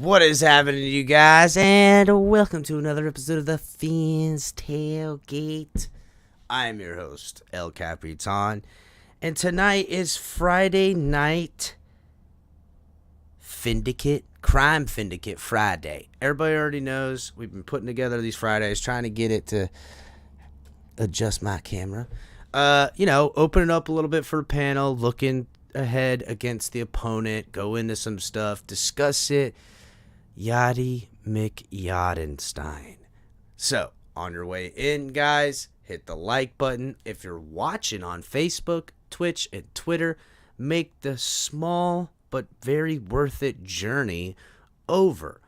What is happening, you guys? And welcome to another episode of the Fiends Tailgate. I am your host, El Capitan, and tonight is Friday night Phindicate, Crime Phindicate Friday. Everybody already knows we've been putting together these Fridays, trying to get it to adjust my camera. Open it up a little bit for a panel, looking ahead against the opponent, go into some stuff, discuss it. Yachty McYachtenstein. So, on your way in, guys, hit the like button. If you're watching on Facebook, Twitch, and Twitter, make the small but very worth it journey over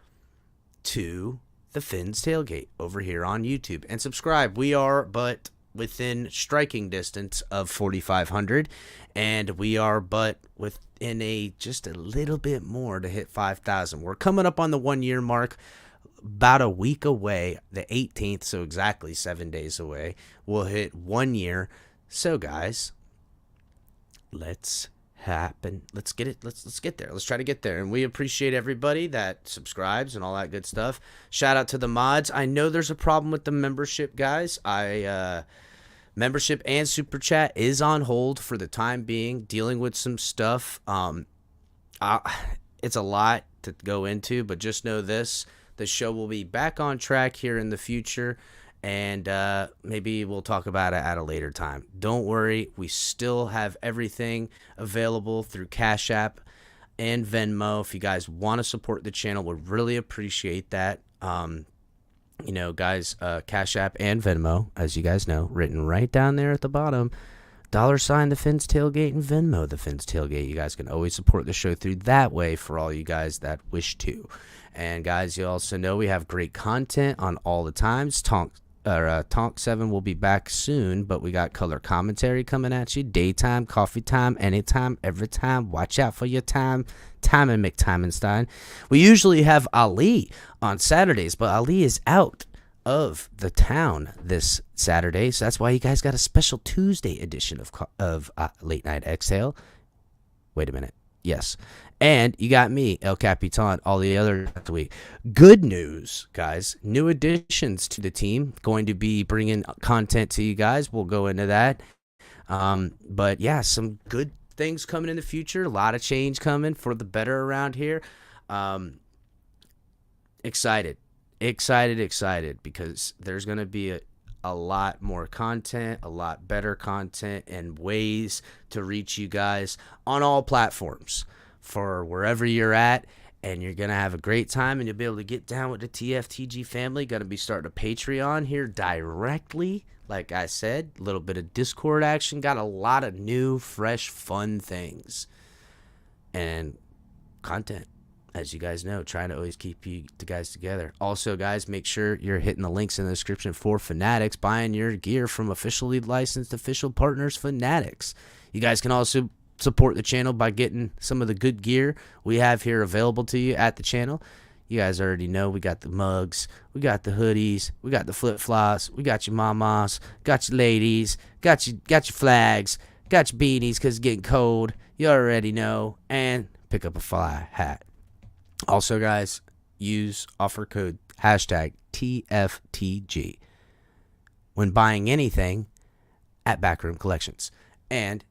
to the Finn's Tailgate over here on YouTube. And subscribe. We are but within striking distance of 4,500, and we are but within just a little bit more to hit 5,000. We're coming up on the 1 year mark, about a week away, the 18th, so exactly 7 days away. We'll hit 1 year. So guys, let's get it. Let's get there. Let's try to get there. And we appreciate everybody that subscribes and all that good stuff. Shout out to the mods. I know there's a problem with the membership, guys. Membership and super chat is on hold for the time being, dealing with some stuff. It's a lot to go into, but just know this: the show will be back on track here in the future, and maybe we'll talk about it at a later time. Don't worry, we still have everything available through Cash App and Venmo. If you guys want to support the channel, we'd really appreciate that. Guys, Cash App and Venmo, as you guys know, written right down there at the bottom. $, the Finn's Tailgate, and Venmo, the Finn's Tailgate. You guys can always support the show through that way for all you guys that wish to. And guys, you also know we have great content on all the times. Tonk 7 will be back soon, but we got color commentary coming at you. Daytime, coffee time, anytime, every time. Watch out for your time and McTimenstein. We usually have Ali on Saturdays, but Ali is out of the town this Saturday, so that's why you guys got a special Tuesday edition of Late Night Exhale. Wait a minute. Yes. And you got me, El Capitan, all the other week. Good news, guys. New additions to the team. Going to be bringing content to you guys. We'll go into that. But yeah, some good things coming in the future. A lot of change coming for the better around here. Excited because there's going to be a lot more content, a lot better content, and ways to reach you guys on all platforms for wherever you're at, and you're going to have a great time, and you'll be able to get down with the TFTG family. Going to be starting a Patreon here directly. Like I said, a little bit of Discord action. Got a lot of new, fresh, fun things and content. As you guys know, trying to always keep you guys together. Also, guys, make sure you're hitting the links in the description for Fanatics, buying your gear from officially licensed official partners, Fanatics. You guys can also support the channel by getting some of the good gear we have here available to you at the channel. You guys already know we got the mugs, we got the hoodies, we got the flip-flops, we got your mamas, got your ladies, got your flags, got your beanies because it's getting cold. You already know. And pick up a fly hat. Also, guys, use offer code #TFTG when buying anything at Backroom Collections. And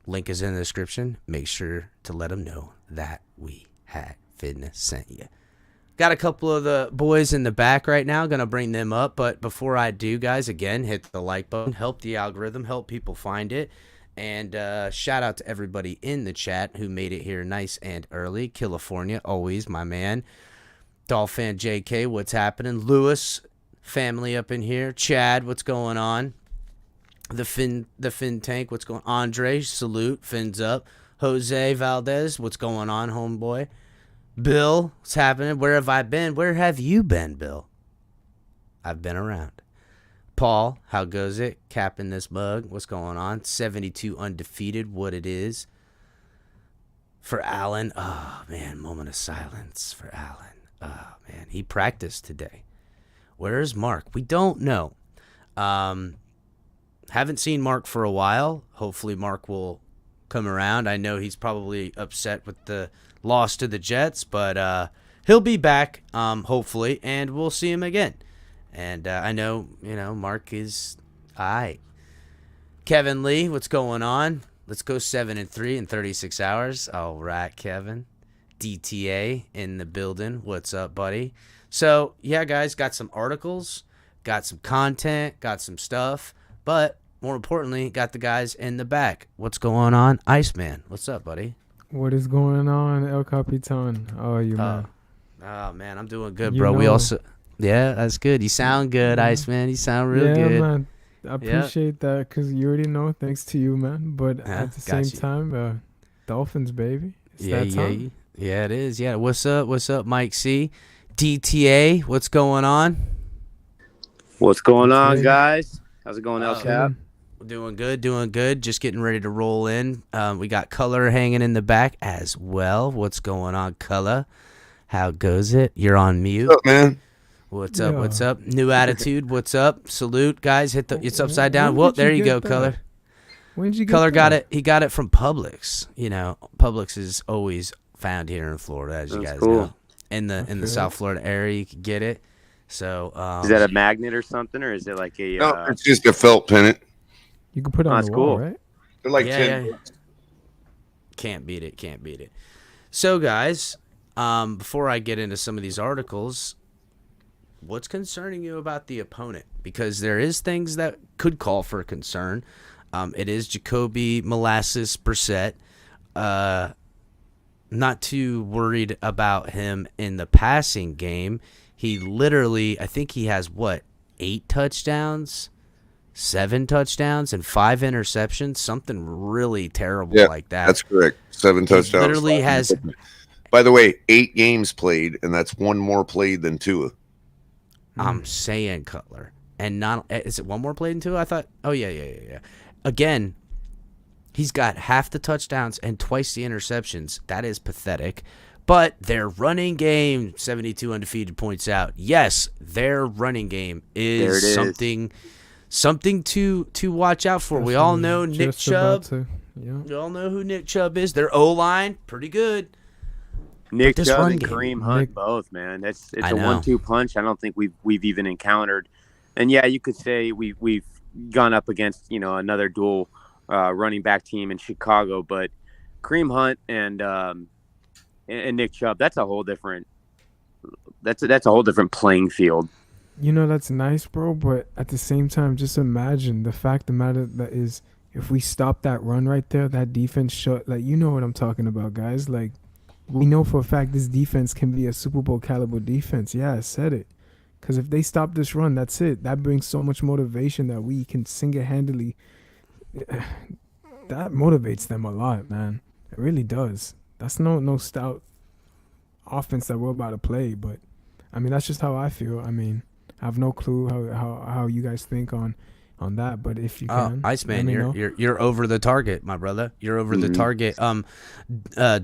link is in the description. Make sure to let them know that we had Finn sent you. Got a couple of the boys in the back right now. Going to bring them up. But before I do, guys, again, hit the like button. Help the algorithm. Help people find it. And shout out to everybody in the chat who made it here nice and early. California, always, my man. Dolphin JK, what's happening? Lewis, family up in here. Chad, what's going on? The Fin Tank, what's going on? Andre, salute, Fins up. Jose Valdez, what's going on, homeboy? Bill, what's happening? Where have I been? Where have you been, Bill? I've been around. Paul, how goes it? Capping this mug. What's going on? 72 undefeated. What it is. For Alan. Oh, man. Moment of silence for Alan. Oh, man. He practiced today. Where is Mark? We don't know. Haven't seen Mark for a while. Hopefully Mark will come around. I know he's probably upset with the loss to the Jets, but he'll be back, hopefully, and we'll see him again. And I know, Mark is all right. Kevin Lee, what's going on? Let's go 7-3 in 36 hours. All right, Kevin. DTA in the building. What's up, buddy? So, yeah, guys, got some articles, got some content, got some stuff, but more importantly, got the guys in the back. What's going on? Iceman, what's up, buddy? What is going on, El Capitan? How are you, man? Oh, man, I'm doing good, bro. We also... Yeah, that's good. You sound good, Iceman. You sound real good. Yeah, man. I appreciate that because you already know. Thanks to you, man. But at the same time, Dolphins, baby. It's that time. Yeah, it is. Yeah. What's up, Mike C? DTA, what's going on? What's going on, guys? How's it going, El Cap? Doing good. Just getting ready to roll in. We got Color hanging in the back as well. What's going on, Color? How goes it? You're on mute. What's up, man? What's up? New attitude. What's up? Salute, guys. It's upside down. Well, there you go, Color. When did you get Color that? got it. He got it from Publix. Publix is always found here in Florida, as you guys know. In the South Florida area, you can get it. So is that a magnet or something, or is it like a? No, it's just a felt pennant. You can put it on the wall, right? They're like 10 bucks. Can't beat it. So, guys, before I get into some of these articles, what's concerning you about the opponent? Because there is things that could call for concern. It is Jacoby Molasses Brissett. Not too worried about him in the passing game. He literally, I think he has 8 touchdowns, 7 touchdowns, and 5 interceptions. Something really terrible like that. That's correct. 7 touchdowns. He literally has. By the way, 8 games played, and that's one more played than Tua. I'm saying Cutler, and not is it one more played than Tua? I thought. Oh yeah. Again. He's got half the touchdowns and twice the interceptions. That is pathetic. But their running game, 72 undefeated, points out, yes, their running game is something to watch out for. We all know Nick Chubb. We all know who Nick Chubb is. Their O-line, pretty good. Nick Chubb and Kareem Hunt both, man. It's a 1-2 punch. I don't think we've even encountered. And yeah, you could say we've gone up against another dual running back team in Chicago, but Kareem Hunt and Nick Chubb, that's a whole different playing field. That's nice, bro, but at the same time, just imagine the fact of the matter that is, if we stop that run right there, that defense shut, what I'm talking about, guys. Like, we know for a fact this defense can be a Super Bowl caliber defense. Yeah, I said it. Because if they stop this run, that's it. That brings so much motivation that we can single-handedly. That motivates them a lot, man. It really does. That's no stout offense that we're about to play, but I mean that's just how I feel. I mean, I have no clue how you guys think on that, but if you can, Iceman, you're over the target, my brother. You're over the target.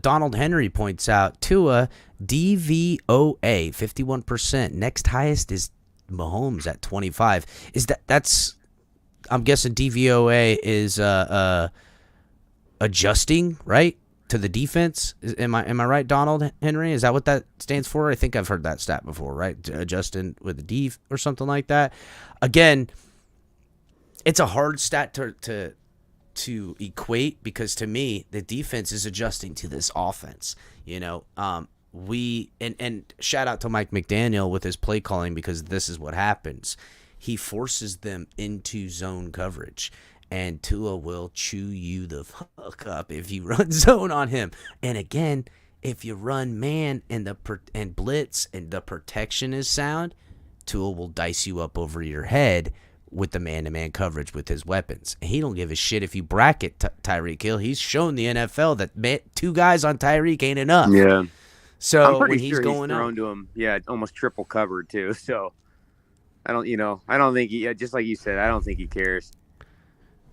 Donald Henry points out Tua DVOA 51%. Next highest is Mahomes at 25. That's I'm guessing DVOA is adjusting, right, to the defense. Am I right, Donald Henry? Is that what that stands for? I think I've heard that stat before, right? Adjusting with the D or something like that. Again, it's a hard stat to equate because to me the defense is adjusting to this offense. We shout out to Mike McDaniel with his play calling because this is what happens. He forces them into zone coverage, and Tua will chew you the fuck up if you run zone on him. And again, if you run man and blitz and the protection is sound, Tua will dice you up over your head with the man-to-man coverage with his weapons. And he don't give a shit if you bracket Tyreek Hill. He's shown the NFL that 2 guys on Tyreek ain't enough. Yeah. So I'm pretty when he's sure going he's thrown to him, almost triple covered too. So I don't think he, just like you said, I don't think he cares.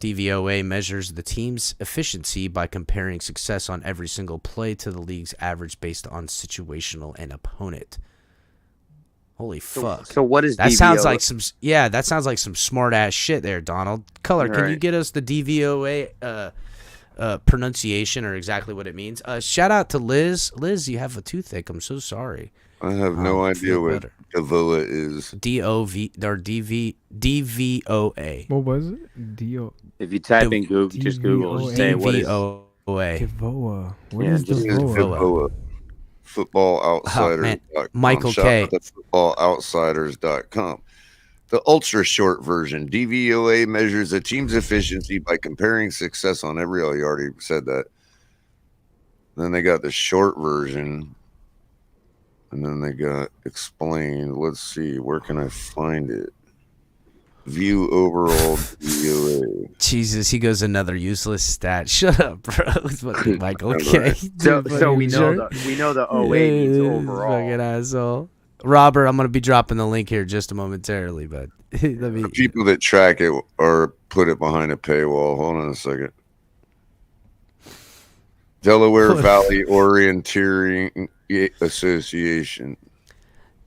DVOA measures the team's efficiency by comparing success on every single play to the league's average based on situational and opponent. Holy fuck. So what is that? DVOA? That sounds like some smart ass shit there, Donald. Color, can you get us the DVOA pronunciation or exactly what it means. Shout out to Liz. Liz, you have a toothache. I'm so sorry. I have no idea what DVOA is. DVOA. What was it? DO. If you type in Google, just Google, just say what is DVOA. DVOA. What Yeah, is just DVOA? Football Outsiders. Michael K. FootballOutsiders.com. The ultra short version. DVOA measures a team's efficiency by comparing success on every. Oh, you already said that. Then they got the short version. And then they got explained. Let's see. Where can I find it? View overall DVOA. Jesus, he goes another useless stat. Shut up, bro. It's fucking Michael K. So we know the OA means overall. Fucking asshole. Robert, I'm gonna be dropping the link here just momentarily, but let me. The people that track it or put it behind a paywall. Hold on a second. Delaware Valley Orienteering Association.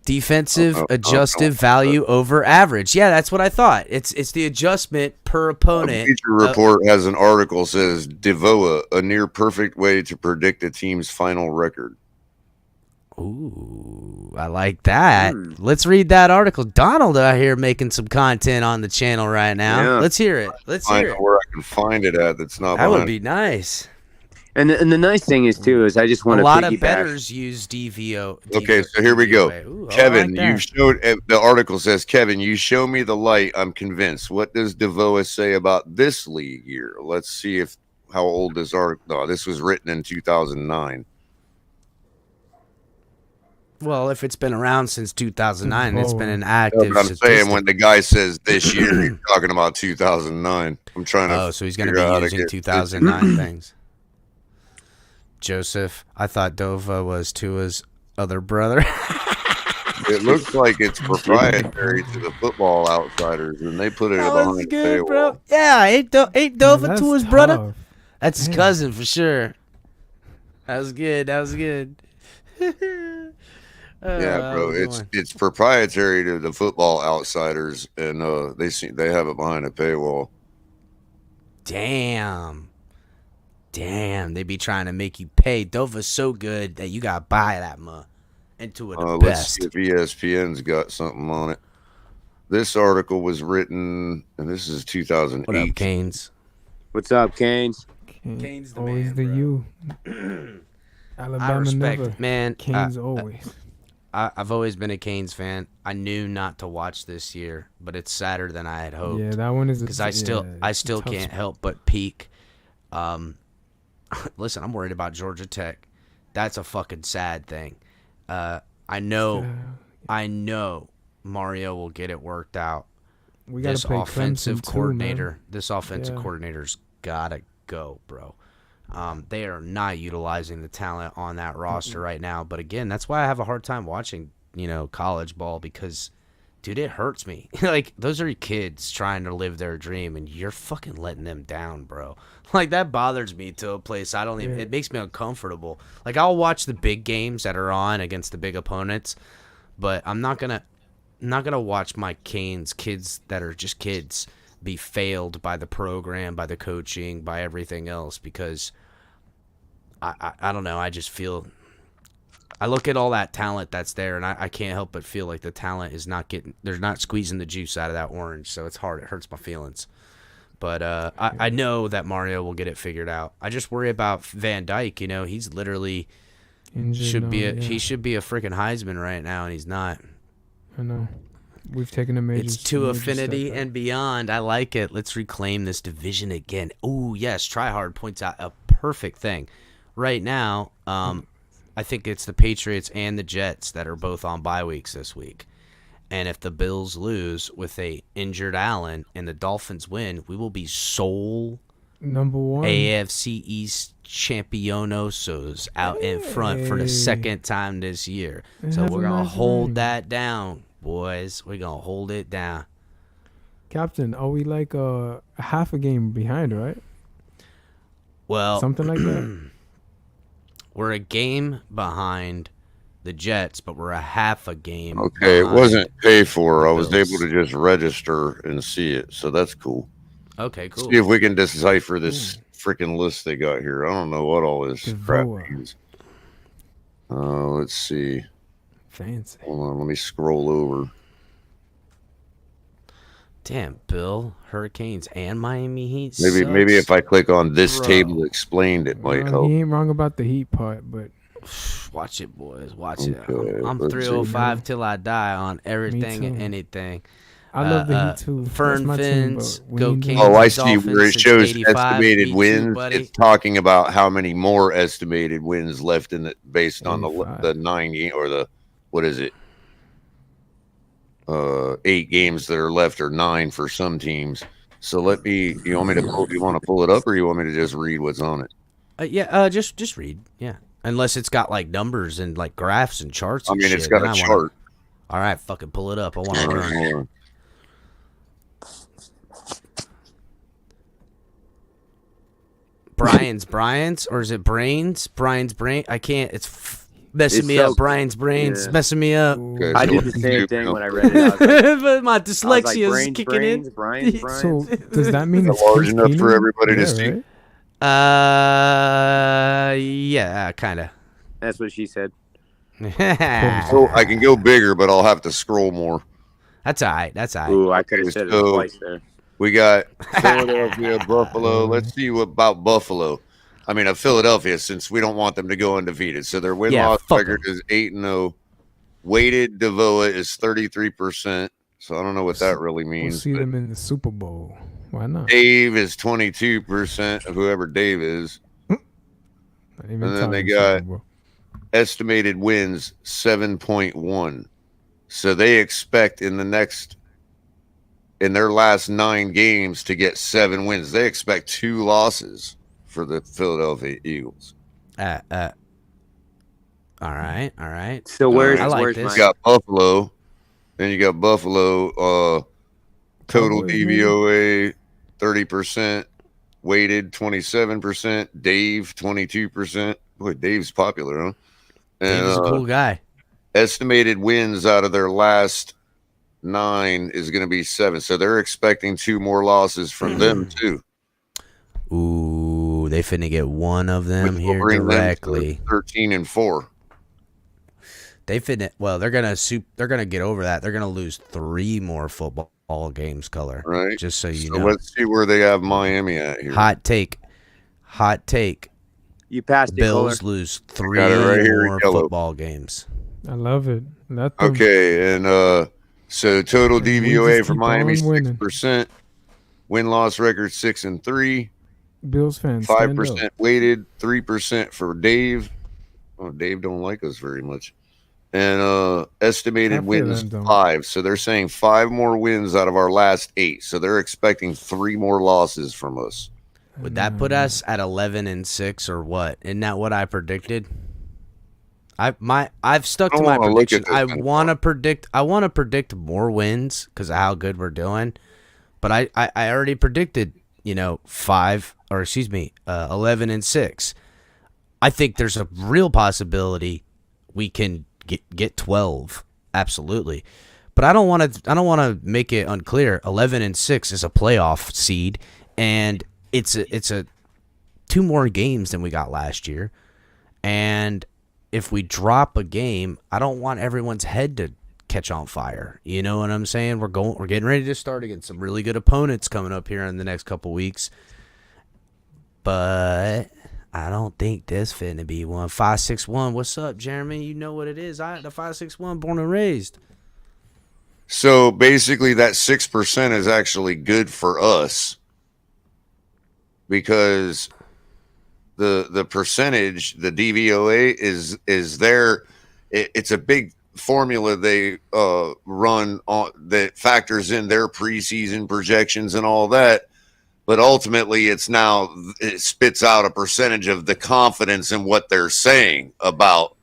Defensive adjusted value over average. Yeah, that's what I thought. It's the adjustment per opponent. Feature report has an article says DVOA, a near perfect way to predict a team's final record. Ooh, I like that. Let's read that article. Donald out here making some content on the channel right now. Yeah. Let's hear it. Let's hear it. Where I can find it at. That's not. That would be nice. And the nice thing is too is I just want to a lot of bettors use DVO. Okay, so here we go. Ooh, Kevin, like you showed the article says, Kevin, you show me the light. I'm convinced. What does DVOA say about this league year? Let's see if how old this article. No, this was written in 2009. Well, if it's been around since 2009, it's been an active. I'm saying when the guy says this year, he's talking about 2009. I'm trying to. Oh, so he's going to be using 2009 things. Joseph, I thought Dova was Tua's other brother. It looks like it's proprietary to the Football Outsiders, and they put it behind the paywall. Bro. Yeah, ain't Dova Tua's brother? That's his Damn. cousin for sure. That was good. Yeah, bro, it's proprietary to the Football Outsiders, and they have it behind a paywall. Damn, they be trying to make you pay. Dova's so good that you gotta buy that into it. Let's see if ESPN's got something on it. This article was written, and this is 2008. What up, Canes? What's up, Canes? Canes the always man, the bro. U. Alabama I respect, never. man. Canes always. I've always been a Canes fan. I knew not to watch this year, but it's sadder than I had hoped. Yeah, that one is because I still can't help but peek. Listen, I'm worried about Georgia Tech. That's a fucking sad thing. I know Mario will get it worked out. We got to play offensive Clemson coordinator. Too, this offensive coordinator's gotta go, bro. They are not utilizing the talent on that roster right now. But again, that's why I have a hard time watching, college ball because, dude, it hurts me. Like, those are kids trying to live their dream, and you're fucking letting them down, bro. Like, that bothers me to a place I don't even. It makes me uncomfortable. Like, I'll watch the big games that are on against the big opponents, but I'm not gonna watch my Canes kids that are just kids be failed by the program, by the coaching, by everything else because I don't know. I just feel I look at all that talent that's there, and I can't help but feel like the talent is not they're not squeezing the juice out of that orange, so it's hard. It hurts my feelings. But I know that Mario will get it figured out. I just worry about Van Dyke. He's literally he should be a freaking Heisman right now, and he's not. I know. We've taken a major. It's to affinity and beyond. I like it. Let's reclaim this division again. Oh yes, Tryhard points out a perfect thing. Right now, I think it's the Patriots and the Jets that are both on bye weeks this week. And if the Bills lose with a injured Allen and the Dolphins win, we will be sole number one AFC East championosos out in front for the second time this year. So we're going to hold that down, boys. We're going to hold it down. Captain, are we like a half a game behind, right? Well, something like that. We're a game behind the Jets, but we're a half a game. Okay, it wasn't paid for. I was able to just register and see it, so that's cool. Okay, cool. See if we can decipher this freaking list they got here. I don't know what all this crap means. Let's see. Fancy. Hold on, let me scroll over. Damn, Bill, Hurricanes and Miami Heat. Maybe if I click on this table explained, it might help. He ain't wrong about the Heat part, but watch it, boys. Watch it. I'm 305 till I die on everything and anything. I love the Heat too. Fern Fins, go Kings. Oh, I see where it shows estimated wins. It's talking about how many more estimated wins left in it based on the 9 or the what is it? 8 games that are left or 9 for some teams. So you want me to pull it up or you want me to just read what's on it? Just read. Yeah. Unless it's got like numbers and like graphs and charts. I mean, it's got a chart. All right, fucking pull it up. I want to learn. Brian's, or is it Brains? Brian's brain. I can't. It's messing me up. Brian's brains messing me up. Okay, I did the same thing when I read it. But my dyslexia is kicking in. Brian's. So does that mean it's large enough for everybody to see? Right? Yeah, kind of. That's what she said. So I can go bigger, but I'll have to scroll more. That's all right. That's all right. Ooh, I could have said it twice there. We got Philadelphia, Buffalo. Let's see what about Buffalo. I mean, Philadelphia, since we don't want them to go undefeated. So their win-loss record is 8-0. Weighted DVOA is 33%. So I don't know what that really means. We'll see them in the Super Bowl. Why not? Dave is 22% of whoever Dave is. And then they got estimated wins 7.1. So they expect in their last 9 games to get 7 wins. They expect 2 losses for the Philadelphia Eagles. All right. So where's you got Buffalo? Then you got Buffalo. Total DVOA 30%, weighted 27%. Dave 22%. Boy, Dave's popular, huh? And, Dave's a cool guy. Estimated wins out of their last 9 is going to be 7, so they're expecting 2 more losses from them too. Ooh, they finna get one of them here directly. 13-4. They finna. Well, they're gonna get over that. They're gonna lose 3 more football games, color. Right. Just so you know. Let's see where they have Miami at here. Hot take. You passed it. Bills lose 3 more football games. I love it. Okay, and so total DVOA for Miami 6%, win-loss record 6-3. Bills fans 5% weighted, 3% for Dave. Oh, Dave don't like us very much. And estimated wins 5. So they're saying 5 more wins out of our last 8. So they're expecting 3 more losses from us. Would that put us at 11-6 or what? Isn't that what I predicted? I've stuck to my prediction. I want to predict more wins because of how good we're doing. But I already predicted, 11-6. I think there's a real possibility we can get 12. Absolutely. But I don't want to make it unclear. 11-6 is a playoff seed, and it's a 2 more games than we got last year. And if we drop a game, I don't want everyone's head to catch on fire. You know what I'm saying? We're getting ready to start against some really good opponents coming up here in the next couple weeks. But I don't think this finna be one. 561. What's up, Jeremy? You know what it is. The 561, born and raised. So basically that 6% is actually good for us because the percentage, the DVOA is there. It's a big formula they run on that factors in their preseason projections and all that. But ultimately, it spits out a percentage of the confidence in what they're saying about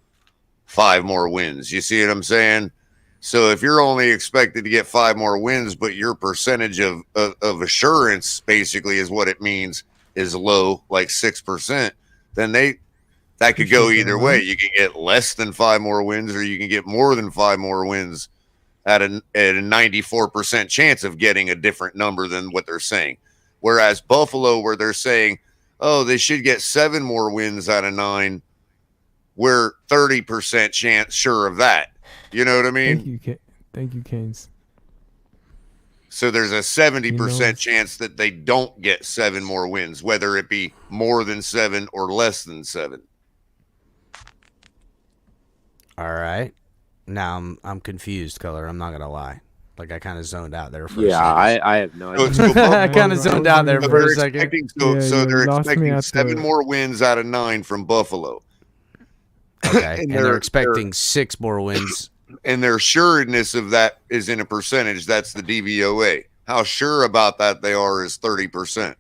5 more wins. You see what I'm saying? So if you're only expected to get 5 more wins, but your percentage of assurance basically is what it means is low, like 6%, then that could go either way. You can get less than 5 more wins, or you can get more than 5 more wins at a 94% chance of getting a different number than what they're saying. Whereas Buffalo, where they're saying oh, they should get 7 more wins out of 9. We're 30% chance sure of that. You know what I mean? Thank you, Canes. So there's a 70% chance that they don't get 7 more wins, whether it be more than 7 or less than 7. All right. Now I'm confused, Color. I'm not gonna lie. Like I kind of zoned out there for a second. I have no idea. I kind of zoned out there for a second. So they're expecting 7 more wins out of 9 from Buffalo. Okay, and they're expecting 6 more wins. And their sureness of that is in a percentage. That's the DVOA. How sure about that they are is 30%.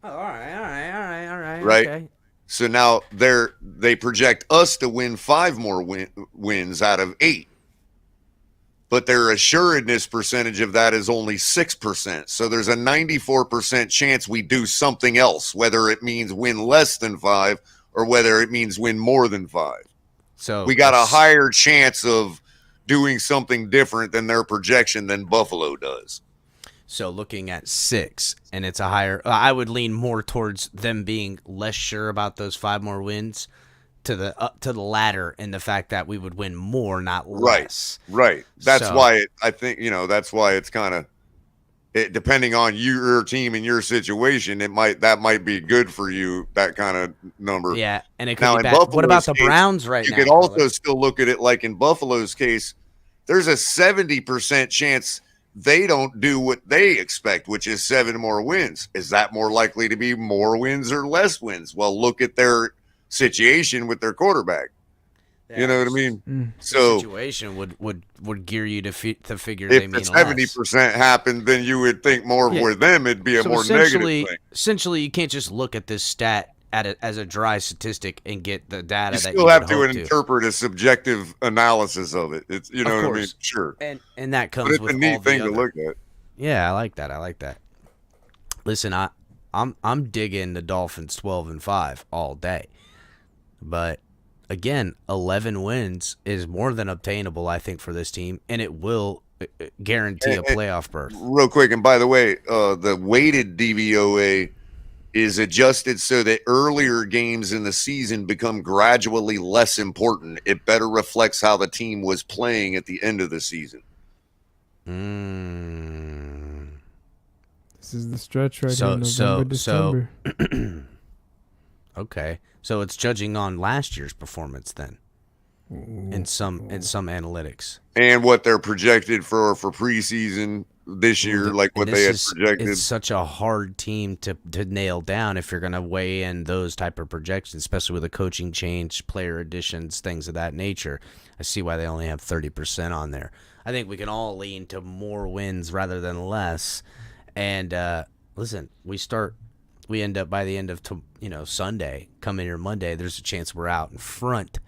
Oh, all right. Right. Okay. So now they project us to win 5 more wins out of 8. But their assuredness percentage of that is only 6%. So there's a 94% chance we do something else, whether it means win less than 5 or whether it means win more than 5. So we got a higher chance of doing something different than their projection than Buffalo does. So looking at 6, and it's a higher, I would lean more towards them being less sure about those 5 more wins to the latter, in the fact that we would win more, not less. Right. That's why I think, that's why it's kind of, depending on your team and your situation, that might be good for you, that kind of number. Yeah, and it could be bad. What about the Browns right now? You could also still look at it like in Buffalo's case, there's a 70% chance they don't do what they expect, which is 7 more wins. Is that more likely to be more wins or less wins? Well, look at their situation with their quarterback. Yeah, you know what I mean? So the situation would gear you to figure if they mean the 70% happened, then you would think more with them. It'd be a more negative thing. Essentially, you can't just look at this stat as a dry statistic and get the data. You still have to interpret a subjective analysis of it. It's what I mean. Sure, and that comes with a neat thing to look at. Yeah, I like that. Listen, I'm digging the Dolphins 12-5 all day, but again, 11 wins is more than obtainable, I think, for this team, and it will guarantee a playoff berth. Real quick, and by the way, the weighted DVOA is adjusted so that earlier games in the season become gradually less important. It better reflects how the team was playing at the end of the season. This is the stretch right here, November, December. Okay. So it's judging on last year's performance then, in some analytics, and what they're projected for preseason this year, like what they had projected. It's such a hard team to nail down if you're going to weigh in those type of projections, especially with a coaching change, player additions, things of that nature. I see why they only have 30% on there. I think we can all lean to more wins rather than less. And listen, we end up by the end of Sunday, coming here Monday, there's a chance we're out in front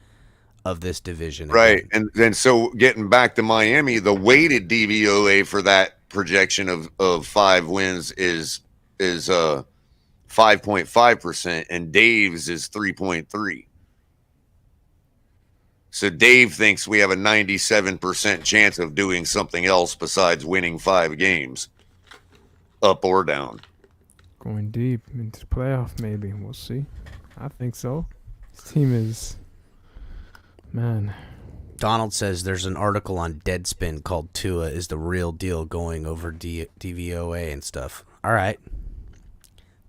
of this division. Right. And then so getting back to Miami, the weighted DVOA for that projection of 5 wins is 5.5%, and Dave's is 3.3. So Dave thinks we have a 97% chance of doing something else besides winning 5 games, up or down. Going deep into the playoff, maybe. We'll see. I think so. This team is, man. Donald says there's an article on Deadspin called Tua is the real deal, going over DVOA and stuff. All right.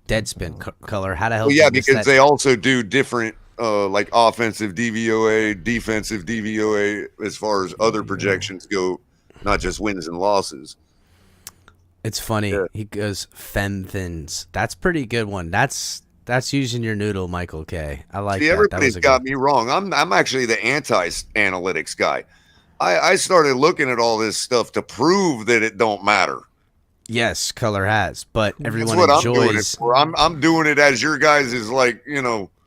Deadspin, Color. How the hell? Well, yeah, because they also do different, like offensive DVOA, defensive DVOA, as far as other projections go, not just wins and losses. It's funny. Yeah. He goes femthins. That's pretty good one. That's using your noodle, Michael K. I like that. Everybody's got me wrong. I'm actually the anti-analytics guy. I started looking at all this stuff to prove that it don't matter. Yes, Color has, but everyone enjoys. I'm doing it for. I'm doing it as your guys is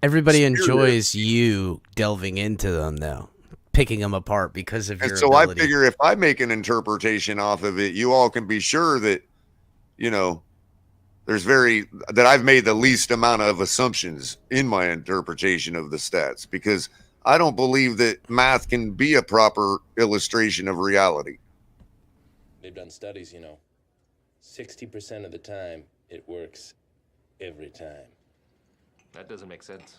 Everybody enjoys you delving into them, though, picking them apart because of your ability. I figure if I make an interpretation off of it, you all can be sure that, that I've made the least amount of assumptions in my interpretation of the stats, because I don't believe that math can be a proper illustration of reality. They've done studies, 60% of the time it works every time. That doesn't make sense.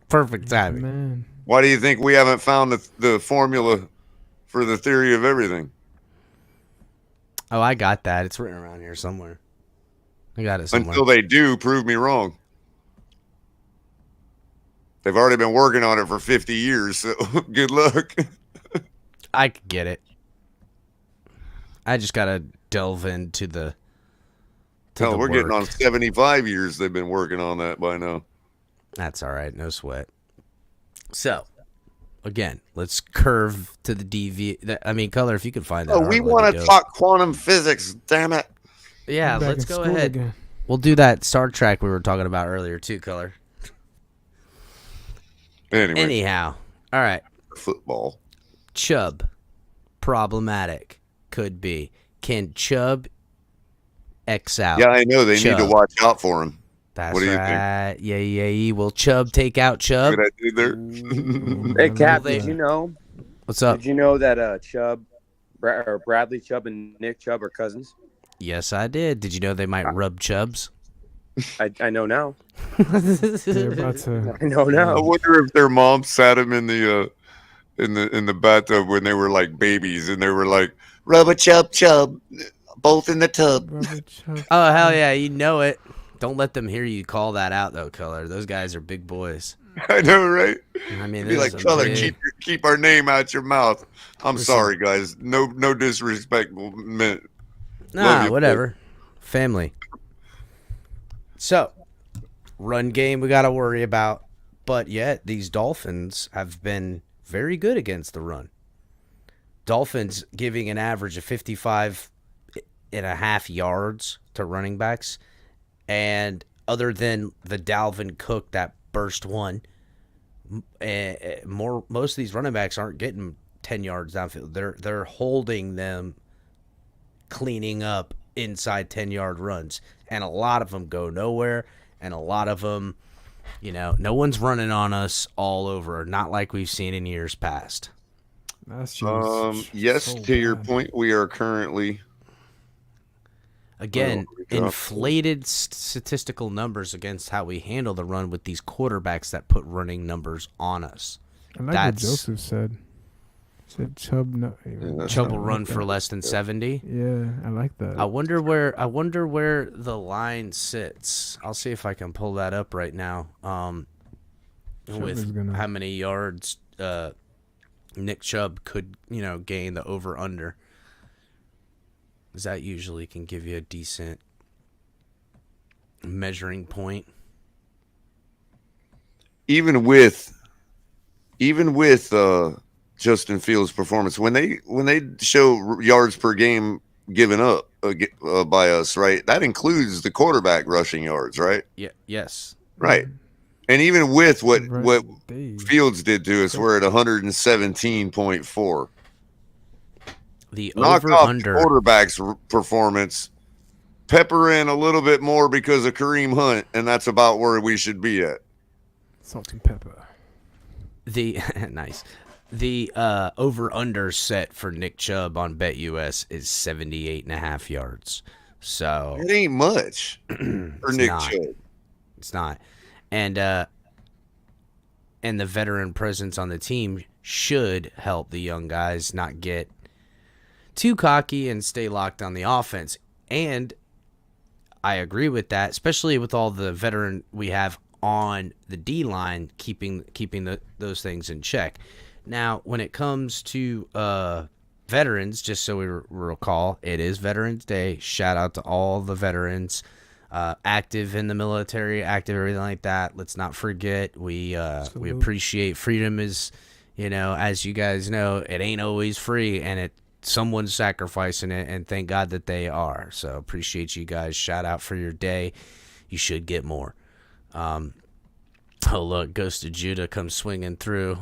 Perfect timing. Man. Why do you think we haven't found the formula for the theory of everything? Oh, I got that. It's written around here somewhere. I got it somewhere. Until they do, prove me wrong. They've already been working on it for 50 years, so good luck. I could get it. I just gotta delve into the. Hell, we're getting on 75 years. They've been working on that by now. That's all right. No sweat. So, again, let's curve to the DV. I mean, Color, if you can find that. Oh, we want to talk quantum physics. Damn it. Yeah, let's go ahead. Again. We'll do that Star Trek we were talking about earlier too, Color. Anyway. Anyhow, all right. Football. Chubb, problematic. Could be. Can Chubb X out? Yeah, I know. They need to watch out for him. That's what do you think? Yeah. Will Chubb take out Chubb? What I do there? Hey, Cap, did you know? What's up? Did you know that Bradley Chubb and Nick Chubb are cousins? Yes, I did. Did you know they might rub Chubbs? I know now. They're about to. I know now. I wonder if their mom sat him in the bathtub when they were like babies, and they were like, "Rub a chub, both in the tub." Oh hell yeah, you know it. Don't let them hear you call that out though, Color. Those guys are big boys. I know, right? I mean, be like, Color, keep our name out your mouth. I'm sorry, guys. No disrespectful. Nah, whatever. Family. So, run game we got to worry about, but yet these Dolphins have been very good against the run. Dolphins giving an average of 55.5 yards to running backs, and other than the Dalvin Cook that burst one, most of these running backs aren't getting 10 yards downfield. They're holding them, cleaning up inside 10-yard runs, and a lot of them go nowhere, and a lot of them, no one's running on us all over, not like we've seen in years past. That's yes, so to your point, we are currently again inflated statistical numbers against how we handle the run with these quarterbacks that put running numbers on us. I like what Joseph said. Said Chubb will run for less than 70. Yeah, I like that. I wonder where the line sits. I'll see if I can pull that up right now. With how many yards Nick Chubb could gain the over under. Because that usually can give you a decent measuring point. Even with Justin Fields' performance, when they show yards per game given up by us, right? That includes the quarterback rushing yards, right? Yeah. Yes. Right. And even with what Fields did to us, we're at 117.4. The knock over off under the quarterback's performance, pepper in a little bit more because of Kareem Hunt, and that's about where we should be at. Salt and pepper. The nice. The over-under set for Nick Chubb on BetUS is 78.5 yards. So it ain't much for Nick Chubb. It's not. And the veteran presence on the team should help the young guys not get too cocky and stay locked on the offense. And I agree with that, especially with all the veteran we have on the D-line, keeping those things in check. Now, when it comes to veterans, just so we recall, it is Veterans Day. Shout out to all the veterans active in the military, active everything like that. Let's not forget we appreciate freedom. Is as you guys know, it ain't always free, and someone's sacrificing it, and thank God that they are. So appreciate you guys. Shout out for your day. You should get more. Oh look, Ghost of Judah comes swinging through.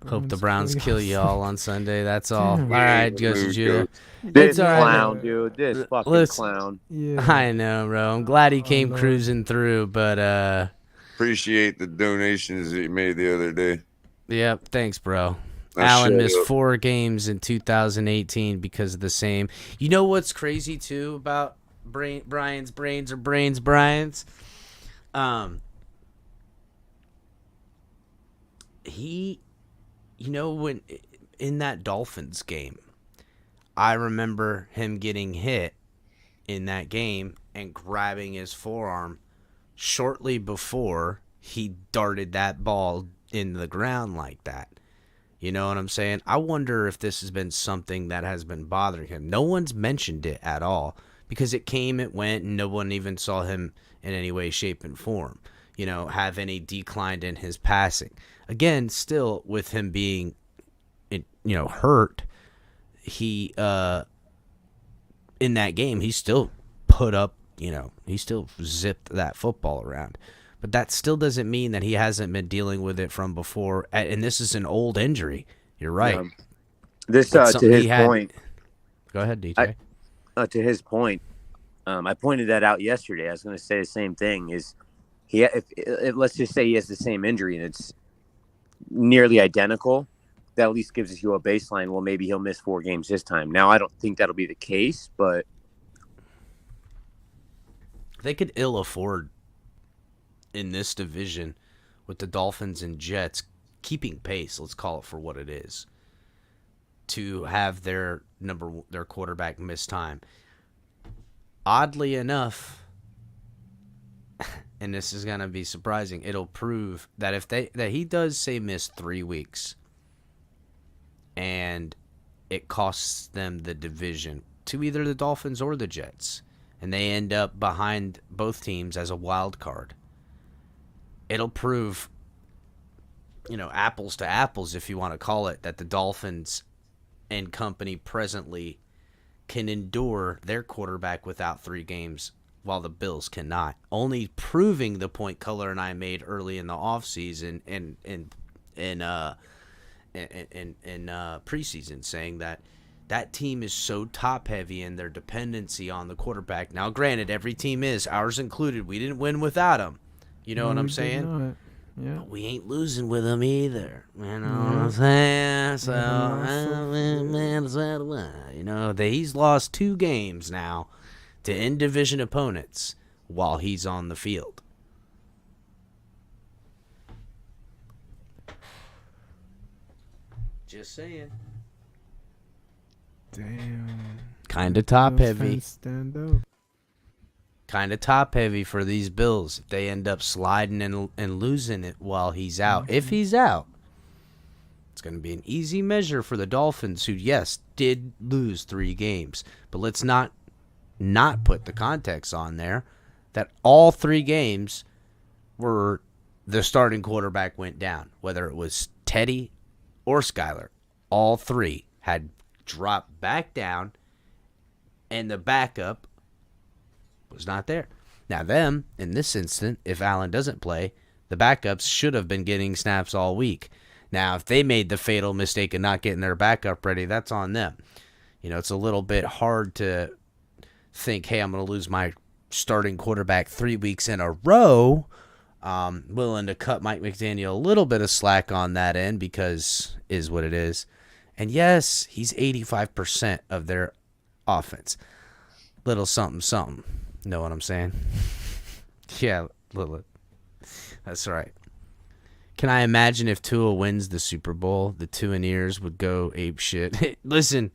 Hope the Browns kill y'all on Sunday. That's all. All right, Ghost of Judah. This clown, dude. This fucking clown. Yeah. I know, bro. I'm glad he came cruising through, but appreciate the donations that you made the other day. Yep, thanks, bro. Allen missed 4 games in 2018 because of the same. You know what's crazy too about Brian's brains are brains Brian's. He, when in that Dolphins game, I remember him getting hit in that game and grabbing his forearm shortly before he darted that ball in the ground like that. You know what I'm saying? I wonder if this has been something that has been bothering him. No one's mentioned it at all because it came, it went, and no one even saw him in any way, shape, and form, have any decline in his passing. Again, still with him being, hurt, he, in that game, he still put up, he still zipped that football around. But that still doesn't mean that he hasn't been dealing with it from before. And this is an old injury. You're right. This, to his point. Go ahead, DJ. To his point, I pointed that out yesterday. I was going to say the same thing. Let's just say he has the same injury and it's nearly identical. That at least gives you a baseline. Well, maybe he'll miss 4 games this time. Now, I don't think that'll be the case, but they could ill afford in this division with the Dolphins and Jets keeping pace, let's call it for what it is, to have their quarterback miss time. Oddly enough, and this is going to be surprising, it'll prove that that he does say miss 3 weeks and it costs them the division to either the Dolphins or the Jets, and they end up behind both teams as a wild card. It'll prove, apples to apples, if you want to call it, that the Dolphins and company presently can endure their quarterback without 3 games while the Bills cannot. Only proving the point Color and I made early in the offseason and preseason, saying that team is so top-heavy in their dependency on the quarterback. Now, granted, every team is, ours included. We didn't win without him. You know what I'm saying? Yeah. But we ain't losing with him either. You know what I'm saying? So, he's lost 2 games now to in-division opponents while he's on the field. Just saying. Damn. Kind of top-heavy. Stand up. Kind of top-heavy for these Bills. If they end up sliding and losing it while he's out. If he's out, it's going to be an easy measure for the Dolphins, who, yes, did lose 3 games. But let's not put the context on there that all 3 games were the starting quarterback went down. Whether it was Teddy or Skyler, all 3 had dropped back down, and the backup was not there. Now, in this instant, if Allen doesn't play, the backups should have been getting snaps all week. Now, if they made the fatal mistake of not getting their backup ready, that's on them. It's a little bit hard to think, hey, I'm going to lose my starting quarterback 3 weeks in a row. Willing to cut Mike McDaniel a little bit of slack on that end because is what it is. And yes, he's 85% of their offense. Little something, something. Know what I'm saying? Yeah, little. That's right. Can I imagine if Tua wins the Super Bowl, the Tuaneers would go ape shit? Listen,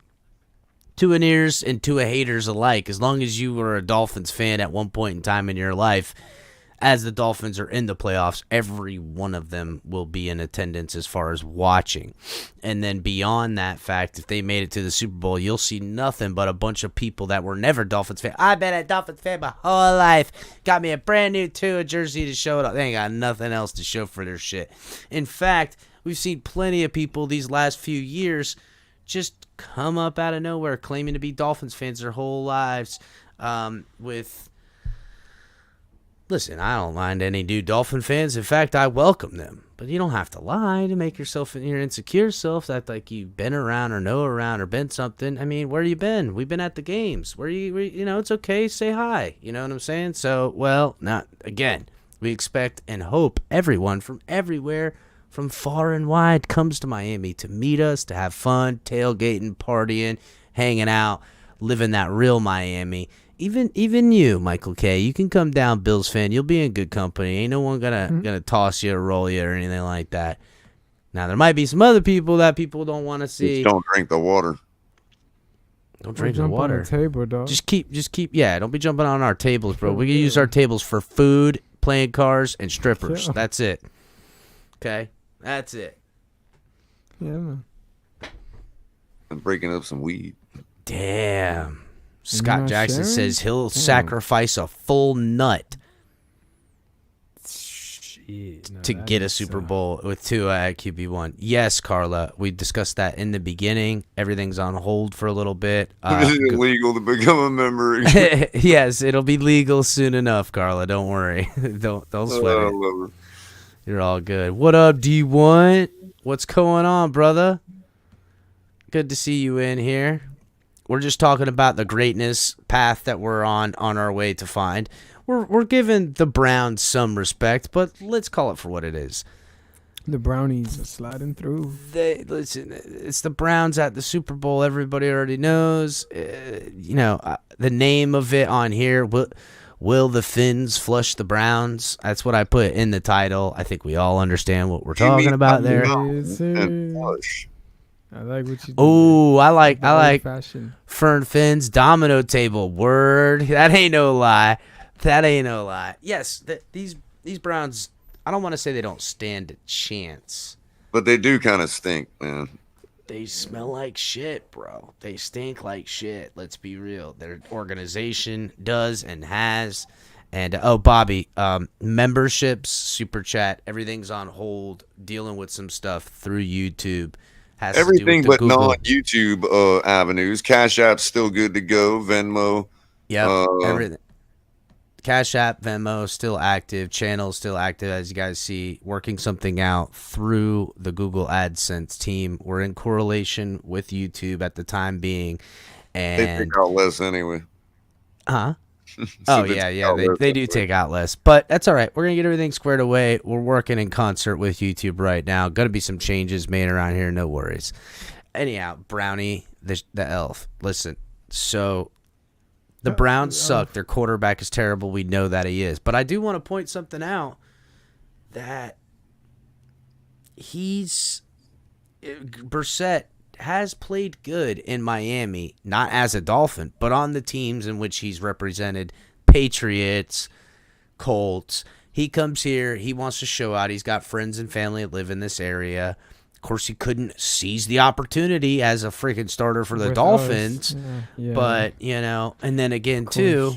Tuaneers and Tua haters alike, as long as you were a Dolphins fan at one point in time in your life, as the Dolphins are in the playoffs, every one of them will be in attendance as far as watching. And then beyond that fact, if they made it to the Super Bowl, you'll see nothing but a bunch of people that were never Dolphins fans. I've been a Dolphins fan my whole life. Got me a brand new Tua jersey to show it up. They ain't got nothing else to show for their shit. In fact, we've seen plenty of people these last few years just come up out of nowhere claiming to be Dolphins fans their whole lives Listen, I don't mind any new Dolphin fans. In fact, I welcome them. But you don't have to lie to make yourself your insecure self act like you've been around or know around or been something. I mean, where you been? We've been at the games. Where it's okay. Say hi. You know what I'm saying? So, again, we expect and hope everyone from everywhere, from far and wide, comes to Miami to meet us, to have fun, tailgating, partying, hanging out, living that real Miami even you, Michael K. You can come down, Bills fan. You'll be in good company. Ain't no one gonna toss you or roll you or anything like that. Now there might be some other people that people don't want to see. Just don't drink the water. Don't drink the water. On the table, dog. Just keep. Yeah, don't be jumping on our tables, bro. We can use our tables for food, playing cards, and strippers. Yeah. That's it. Okay, that's it. Yeah, man. And breaking up some weed. Damn. Scott not Jackson sharing? says he'll Damn. sacrifice a full nut Shit, to get a Super Bowl with Tua at QB1. Yes, Carla, we discussed that in the beginning. Everything's on hold for a little bit. Is it illegal to become a member? Yes, it'll be legal soon enough, Carla. Don't worry. don't sweat it. You're all good. What up, D1? What's going on, brother? Good to see you in here. We're just talking about the greatness path that we're on our way to find. We're giving the Browns some respect, but let's call it for what it is. The Brownies are sliding through. Listen, it's the Browns at the Super Bowl. Everybody already knows. The name of it on here. Will the Finns flush the Browns? That's what I put in the title. I think we all understand what we're talking about there. I like what you do. Oh, I like fashion. Fern Finn's domino table. Word. That ain't no lie. Yes, these Browns, I don't want to say they don't stand a chance. But they do kind of stink, man. They smell like shit, bro. They stink like shit. Let's be real. Their organization does and has. And, Bobby, memberships, Super Chat, everything's on hold, dealing with some stuff through YouTube. Everything but non-YouTube avenues. Cash App's still good to go. Venmo. Yep, everything. Cash App, Venmo, still active. Channel still active, as you guys see. Working something out through the Google AdSense team. We're in correlation with YouTube at the time being. And they take out less anyway. Huh? Oh, yeah. They do take out less. But that's all right. We're going to get everything squared away. We're working in concert with YouTube right now. Going to be some changes made around here. No worries. Anyhow, Brownie, the elf. Listen, so the Browns suck. Their quarterback is terrible. We know that he is. But I do want to point something out that Brissett has played good in Miami, not as a Dolphin, but on the teams in which he's represented, Patriots, Colts. He comes here, he wants to show out. He's got friends and family that live in this area. Of course, he couldn't seize the opportunity as a freaking starter for the Dolphins. Yeah. But, and then again, too,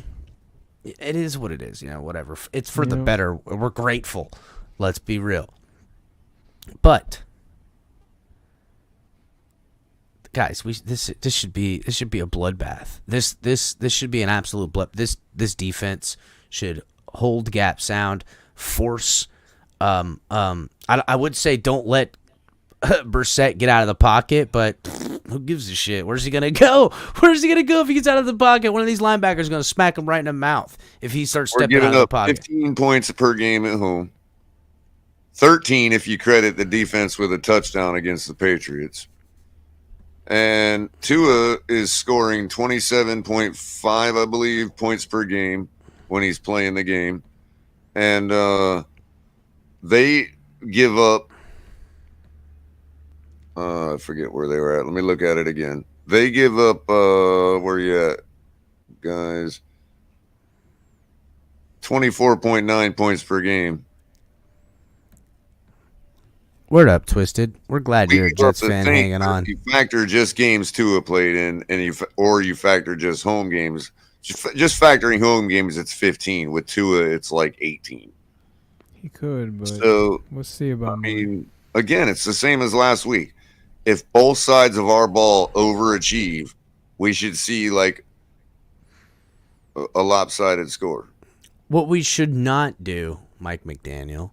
it is what it is, whatever. It's for the better. We're grateful. Let's be real. But guys, this should be a bloodbath. This should be an absolute blood. This defense should hold gap sound, force. I would say don't let Brissett get out of the pocket, but who gives a shit? Where's he gonna go? Where's he gonna go if he gets out of the pocket? One of these linebackers is gonna smack him right in the mouth if he starts stepping out of the pocket. 15 points per game at home. 13 if you credit the defense with a touchdown against the Patriots. And Tua is scoring 27.5, I believe, points per game when he's playing the game. And they give up, I forget where they were at. Let me look at it again. They give up, where you at, guys? 24.9 points per game. Word up, Twisted. We're glad you're a Jets fan hanging on. You factor just games Tua played in, and you factor just home games. Just factoring home games, it's 15. With Tua, it's like 18. He could, but we'll see about. Again, it's the same as last week. If both sides of our ball overachieve, we should see like a lopsided score. What we should not do, Mike McDaniel,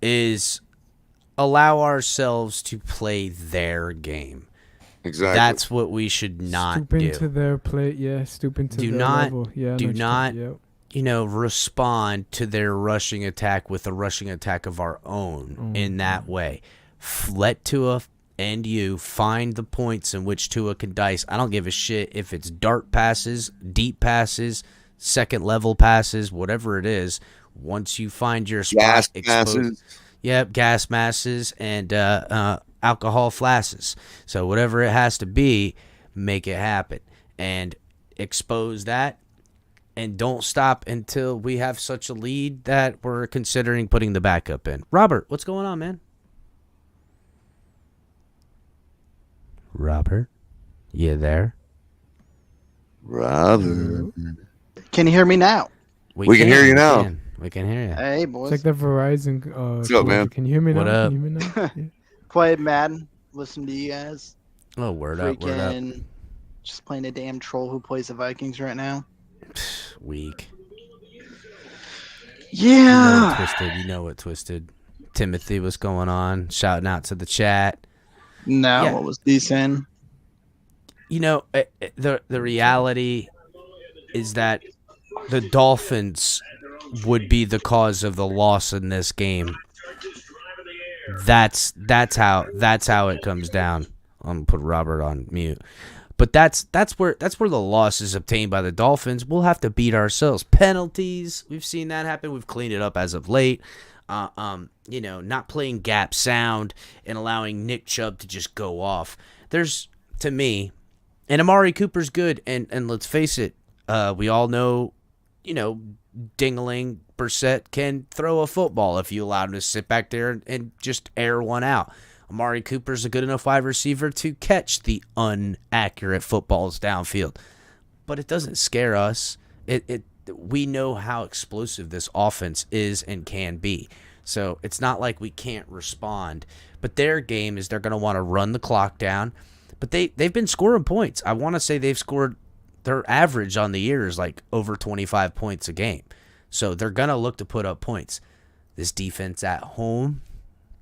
is allow ourselves to play their game. Exactly. That's what we should not do. Stoop into their play, stoop into their level. Do not, respond to their rushing attack with a rushing attack of our own in that way. Let Tua and you find the points in which Tua can dice. I don't give a shit if it's dart passes, deep passes, second level passes, whatever it is. Once you find your spot, gas masses and alcohol flasks. So whatever it has to be, make it happen and expose that. And don't stop until we have such a lead that we're considering putting the backup in. Robert, what's going on, man? Robert, you there? Robert. Can you hear me now? We can hear you now. We can hear you. Hey, boys. It's like the Verizon. What's up, man? Can you hear me now? What up? Can you hear me now? Yeah. Play Madden. Listen to you guys. Oh, word up. Just playing a damn troll who plays the Vikings right now. Weak. Yeah. You know what Twisted. Timothy was going on, shouting out to the chat. No, what was decent? You know, the reality is that the Dolphins would be the cause of the loss in this game. That's how it comes down. I'm gonna put Robert on mute. But that's where the loss is obtained by the Dolphins. We'll have to beat ourselves. Penalties, we've seen that happen. We've cleaned it up as of late. Not playing gap sound and allowing Nick Chubb to just go off. There's, to me, and Amari Cooper's good, and let's face it, we all know, Dingling Brissett can throw a football if you allow him to sit back there and just air one out. Amari Cooper's a good enough wide receiver to catch the inaccurate footballs downfield. But it doesn't scare us. We know how explosive this offense is and can be. So it's not like we can't respond. But their game is they're going to want to run the clock down. But they've been scoring points. I want to say they've scored, their average on the year is like over 25 points a game. So they're going to look to put up points. This defense at home,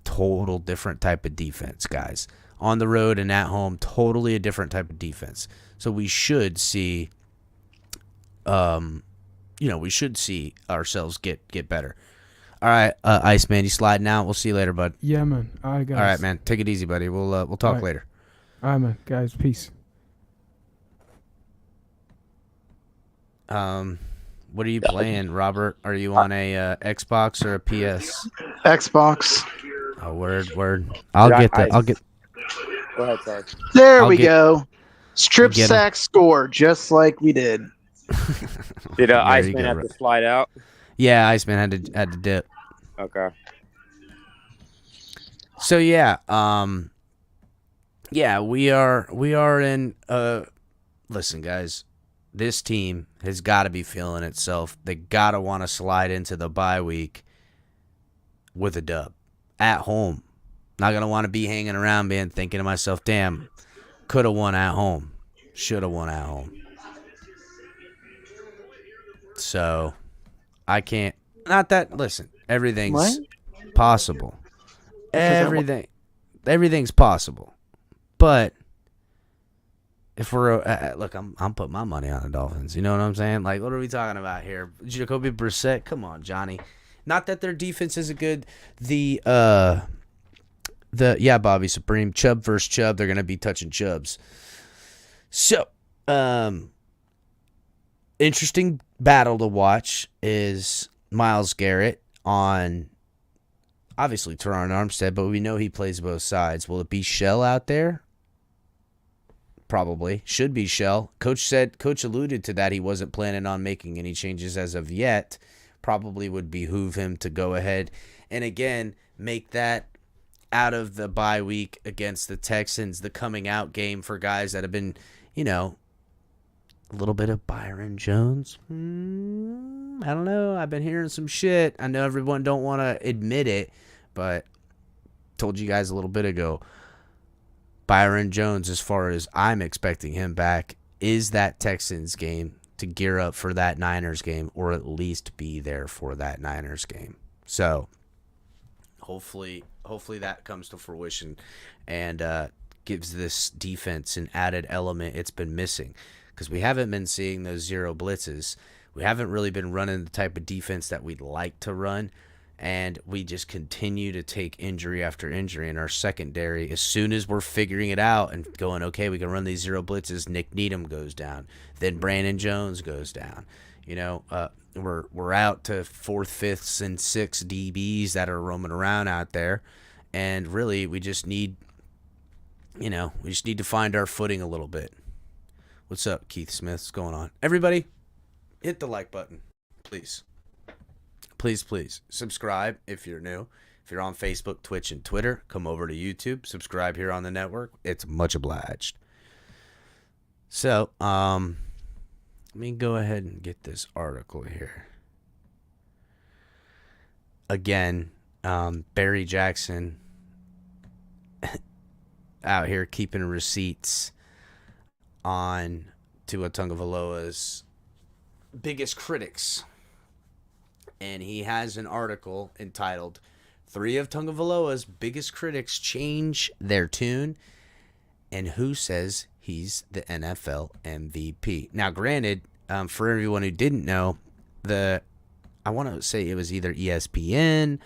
total different type of defense, guys. On the road and at home, totally a different type of defense. So we should see, we should see ourselves get better. All right, Iceman, you sliding out. We'll see you later, bud. Yeah, man. All right, guys. All right, man. Take it easy, buddy. We'll talk later. All right, man. Guys, peace. What are you playing, Robert? Are you on a Xbox or a PS? Xbox. Oh, word. I'll get. Go ahead, sorry. There we go. Strip sack score, just like we did. Did Iceman have to slide out? Yeah, Iceman had to dip. Okay. So yeah, we are in. Listen, guys, this team has got to be feeling itself. They got to want to slide into the bye week with a dub at home. Not gonna want to be hanging around, thinking to myself, damn, could have won at home, should have won at home. So I can't. Not that. Listen, everything's possible. Everything's possible. But if we're look, I'm putting my money on the Dolphins. You know what I'm saying? Like, what are we talking about here? Jacoby Brissett? Come on, Johnny. Not that their defense isn't good. Bobby Supreme, Chubb versus Chubb. They're gonna be touching Chubbs. So, interesting battle to watch is Myles Garrett on, obviously, Teron Armstead, but we know he plays both sides. Will it be Shell out there? Probably. Should be Shell. Coach alluded to that he wasn't planning on making any changes as of yet. Probably would behoove him to go ahead and, again, make that out of the bye week against the Texans, the coming out game for guys that have been, a little bit of Byron Jones. I don't know. I've been hearing some shit. I know everyone don't want to admit it, but told you guys a little bit ago, Byron Jones, as far as I'm expecting him back, is that Texans game to gear up for that Niners game, or at least be there for that Niners game. So hopefully that comes to fruition and gives this defense an added element it's been missing. Because we haven't been seeing those zero blitzes. We haven't really been running the type of defense that we'd like to run. And we just continue to take injury after injury in our secondary. As soon as we're figuring it out and going, okay, we can run these zero blitzes, Nick Needham goes down. Then Brandon Jones goes down. We're out to 4th, 5th, and 6th DBs that are roaming around out there, and really we just need to find our footing a little bit. What's up, Keith Smith? What's going on? Everybody, hit the like button, please. Please subscribe if you're new. If you're on Facebook, Twitch, and Twitter, come over to YouTube. Subscribe here on the network. It's much obliged. So, let me go ahead and get this article here. Again, Barry Jackson out here keeping receipts on Tua Tagovailoa's biggest critics. And he has an article entitled 3 of Tagovailoa's biggest critics change their tune, and who says he's the NFL MVP. Now, granted, for everyone who didn't know, I want to say it was either ESPN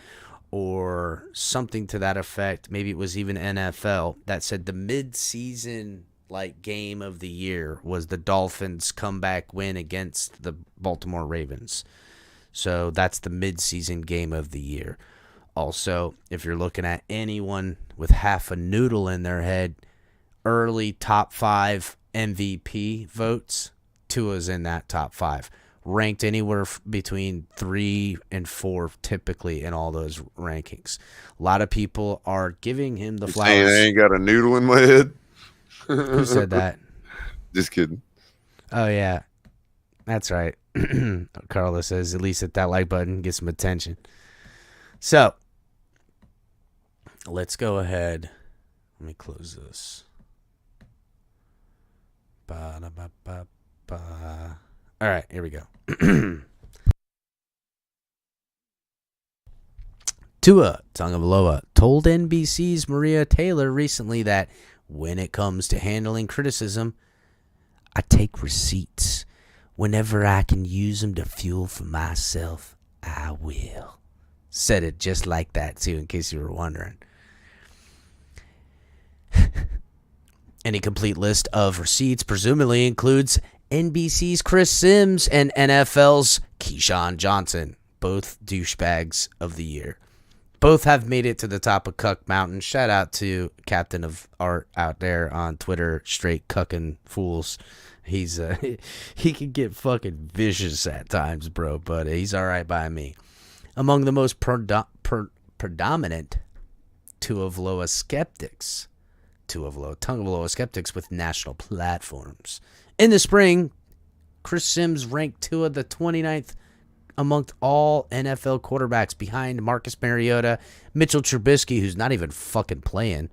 or something to that effect. Maybe it was even NFL that said the mid-season game of the year was the Dolphins' comeback win against the Baltimore Ravens. So that's the mid-season game of the year. Also, if you're looking at anyone with half a noodle in their head, early top 5 MVP votes, Tua's in that top 5. Ranked anywhere between 3 and 4 typically in all those rankings. A lot of people are giving him the flowers. Saying I ain't got a noodle in my head? Who said that? Just kidding. Oh, yeah. That's right. Carlos says, at least hit that like button, get some attention. So, let's go ahead. Let me close this. All right, here we go. Tua Tagovailoa told NBC's Maria Taylor recently that when it comes to handling criticism, I take receipts. Whenever I can use them to fuel for myself, I will. Said it just like that, too, in case you were wondering. Any complete list of receipts presumably includes NBC's Chris Sims and NFL's Keyshawn Johnson, both douchebags of the year. Both have made it to the top of Cuck Mountain. Shout out to Captain of Art out there on Twitter, straight cucking fools. He's he can get fucking vicious at times, bro, but he's all right by me. Among the most predominant Tagovailoa skeptics with national platforms. In the spring, Chris Sims ranked Tua the 29th amongst all NFL quarterbacks behind Marcus Mariota, Mitchell Trubisky, who's not even fucking playing,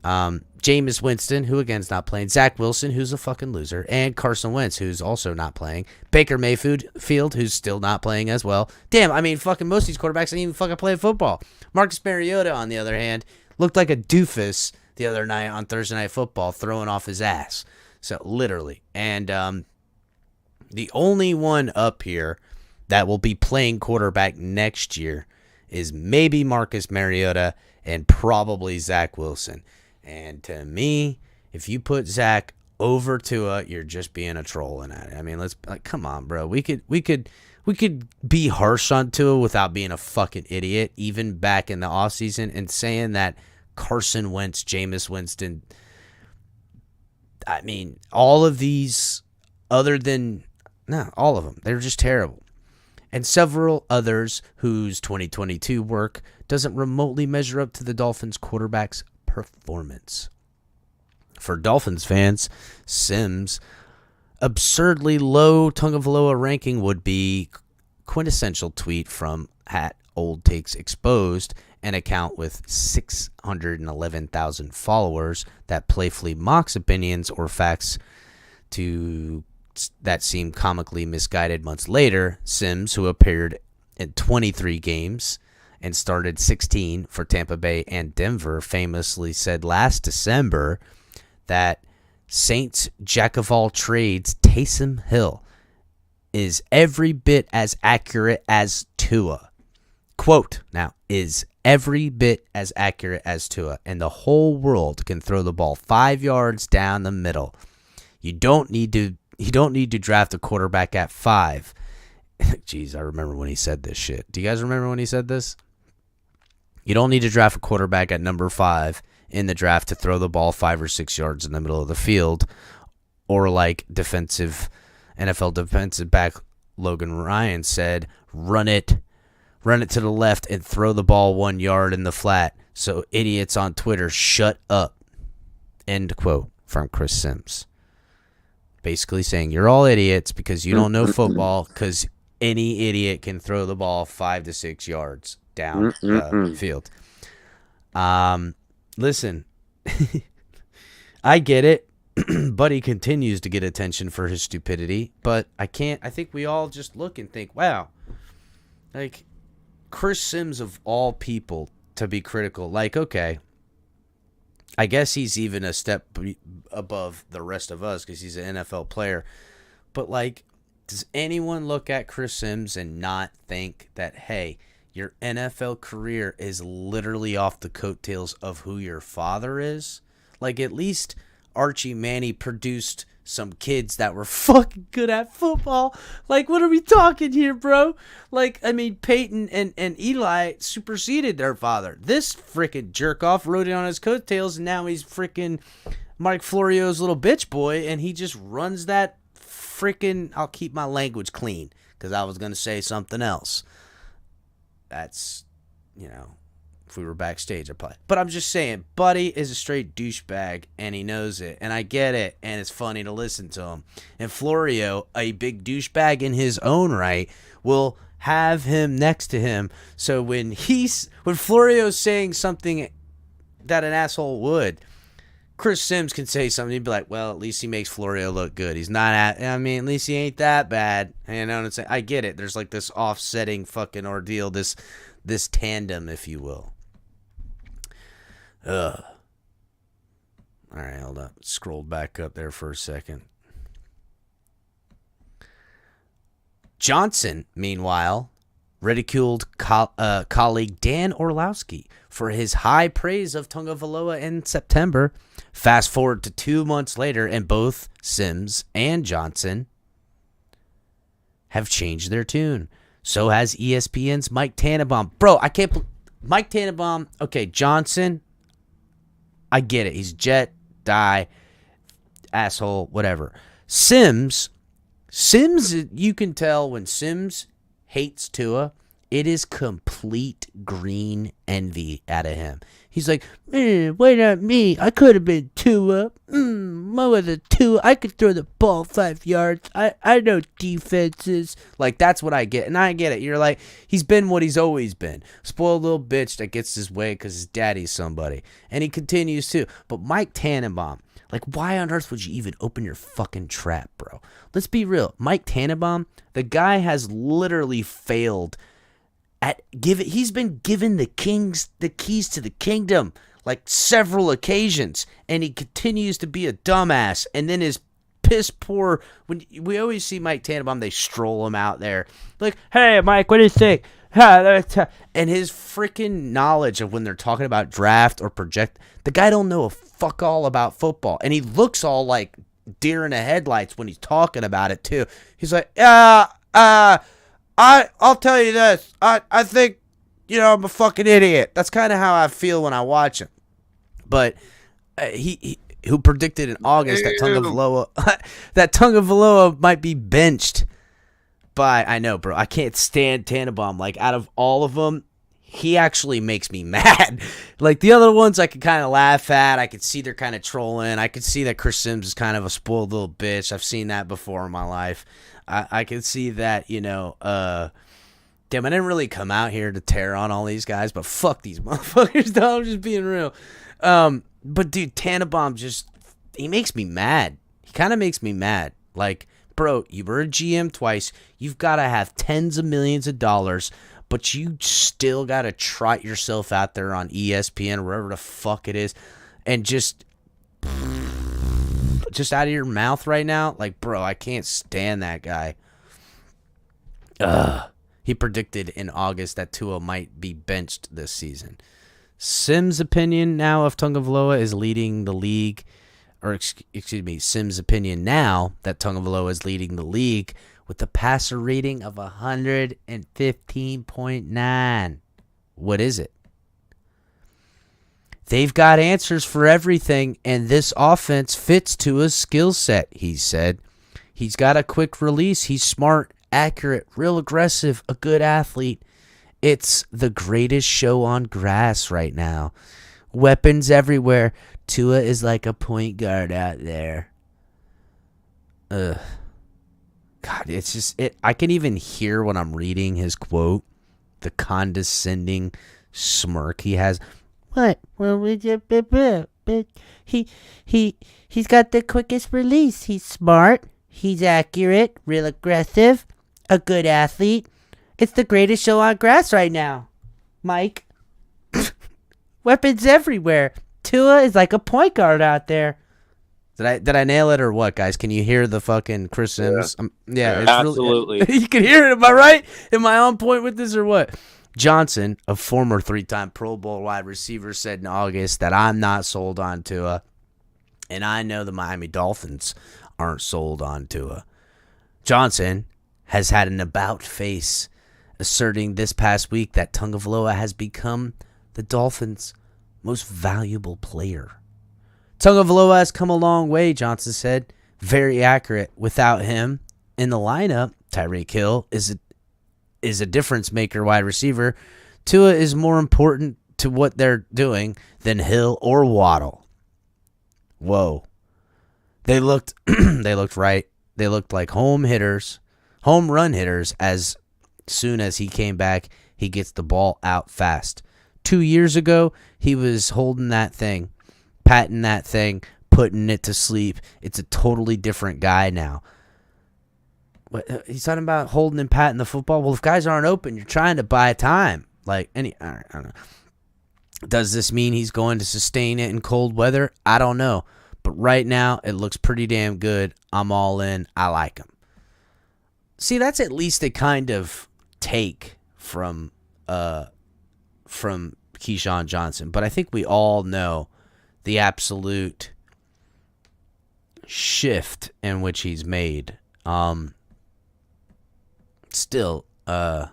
Jameis Winston, who again is not playing, Zach Wilson, who's a fucking loser, and Carson Wentz, who's also not playing, Baker Mayfield, who's still not playing as well. Damn, I mean, fucking most of these quarterbacks ain't even fucking playing football. Marcus Mariota, on the other hand, looked like a doofus the other night on Thursday Night Football, throwing off his ass. So, literally. And the only one up here that will be playing quarterback next year is maybe Marcus Mariota and probably Zach Wilson. And to me, if you put Zach over Tua, you're just being a troll in it. I mean, come on, bro. We could be harsh on Tua without being a fucking idiot, even back in the offseason, and saying that Carson Wentz, Jameis Winston, I mean, all of these, all of them, they're just terrible. And several others whose 2022 work doesn't remotely measure up to the Dolphins quarterback's performance. For Dolphins fans, Sims' absurdly low Tagovailoa ranking would be quintessential tweet from Old Takes Exposed, an account with 611,000 followers that playfully mocks opinions or facts that seem comically misguided months later. Sims, who appeared in 23 games and started 16 for Tampa Bay and Denver, famously said last December that Saints jack of all trades Taysom Hill is every bit as accurate as Tua. Quote, now, is every bit as accurate as Tua, and the whole world can throw the ball 5 yards down the middle. You don't need to draft a quarterback at 5. Jeez, I remember when he said this shit. Do you guys remember when he said this? You don't need to draft a quarterback at number 5 in the draft to throw the ball 5 or 6 yards in the middle of the field, or like NFL defensive back Logan Ryan said, run it to the left and throw the ball 1 yard in the flat. So idiots on Twitter, shut up. End quote from Chris Sims. Basically saying you're all idiots because you don't know football, because any idiot can throw the ball 5 to 6 yards down the field. Listen, I get it. Buddy continues to get attention for his stupidity, but I think we all just look and think, wow, like Chris Sims of all people to be critical. Like, okay, I guess he's even a step above the rest of us because he's an NFL player. But like, does anyone look at Chris Sims and not think that, hey, your NFL career is literally off the coattails of who your father is? Like, at least Archie Manning produced some kids that were fucking good at football. Like, what are we talking here, bro? Like, I mean, Peyton and Eli superseded their father. This freaking jerk-off rode it on his coattails, and now he's freaking Mike Florio's little bitch boy, and he just runs that freaking... I'll keep my language clean, because I was going to say something else. That's, if we were backstage, I'd probably... But I'm just saying, Buddy is a straight douchebag, and he knows it, and I get it, and it's funny to listen to him. And Florio, a big douchebag in his own right, will have him next to him. So when Florio's saying something that an asshole would, Chris Sims can say something, he'd be like, well, at least he makes Florio look good. He's not at least he ain't that bad. You know what I'm saying? I get it. There's like this offsetting fucking ordeal, this tandem, if you will. Ugh. All right, hold up. Scrolled back up there for a second. Johnson, meanwhile, ridiculed colleague Dan Orlowski for his high praise of Tagovailoa in September. Fast forward to 2 months later, and both Sims and Johnson have changed their tune. So has ESPN's Mike Tannenbaum. Bro, I can't... Mike Tannenbaum, okay, Johnson, I get it. He's jet, die, asshole, whatever. Sims, you can tell when Sims hates Tua, it is complete green envy out of him. He's like, why not me? I could have been Tua. What was a Tua? I could throw the ball 5 yards. I know defenses. Like, that's what I get. And I get it. You're like, he's been what he's always been. Spoiled little bitch that gets his way because his daddy's somebody. And he continues to. But Mike Tannenbaum, like, why on earth would you even open your fucking trap, bro? Let's be real. Mike Tannenbaum, the guy has literally failed he's been given the keys to the kingdom like several occasions, and he continues to be a dumbass. And then his piss poor, when we always see Mike Tannenbaum, they stroll him out there like, hey Mike, what do you think? And his freaking knowledge of when they're talking about draft or project, the guy don't know a fuck all about football, and he looks all like deer in the headlights when he's talking about it too. He's like, I'll tell you this. I think, I'm a fucking idiot. That's kind of how I feel when I watch him. But he who predicted in August that Tagovailoa might be benched by, I know, bro. I can't stand Tannenbaum. Like, out of all of them, he actually makes me mad. Like, the other ones I could kind of laugh at. I could see they're kind of trolling. I could see that Chris Sims is kind of a spoiled little bitch. I've seen that before in my life. I could see that, damn, I didn't really come out here to tear on all these guys, but fuck these motherfuckers, though. I'm just being real. But, dude, Tannenbaum he makes me mad. He kind of makes me mad. Like, bro, you were a GM twice. You've got to have tens of millions of dollars, but you still got to trot yourself out there on ESPN, wherever the fuck it is, and just out of your mouth right now. Like, bro, I can't stand that guy. He predicted in August that Tua might be benched this season. Sims' opinion now of Tagovailoa is leading the league, or excuse me, Sims' opinion now that Tagovailoa is leading the league with a passer rating of 115.9. What is it? They've got answers for everything, and this offense fits Tua's skill set, he said. He's got a quick release. He's smart, accurate, real aggressive, a good athlete. It's the greatest show on grass right now. Weapons everywhere. Tua is like a point guard out there. Ugh. God, it's just I can even hear when I'm reading his quote, the condescending smirk he has. What? Well, he's got the quickest release. He's smart. He's accurate, real aggressive, a good athlete. It's the greatest show on grass right now, Mike. Weapons everywhere. Tua is like a point guard out there. Did I nail it or what, guys? Can you hear the fucking Chris Sims? Yeah, it's absolutely. Really, you can hear it. Am I right? Am I on point with this or what? Johnson, a former 3-time Pro Bowl wide receiver, said in August that I'm not sold on Tua, and I know the Miami Dolphins aren't sold on Tua. Johnson has had an about face asserting this past week that Tagovailoa has become the Dolphins' most valuable player. Tagovailoa has come a long way, Johnson said. Very accurate. Without him in the lineup, Tyreek Hill is a difference maker wide receiver. Tua is more important to what they're doing than Hill or Waddle. Whoa. They looked right. They looked like home run hitters. As soon as he came back, he gets the ball out fast. 2 years ago, he was holding that thing, patting that thing, putting it to sleep. It's a totally different guy now. What, he's talking about holding and patting the football. Well, if guys aren't open, you're trying to buy time. I don't know. Does this mean he's going to sustain it in cold weather? I don't know. But right now, it looks pretty damn good. I'm all in. I like him. See, that's at least a kind of take from Keyshawn Johnson. But I think we all know the absolute shift in which he's made. Still, I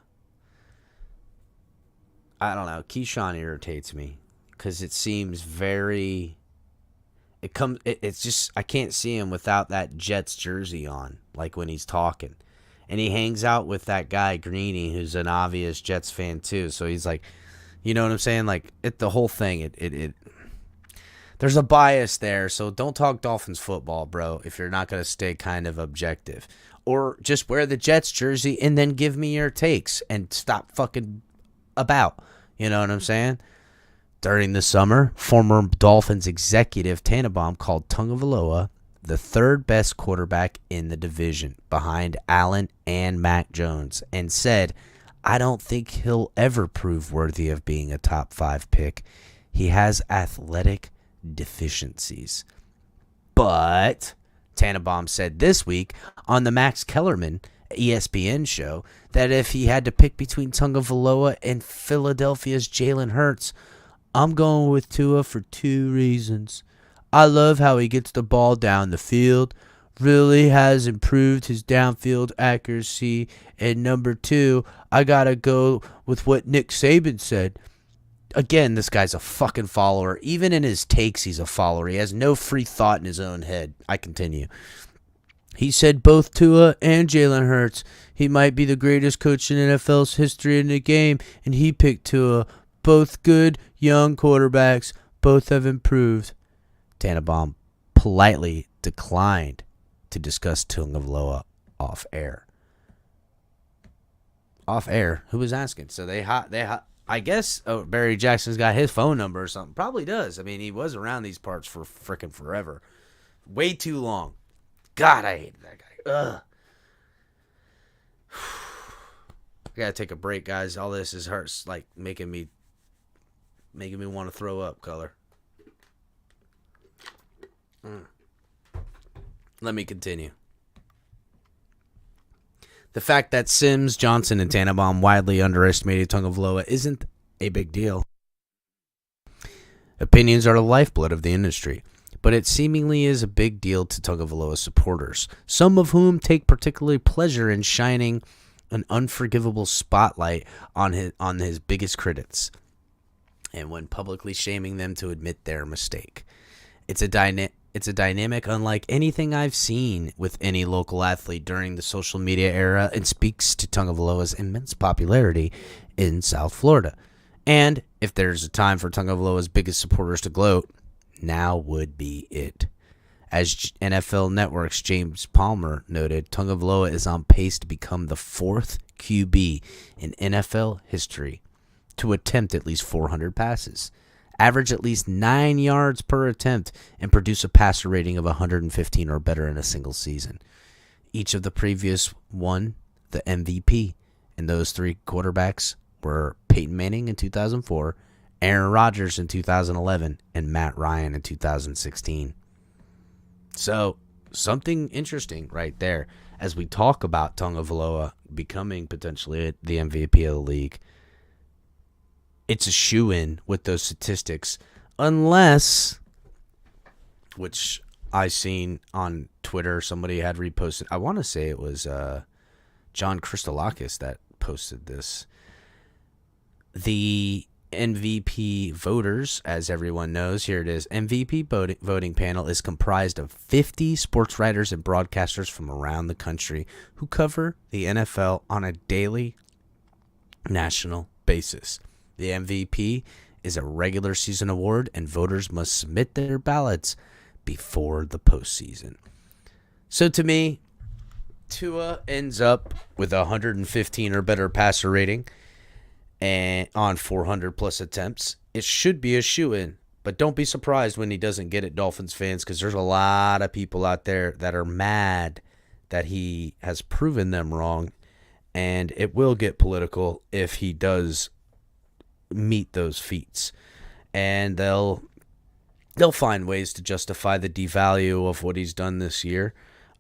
don't know. Keyshawn irritates me because it seems very. It's just I can't see him without that Jets jersey on, like when he's talking, and he hangs out with that guy Greeny, who's an obvious Jets fan too. So he's like, you know what I'm saying? Like the whole thing. There's a bias there. So don't talk Dolphins football, bro. If you're not gonna stay kind of objective. Or just wear the Jets jersey and then give me your takes and stop fucking about. You know what I'm saying? During the summer, former Dolphins executive Tannenbaum called Tagovailoa the third best quarterback in the division behind Allen and Mac Jones and said, I don't think he'll ever prove worthy of being a top 5 pick. He has athletic deficiencies. But Tannenbaum said this week on the Max Kellerman ESPN show that if he had to pick between Tagovailoa and Philadelphia's Jalen Hurts, I'm going with Tua for 2 reasons. I love how he gets the ball down the field, really has improved his downfield accuracy, and number 2, I gotta go with what Nick Saban said. Again, this guy's a fucking follower. Even in his takes, he's a follower. He has no free thought in his own head. I continue. He said both Tua and Jalen Hurts. He might be the greatest coach in NFL's history in the game, and he picked Tua. Both good, young quarterbacks. Both have improved. Tannenbaum politely declined to discuss Tagovailoa off air. Off air? Who was asking? So I guess Barry Jackson's got his phone number or something. Probably does. I mean, he was around these parts for frickin' forever. Way too long. God, I hate that guy. Ugh. I gotta take a break, guys. All this is hurts, like making me want to throw up. Color. Let me continue. The fact that Sims, Johnson, and Tannenbaum widely underestimated Tagovailoa isn't a big deal. Opinions are the lifeblood of the industry, but it seemingly is a big deal to Tagovailoa supporters, some of whom take particular pleasure in shining an unforgivable spotlight on his biggest critics, and when publicly shaming them to admit their mistake. It's a dynamic unlike anything I've seen with any local athlete during the social media era, and speaks to Tagovailoa's immense popularity in South Florida. And if there's a time for Tagovailoa's biggest supporters to gloat, now would be it. As NFL Network's James Palmer noted, Tagovailoa is on pace to become the 4th QB in NFL history to attempt at least 400 passes, average at least 9 yards per attempt, and produce a passer rating of 115 or better in a single season. Each of the previous won the MVP, and those 3 quarterbacks were Peyton Manning in 2004, Aaron Rodgers in 2011, and Matt Ryan in 2016. So, something interesting right there as we talk about Tagovailoa becoming potentially the MVP of the league. It's a shoo-in with those statistics, unless, which I seen on Twitter, somebody had reposted. I want to say it was John Christolakis that posted this. The MVP voters, as everyone knows, here it is. MVP voting panel is comprised of 50 sports writers and broadcasters from around the country who cover the NFL on a daily national basis. The MVP is a regular season award, and voters must submit their ballots before the postseason. So to me, Tua ends up with a 115 or better passer rating and on 400 plus attempts. It should be a shoo-in, but don't be surprised when he doesn't get it, Dolphins fans, because there's a lot of people out there that are mad that he has proven them wrong, and it will get political if he does meet those feats, and they'll find ways to justify the devalue of what he's done this year.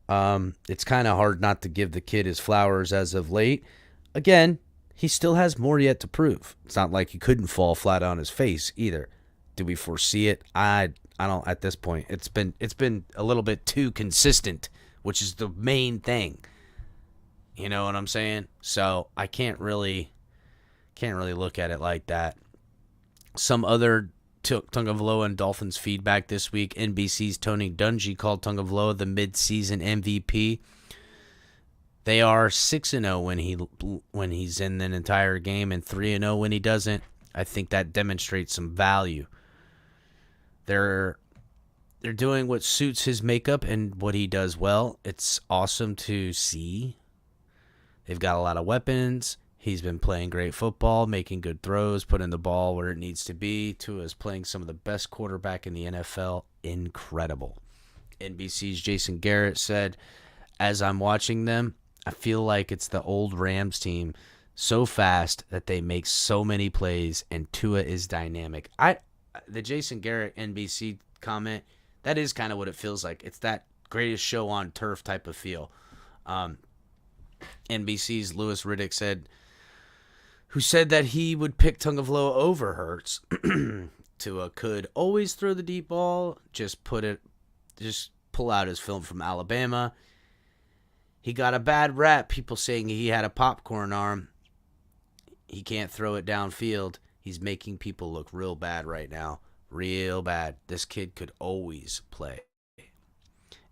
It's kind of hard not to give the kid his flowers as of late. Again, he still has more yet to prove. It's not like he couldn't fall flat on his face either. Do we foresee it? I don't at this point. It's been a little bit too consistent, which is the main thing. You know what I'm saying? So I can't really look at it like that. Some other Tagovailoa and Dolphins feedback this week. NBC's Tony Dungy called Tagovailoa the mid-season MVP. They are 6-0 when he's in an entire game, and 3-0 when he doesn't. I think that demonstrates some value. They're doing what suits his makeup and what he does well. It's awesome to see. They've got a lot of weapons. He's been playing great football, making good throws, putting the ball where it needs to be. Tua is playing some of the best quarterback in the NFL. Incredible. NBC's Jason Garrett said, as I'm watching them, I feel like it's the old Rams team, so fast that they make so many plays, and Tua is dynamic. The Jason Garrett NBC comment, that is kind of what it feels like. It's that greatest show on turf type of feel. NBC's Louis Riddick said that he would pick Tagovailoa over Hurts. Tua could always throw the deep ball, just pull out his film from Alabama. He got a bad rap, people saying he had a popcorn arm. He can't throw it downfield. He's making people look real bad right now. Real bad. This kid could always play.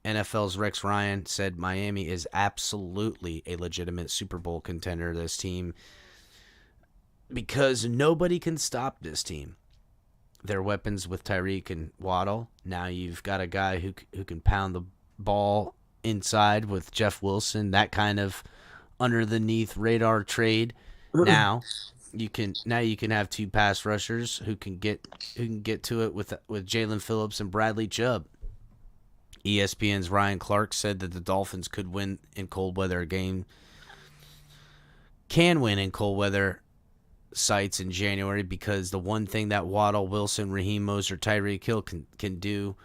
NFL's Rex Ryan said Miami is absolutely a legitimate Super Bowl contender, this team, because nobody can stop this team. Their weapons with Tyreek and Waddle. Now you've got a guy who can pound the ball inside with Jeff Wilson, that kind of underneath radar trade. Now you can have 2 pass rushers who can get to it with Jalen Phillips and Bradley Chubb. ESPN's Ryan Clark said that the Dolphins can win in cold weather sites in January, because the one thing that Waddle, Wilson, Raheem Mostert, Tyreek Hill can do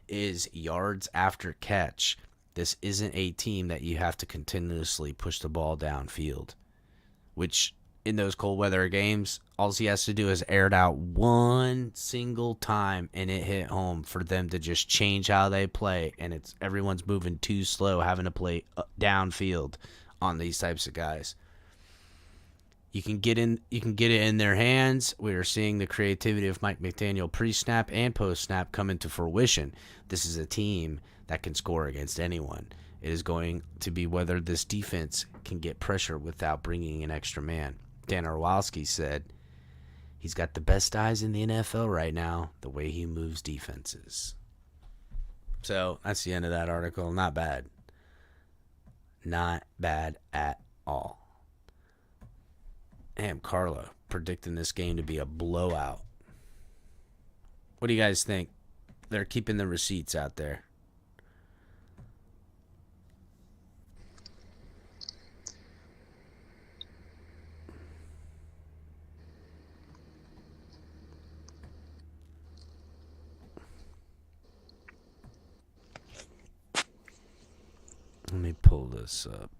is yards after catch. This isn't a team that you have to continuously push the ball downfield, which in those cold weather games, all he has to do is air it out one single time and it hit home for them to just change how they play. And it's everyone's moving too slow, having to play downfield on these types of guys. You can get it in their hands. We are seeing the creativity of Mike McDaniel pre-snap and post-snap come into fruition. This is a team that can score against anyone. It is going to be whether this defense can get pressure without bringing an extra man. Dan Orlowski said he's got the best eyes in the NFL right now, the way he moves defenses. So that's the end of that article. Not bad. Not bad at all. Damn, Carlo predicting this game to be a blowout. What do you guys think? They're keeping the receipts out there. Let me pull this up.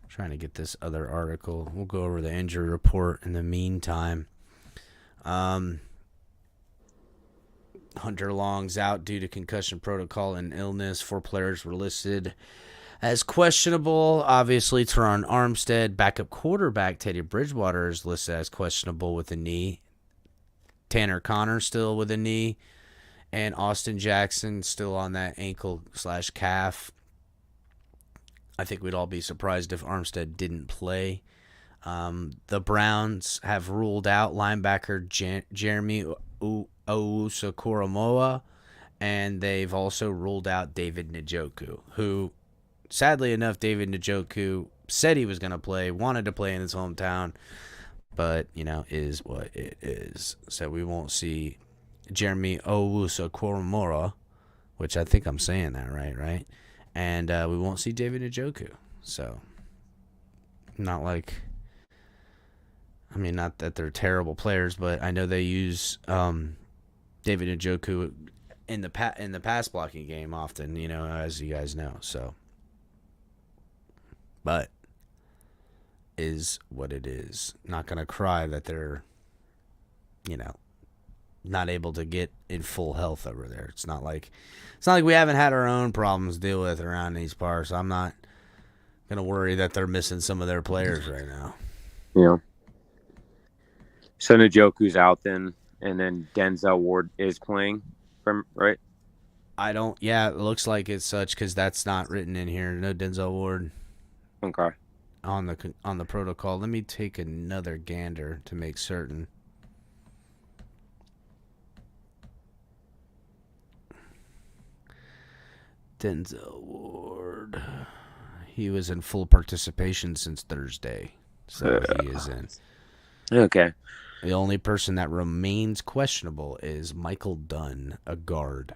Trying to get this other article. We'll go over the injury report in the meantime. Hunter Long's out due to concussion protocol and illness. 4 players were listed as questionable. Obviously, Teron Armstead, backup quarterback Teddy Bridgewater, is listed as questionable with a knee. Tanner Connor still with a knee. And Austin Jackson still on that ankle/calf. I think we'd all be surprised if Armstead didn't play. The Browns have ruled out linebacker Jeremy Owusu-Koramoah, and they've also ruled out David Njoku, who, sadly enough, David Njoku said he was going to play, wanted to play in his hometown, but, is what it is. So we won't see Jeremy Owusu-Koramoah, which I think I'm saying that right? And we won't see David Njoku. So, not that they're terrible players, but I know they use David Njoku in the pass blocking game often, as you guys know. So, but is what it is. Not gonna cry that they're, not able to get in full health over there. It's not like we haven't had our own problems to deal with around these parts. I'm not gonna worry that they're missing some of their players right now. Yeah. So Njoku's out then, and then Denzel Ward is playing, right? It looks like it's such because that's not written in here. No Denzel Ward. Okay. On the protocol. Let me take another gander to make certain. Denzel Ward. He was in full participation since Thursday, so he is in. Okay. The only person that remains questionable is Michael Dunn, a guard.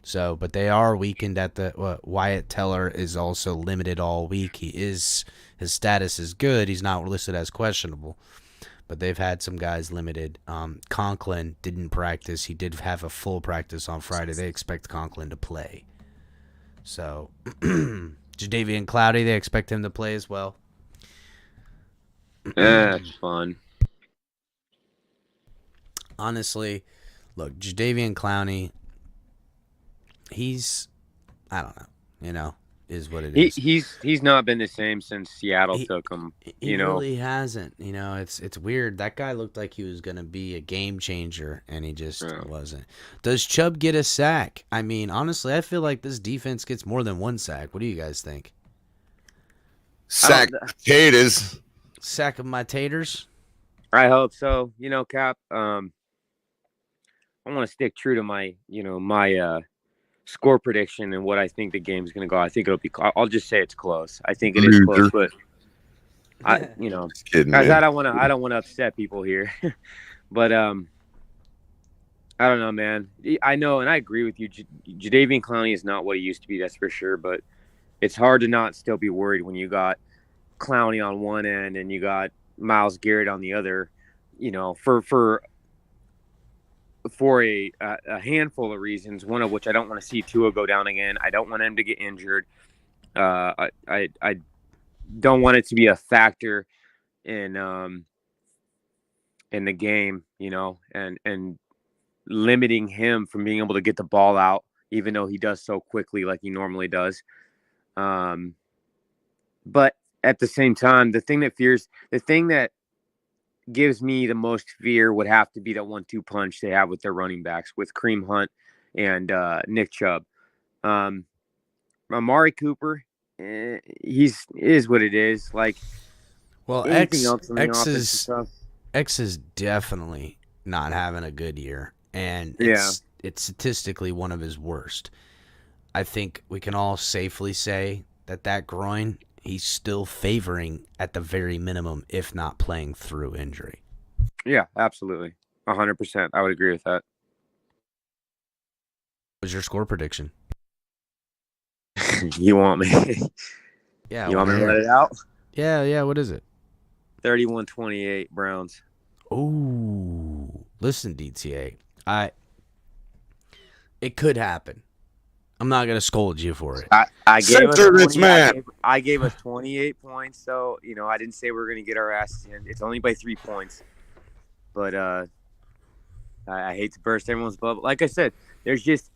So, but they are weakened at the Wyatt Teller is also limited all week. His status is good. He's not listed as questionable, but they've had some guys limited. Conklin didn't practice. He did have a full practice on Friday. They expect Conklin to play. So, Jadeveon Clowney, they expect him to play as well. That's fun. Honestly, look, Jadeveon Clowney, I don't know, is what it is. He's not been the same since Seattle took him. He really hasn't. It's weird. That guy looked like he was going to be a game changer, and he just wasn't. Does Chubb get a sack? I mean, honestly, I feel like this defense gets more than one sack. What do you guys think? Sack potatoes. Sack of my taters? I hope so. Cap, I want to stick true to my score prediction and what I think the game's going to go. I think it'll be. I'll just say it's close. I think it is close, but guys, I don't want to upset people here, but I don't know, man. I know, and I agree with you. Jadeveon Clowney is not what he used to be. That's for sure. But it's hard to not still be worried when you got Clowney on one end and you got Myles Garrett on the other. For for a handful of reasons. One of which I don't want to see Tua go down again. I don't want him to get injured. I don't want it to be a factor in the game, and limiting him from being able to get the ball out, even though he does so quickly like he normally does. But at the same time, the thing that gives me the most fear would have to be that 1-2 punch they have with their running backs, with Kareem Hunt and Nick Chubb. Amari Cooper, is what it is. Like, well, anything else on the offensive stuff? X is definitely not having a good year, and it's statistically one of his worst. I think we can all safely say that groin, he's still favoring at the very minimum, if not playing through injury. Yeah, absolutely. 100%. I would agree with that. What's your score prediction? You want me? Yeah. You want me to let it out? Yeah. What is it? 31-28 Browns. Oh, listen, DTA. It could happen. I'm not gonna scold you for it. I gave us 28 points, so I didn't say we were gonna get our asses in. It's only by 3 points, but I hate to burst everyone's bubble. Like I said, there's just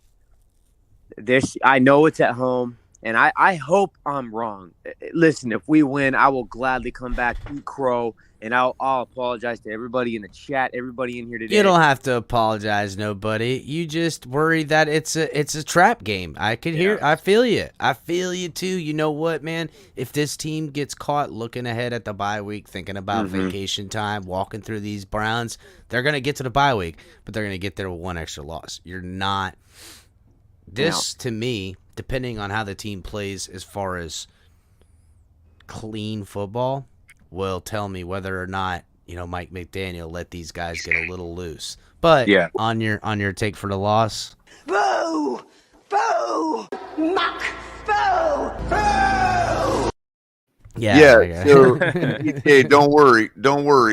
this. I know it's at home, and I hope I'm wrong. Listen, if we win, I will gladly come back, eat crow, and I'll apologize to everybody in the chat, everybody in here today. You don't have to apologize, nobody. You just worry that it's a trap game. I could hear. I feel you. I feel you too. You know what, man? If this team gets caught looking ahead at the bye week, thinking about vacation time, walking through these Browns, they're gonna get to the bye week, but they're gonna get there with one extra loss. You're not. This to me, depending on how the team plays, as far as clean football, will tell me whether or not Mike McDaniel let these guys get a little loose. But on your take for the loss, boo, boo, muck, boo, boo. Yeah. So, hey, don't worry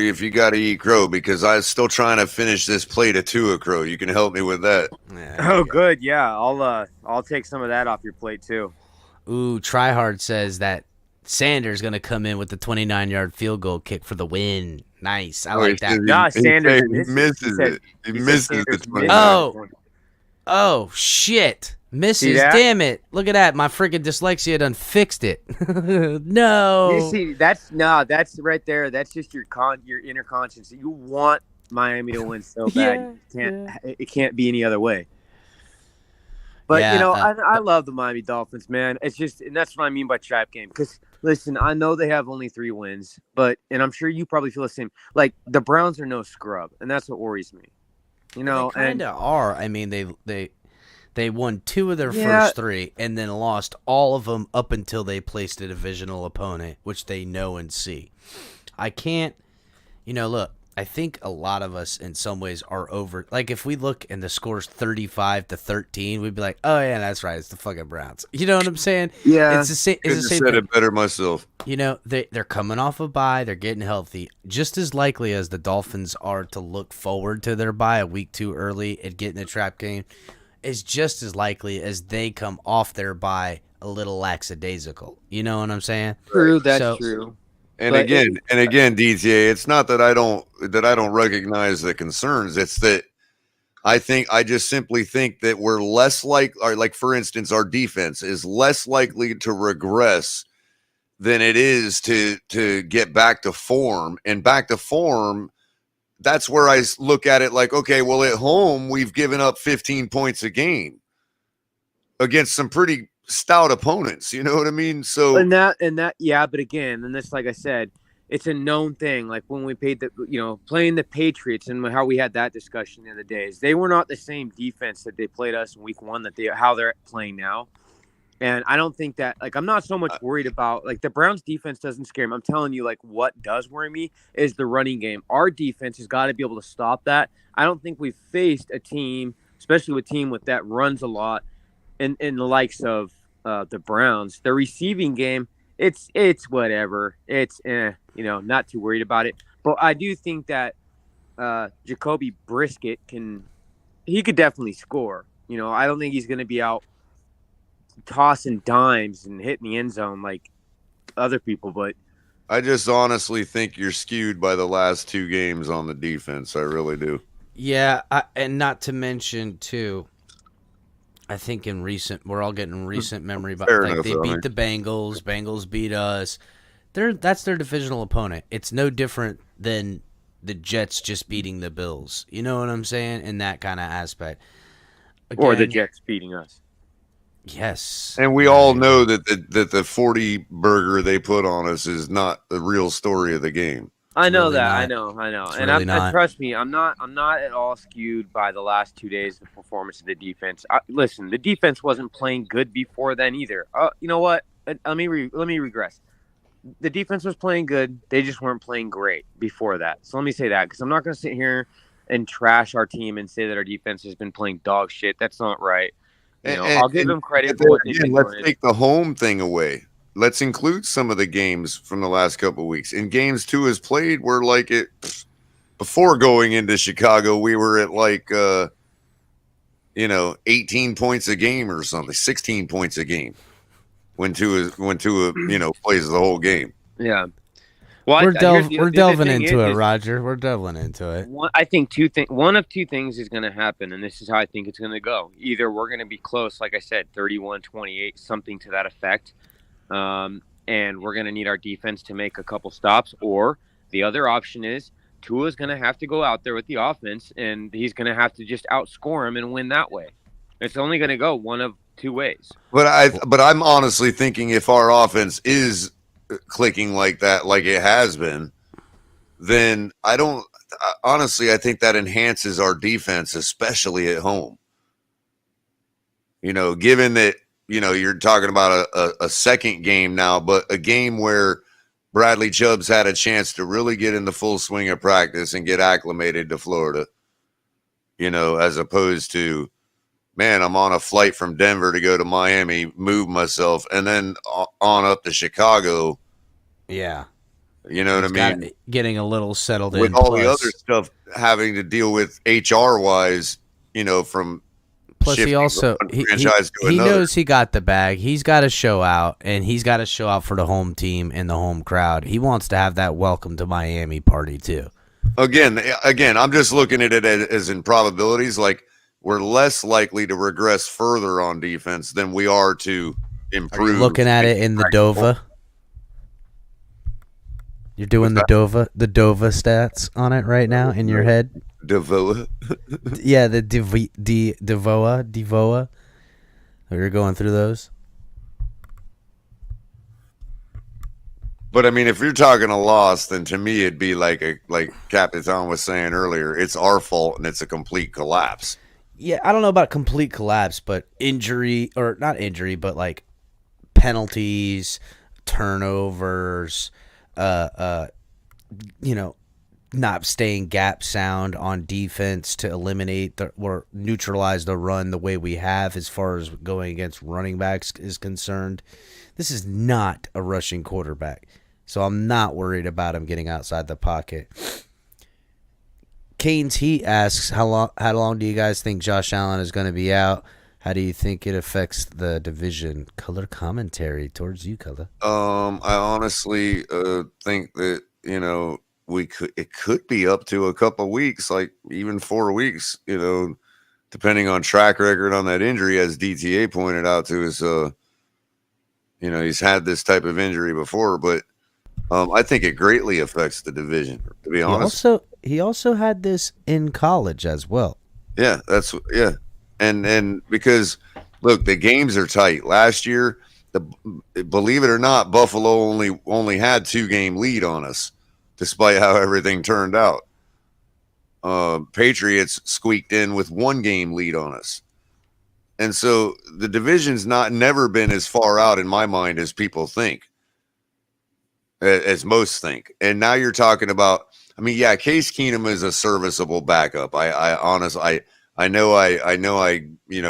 if you got to eat crow, because I'm still trying to finish this plate of Tua crow. You can help me with that. Good. Yeah, I'll take some of that off your plate too. Ooh, Tryhard says that Sanders going to come in with the 29-yard field goal kick for the win. Nice. I like that. Sanders misses it. He misses the 20. Oh, shit. Misses. Damn it. Look at that. My freaking dyslexia done fixed it. No. You see, that's right there. That's just your inner conscience. You want Miami to win so bad. It can't be any other way. But, I love the Miami Dolphins, man. It's just, and that's what I mean by trap game. Because, listen, I know they have only 3 wins, and I'm sure you probably feel the same. Like, the Browns are no scrub, and that's what worries me. They kind of are. I mean, they won 2 of their first 3, and then lost all of them up until they placed a divisional opponent, which they know and see. I can't, look. I think a lot of us in some ways are over. Like, if we look and the score's 35-13, we'd be like, "Oh yeah, that's right. It's the fucking Browns." You know what I'm saying? Yeah. It's the same. It's the same said thing. It better myself. They're coming off a bye. They're getting healthy. Just as likely as the Dolphins are to look forward to their bye a week too early and get in the trap game, is just as likely as they come off their bye a little lackadaisical. You know what I'm saying? True. That's true. And again, DTA, it's not that I don't recognize the concerns. It's that I just simply think that we're less like, for instance, our defense is less likely to regress than it is to get back to form. And back to form, that's where I look at it like, okay, well, at home, we've given up 15 points a game against some pretty stout opponents, you know what I mean? So and that yeah, but again, and this, like I said, it's a known thing. Like when we played playing the Patriots and how we had that discussion the other days, they were not the same defense that they played us in week 1 how they're playing now. And I don't think that, like, I'm not so much worried about, like, the Browns defense doesn't scare me. I'm telling you, like, what does worry me is the running game. Our defense has got to be able to stop that. I don't think we've faced a team, especially with a team that runs a lot, in the likes of the Browns. The receiving game, it's whatever. It's not too worried about it. But I do think that Jacoby Brisket can he could definitely score. You know, I don't think he's going to be out tossing dimes and hitting the end zone like other people, but I just honestly think you're skewed by the last 2 games on the defense. I really do. Yeah, and not to mention too, I think we're all getting recent memory, but like they beat the Bengals. Bengals beat us. That's their divisional opponent. It's no different than the Jets just beating the Bills. You know what I'm saying? In that kind of aspect. Again, or the Jets beating us. Yes. And we all know that the 40 burger they put on us is not the real story of the game. I know really that. I know. And really and trust me, I'm not at all skewed by the last 2 days of the performance of the defense. Listen, the defense wasn't playing good before then either. You know what? Let me regress. The defense was playing good. They just weren't playing great before that. So let me say that, because I'm not going to sit here and trash our team and say that our defense has been playing dog shit. That's not right. You know, I'll give them credit for what they've been doing. Let's take the home thing away. Let's include some of the games from the last couple of weeks. In games Tua has played, we're like it before going into Chicago, we were at like 18 points a game or something, 16 points a game when Tua plays the whole game. Yeah. Well, we're delving into it, Roger. We're delving into it. I think one of two things is going to happen, and this is how I think it's going to go. Either we're going to be close, like I said, 31-28, something to that effect, and we're going to need our defense to make a couple stops, or the other option is Tua's going to have to go out there with the offense, and he's going to have to just outscore him and win that way. It's only going to go one of two ways. But I'm honestly thinking if our offense is clicking like that, like it has been, then I think that enhances our defense, especially at home. Given that, you're talking about a second game now, but a game where Bradley Chubb's had a chance to really get in the full swing of practice and get acclimated to Florida, as opposed to, man, I'm on a flight from Denver to go to Miami, move myself, and then on up to Chicago. Yeah. You know what I mean? Getting a little settled with in. With all the other stuff having to deal with HR-wise, from plus he also he knows he got the bag. He's got to show out, and he's got to show out for the home team and the home crowd. He wants to have that welcome to Miami party too. Again, I'm just looking at it as in probabilities. Like, we're less likely to regress further on defense than we are to improve. Are you looking at it in the DVOA? You're doing the DVOA stats on it right now in your head? DVOA? Yeah, the DVOA. You're going through those? But I mean, if you're talking a loss, then to me it'd be like Capitan was saying earlier, it's our fault and it's a complete collapse. Yeah, I don't know about complete collapse, but injury, or not injury, but like penalties, turnovers, not staying gap sound on defense to eliminate or neutralize the run the way we have as far as going against running backs is concerned. This is not a rushing quarterback, so I'm not worried about him getting outside the pocket. Kane's Heat asks, how long do you guys think Josh Allen is going to be out? How do you think it affects the division? Color commentary towards you, Color. I honestly think that it could be up to a couple weeks, like even 4 weeks. Depending on track record on that injury, as DTA pointed out to us. He's had this type of injury before, but I think it greatly affects the division. To be honest, he also had this in college as well. Yeah, and because look, the games are tight. Last year, believe it or not, Buffalo only had 2-game lead on us, despite how everything turned out. Patriots squeaked in with 1-game lead on us. And so the division's never been as far out in my mind as people think, as most think. And now you're talking about, Case Keenum is a serviceable backup. I honestly know I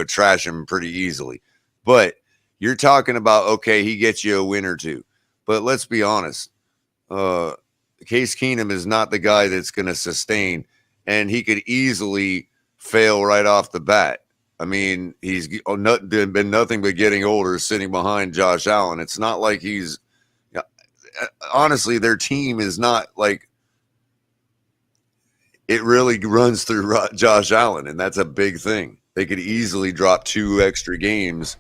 trash him pretty easily, but you're talking about, okay, he gets you a win or two, but let's be honest. Case Keenum is not the guy that's going to sustain, and he could easily fail right off the bat. I mean, he's been nothing but getting older, sitting behind Josh Allen. It's not like he's honestly, their team is not like it really runs through Josh Allen, and that's a big thing. They could easily drop 2 extra games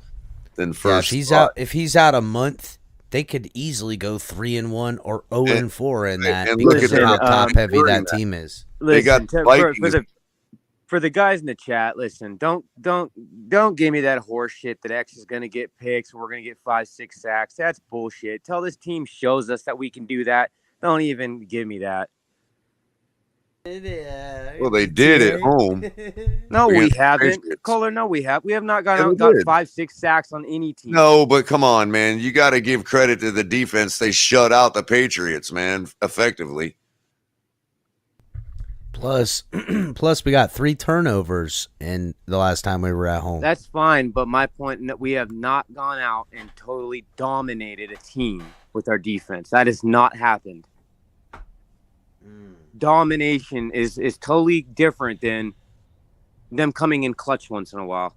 than first. Yeah, if he's out a month, they could easily go 3-1 or 0-4 in that because of how top heavy that team is. Listen, they got for the guys in the chat, listen, don't give me that horse shit that X is going to get picks. We're going to get 5-6 sacks. That's bullshit. Till this team shows us that we can do that. Don't even give me that. Well, they did at home. No, we haven't. Kohler, no, we have. We have not got 5-6 sacks on any team. No, but come on, man. You got to give credit to the defense. They shut out the Patriots, man, effectively. Plus, we got 3 turnovers in the last time we were at home. That's fine, but my point is that we have not gone out and totally dominated a team with our defense. That has not happened. Domination is totally different than them coming in clutch once in a while.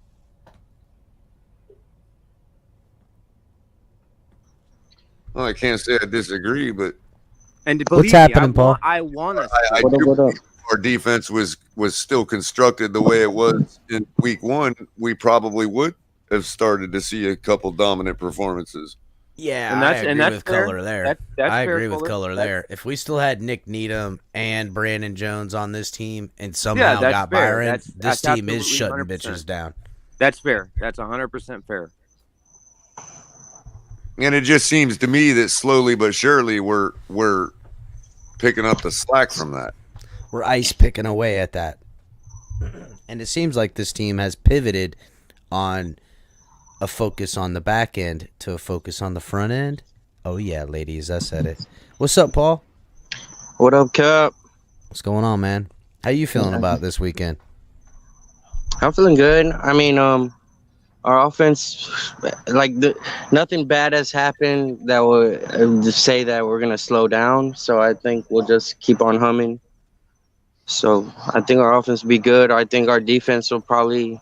Well, I can't say I disagree, but what's happening, Paul? I want us. What up? Our defense was still constructed the way it was in week 1. We probably would have started to see a couple dominant performances. Yeah, I agree with Kohler there. I agree with Kohler there. If we still had Nick Needham and Brandon Jones on this team and somehow got Byron, this team is shutting 100%. Bitches down. That's fair. That's 100% fair. And it just seems to me that slowly but surely we're picking up the slack from that. We're ice picking away at that. And it seems like this team has pivoted on a focus on the back end to a focus on the front end. Oh, yeah, ladies, I said it. What's up, Paul? What up, Cap? What's going on, man? How you feeling about this weekend? I'm feeling good. I mean, our offense, nothing bad has happened that would say that we're going to slow down. So I think we'll just keep on humming. So I think our offense will be good. I think our defense will probably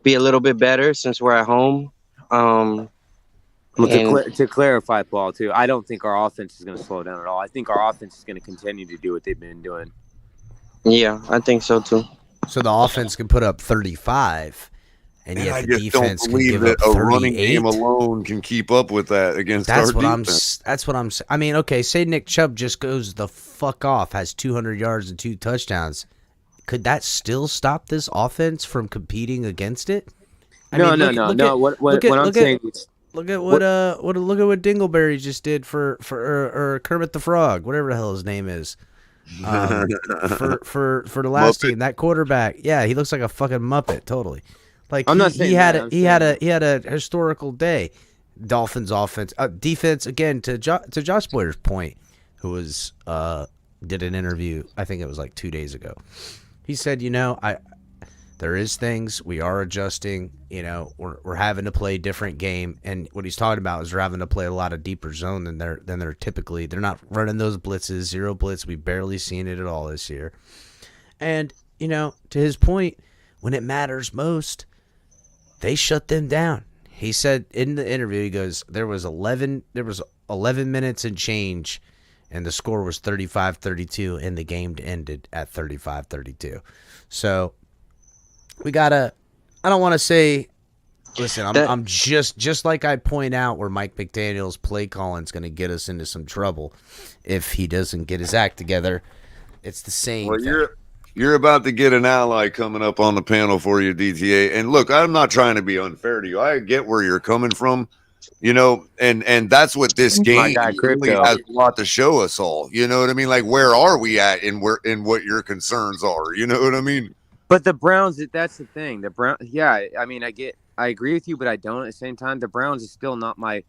be a little bit better since we're at home. To clarify, Paul, too, I don't think our offense is going to slow down at all. I think our offense is going to continue to do what they've been doing. Yeah, I think so, too. So the offense can put up 35, and yet the defense can give up 38. A running game alone can keep up with that against our defense. That's what I'm saying. I mean, okay, say Nick Chubb just goes the fuck off, has 200 yards and 2 touchdowns. Could that still stop this offense from competing against it? No. What I'm saying is, look at what Dingleberry just did for Kermit the Frog, whatever the hell his name is, for the last team. That quarterback, yeah, he looks like a fucking Muppet, totally. Like he had a historical day. Dolphins offense, defense again. To Josh Boyer's point, who was did an interview, I think it was like 2 days ago. He said, there is things we are adjusting. We're having to play a different game, and what he's talking about is we're having to play a lot of deeper zone than they're typically. They're not running those blitzes, 0 blitz. We've barely seen it at all this year. And to his point, when it matters most, they shut them down. He said in the interview, he goes, there was 11 minutes and change, and the score was 35-32, and the game ended at 35-32. So we gotta. I don't want to say. Listen, I'm just like I point out where Mike McDaniel's play calling is going to get us into some trouble if he doesn't get his act together. It's the same. Well, you're about to get an ally coming up on the panel for you, DTA. And look, I'm not trying to be unfair to you. I get where you're coming from. And that's what this game really has a lot to show us all. You know what I mean? Like, where are we at in what your concerns are? You know what I mean? But the Browns, that's the thing. The Browns, yeah, I mean, I agree with you, but I don't at the same time. The Browns is still not my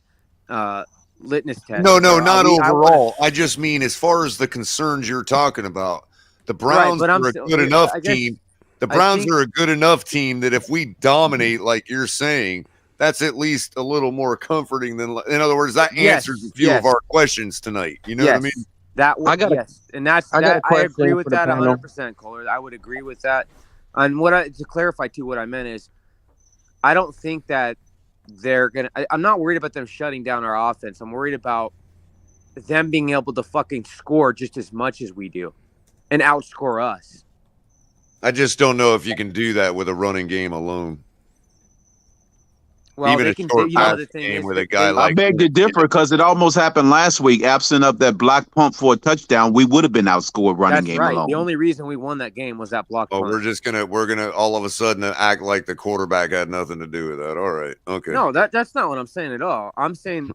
litmus test. No, not overall. I just mean as far as the concerns you're talking about. The Browns are a good enough team. The Browns are a good enough team that if we dominate, like you're saying, that's at least a little more comforting than. In other words, that answers a few of our questions tonight. You know what I mean? And I agree with that 100%, Kohler. I would agree with that. And to clarify too, what I meant is, I don't think that they're gonna. I'm not worried about them shutting down our offense. I'm worried about them being able to fucking score just as much as we do, and outscore us. I just don't know if you can do that with a running game alone. Well, even they a can short do, you know, pass the thing game is with a guy I like. I beg to differ because it almost happened last week. Absent of that block pump for a touchdown, we would have been outscored running That's game right. alone. The only reason we won that game was that block punt. We're gonna all of a sudden act like the quarterback had nothing to do with that. All right, okay. No, that's not what I'm saying at all. I'm saying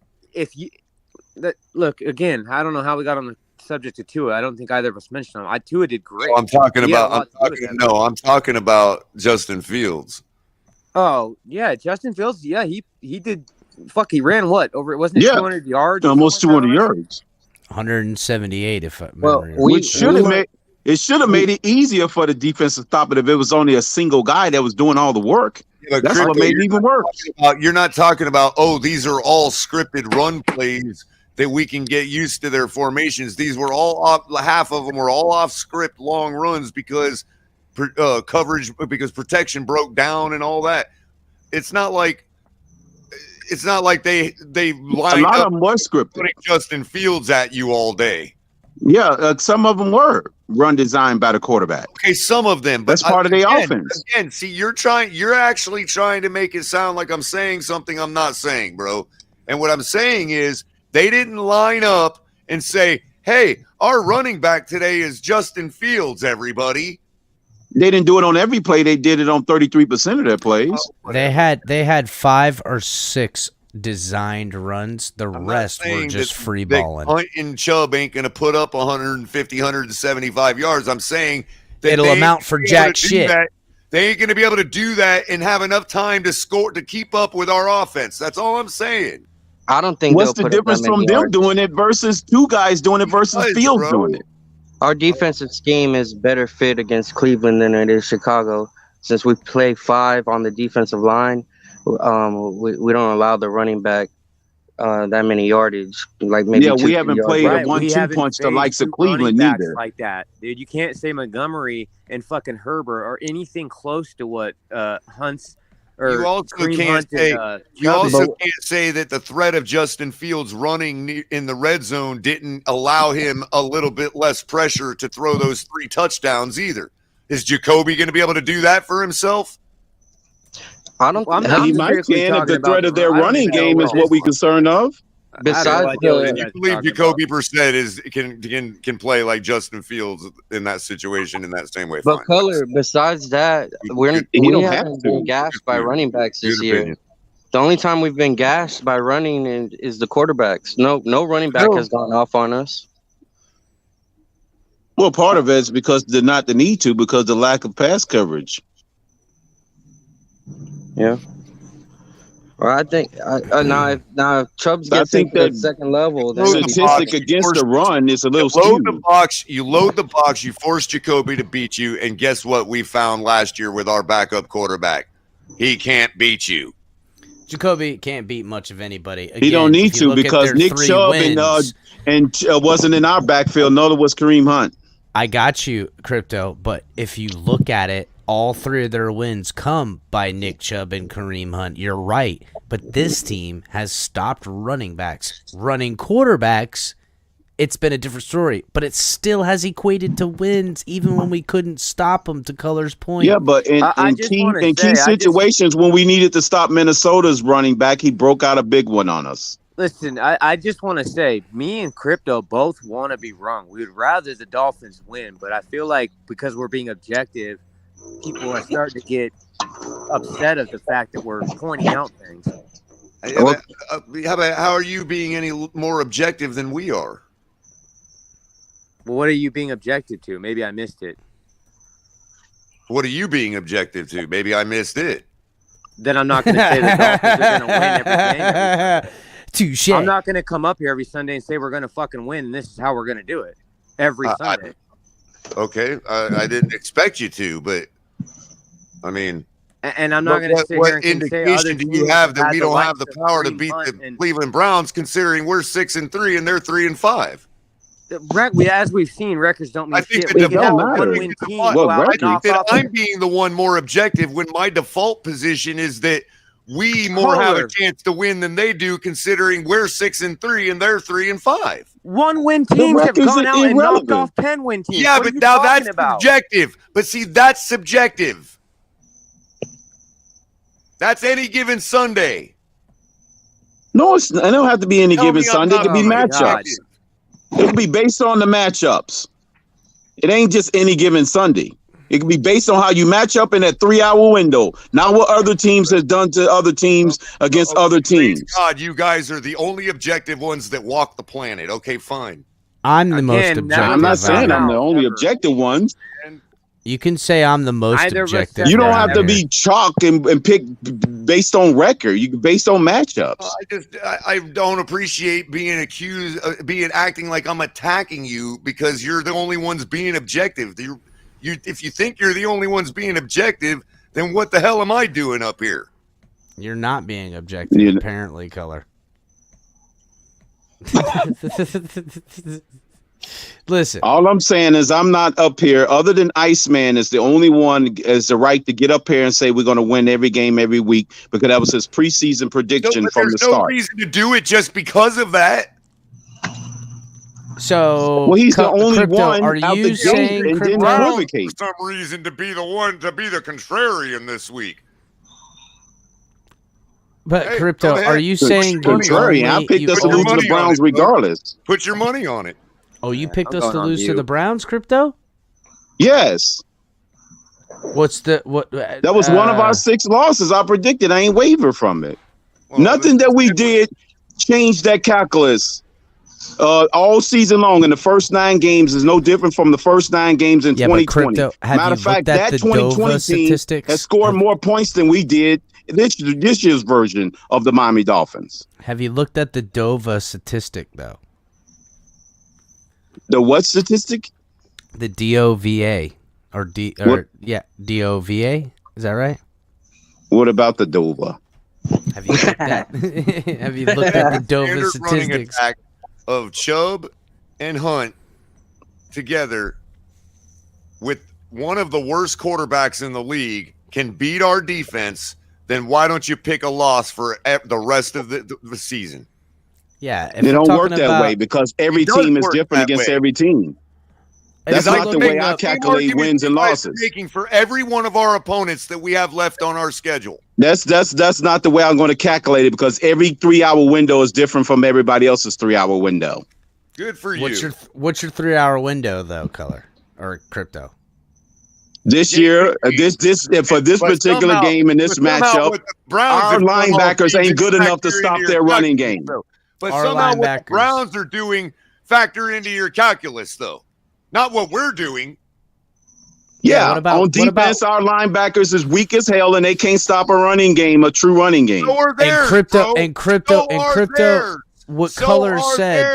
look again. I don't know how we got on the subject of Tua. I don't think either of us mentioned him. Tua did great. I'm talking about Justin Fields. Oh yeah, Justin Fields. Yeah, he did. Fuck, he ran what over? It wasn't 200 yards. Almost 200 yards. 178, if I well, which should have made it easier for the defense to stop it if it was only a single guy that was doing all the work. Yeah, that's what made it even worse. You're not talking about these are all scripted run plays that we can get used to their formations. These were all off. Half of them were all off script long runs because coverage, because protection broke down and all that. It's not like they lined a lot up of them were scripted, putting Justin Fields at you all day. Yeah, some of them were run designed by the quarterback. Okay, some of them, but that's part of the offense. Again, see, you're actually trying to make it sound like I'm saying something I'm not saying, bro. And what I'm saying is they didn't line up and say, "Hey, our running back today is Justin Fields." Everybody. They didn't do it on every play. They did it on 33% of their plays. They had 5 or 6 designed runs. The rest were just free balling. Hunt and Chubb ain't going to put up 150, 175 yards. I'm saying that it'll amount for jack shit. They ain't going to be able to do that and have enough time to score to keep up with our offense. That's all I'm saying. I don't think. What's the difference from them doing it versus two guys doing it versus Fields doing it? Our defensive scheme is better fit against Cleveland than it is Chicago. Since we play 5 on the defensive line, we don't allow the running back that many yardage. Like maybe we haven't played a 1-2 punch the likes of Cleveland either. Like that, dude. You can't say Montgomery and fucking Herbert or anything close to what Hunt's. You also can't say that the threat of Justin Fields running in the red zone didn't allow him a little bit less pressure to throw those 3 touchdowns either. Is Jacoby going to be able to do that for himself? I don't. He might can if the threat of their running game is what we're concerned of. Besides, you believe Jacoby Brissett can play like Justin Fields in that situation in that same way. But Color, besides that, we haven't been gassed by running backs this year. The only time we've been gassed by running is the quarterbacks. No running back has gone off on us. Well, part of it is because they're not the need to, because the lack of pass coverage. Yeah. Well, I think now if Chubbs gets into that second level, then statistic against the run is a little skewed. You load the box, you force Jacoby to beat you, and guess what we found last year with our backup quarterback? He can't beat you. Jacoby can't beat much of anybody. Again, he don't need to because Nick Chubb and wasn't in our backfield. Neither was Kareem Hunt. I got you, Crypto, but if you look at it, all 3 of their wins come by Nick Chubb and Kareem Hunt. You're right. But this team has stopped running backs. Running quarterbacks, it's been a different story. But it still has equated to wins, even when we couldn't stop them, to Color's point. Yeah, but in key situations when we needed to stop Minnesota's running back, he broke out a big one on us. Listen, I just want to say, me and Crypto both want to be wrong. We would rather the Dolphins win, but I feel like because we're being objective, people are starting to get upset of the fact that we're pointing out things. How are you being any more objective than we are? Well, what are you being objective to? Maybe I missed it. What are you being objective to? Maybe I missed it. Then I'm not going to say the Dolphins are going to win every game. Touche. I'm not going to come up here every Sunday and say we're going to fucking win, and this is how we're going to do it every Sunday. Okay, I didn't expect you to, but I mean, and I'm not going to sit here and indication do you have that we don't have the power to beat the Cleveland Browns, considering we're 6-3 and they're 3-5? As we've seen, records don't mean shit. We can have a one-win team. I think that I'm being the one more objective when my default position is that we more have a chance to win than they do, considering we're 6-3 and they're 3-5. One-win teams have gone out and knocked off 10-win teams. Yeah, but now that's subjective. But see, that's subjective. That's any given Sunday. No, it don't have to be any given Sunday. It could be matchups. It could be based on the matchups. It ain't just any given Sunday. It could be based on how you match up in that 3-hour window, not what other teams have done to other teams against other teams. God, you guys are the only objective ones that walk the planet. Okay, fine. I'm the most objective. I'm not saying I'm the only objective ones. You can say I'm the most objective. You don't have to be chalk and pick based on record. You can based on matchups. I don't appreciate being accused, acting like I'm attacking you because you're the only ones being objective. If you think you're the only ones being objective, then what the hell am I doing up here? You're not being objective, apparently, Color. Listen. All I'm saying is I'm not up here. Other than Iceman is the only one has the right to get up here and say we're going to win every game every week because that was his preseason prediction from the start. There's no reason to do it just because of that. So, well, he's the only one. Are you saying and didn't equivocate for some reason to be the one to be the contrarian this week? But hey, Crypto, are you saying contrarian? I picked us to lose to the Browns regardless. Put your money on it. Oh, you picked us to lose to the Browns, Crypto? Yes. What's the what? That was one of our 6 losses. I predicted. I ain't waver from it. Well, nothing that we did changed that calculus. All season long in the first 9 games is no different from the first 9 games in 2020. Crypto, matter of fact, that 2020 team has scored more points than we did this year's version of the Miami Dolphins. Have you looked at the DOVA statistic though? The what statistic? The DOVA DOVA. Is that right? What about the DOVA? Have you looked at Have you looked at the DOVA statistics? Of Chubb and Hunt together with one of the worst quarterbacks in the league can beat our defense, then why don't you pick a loss for the rest of the season? Yeah. It don't work that way because every team is different against every team. That's not the way I calculate wins and losses. Making for every one of our opponents that we have left on our schedule. That's not the way I'm going to calculate it because every 3-hour window is different from everybody else's 3-hour window. Good for you. What's your 3-hour window though, Color or Crypto? This year, for this particular game in this matchup, our linebackers ain't good enough to stop their running game. But somehow what the Browns are doing factor into your calculus though. Not what we're doing. Yeah, on defense, our linebackers is weak as hell, and they can't stop a running game, a true running game. So are theirs, and crypto. What Color said.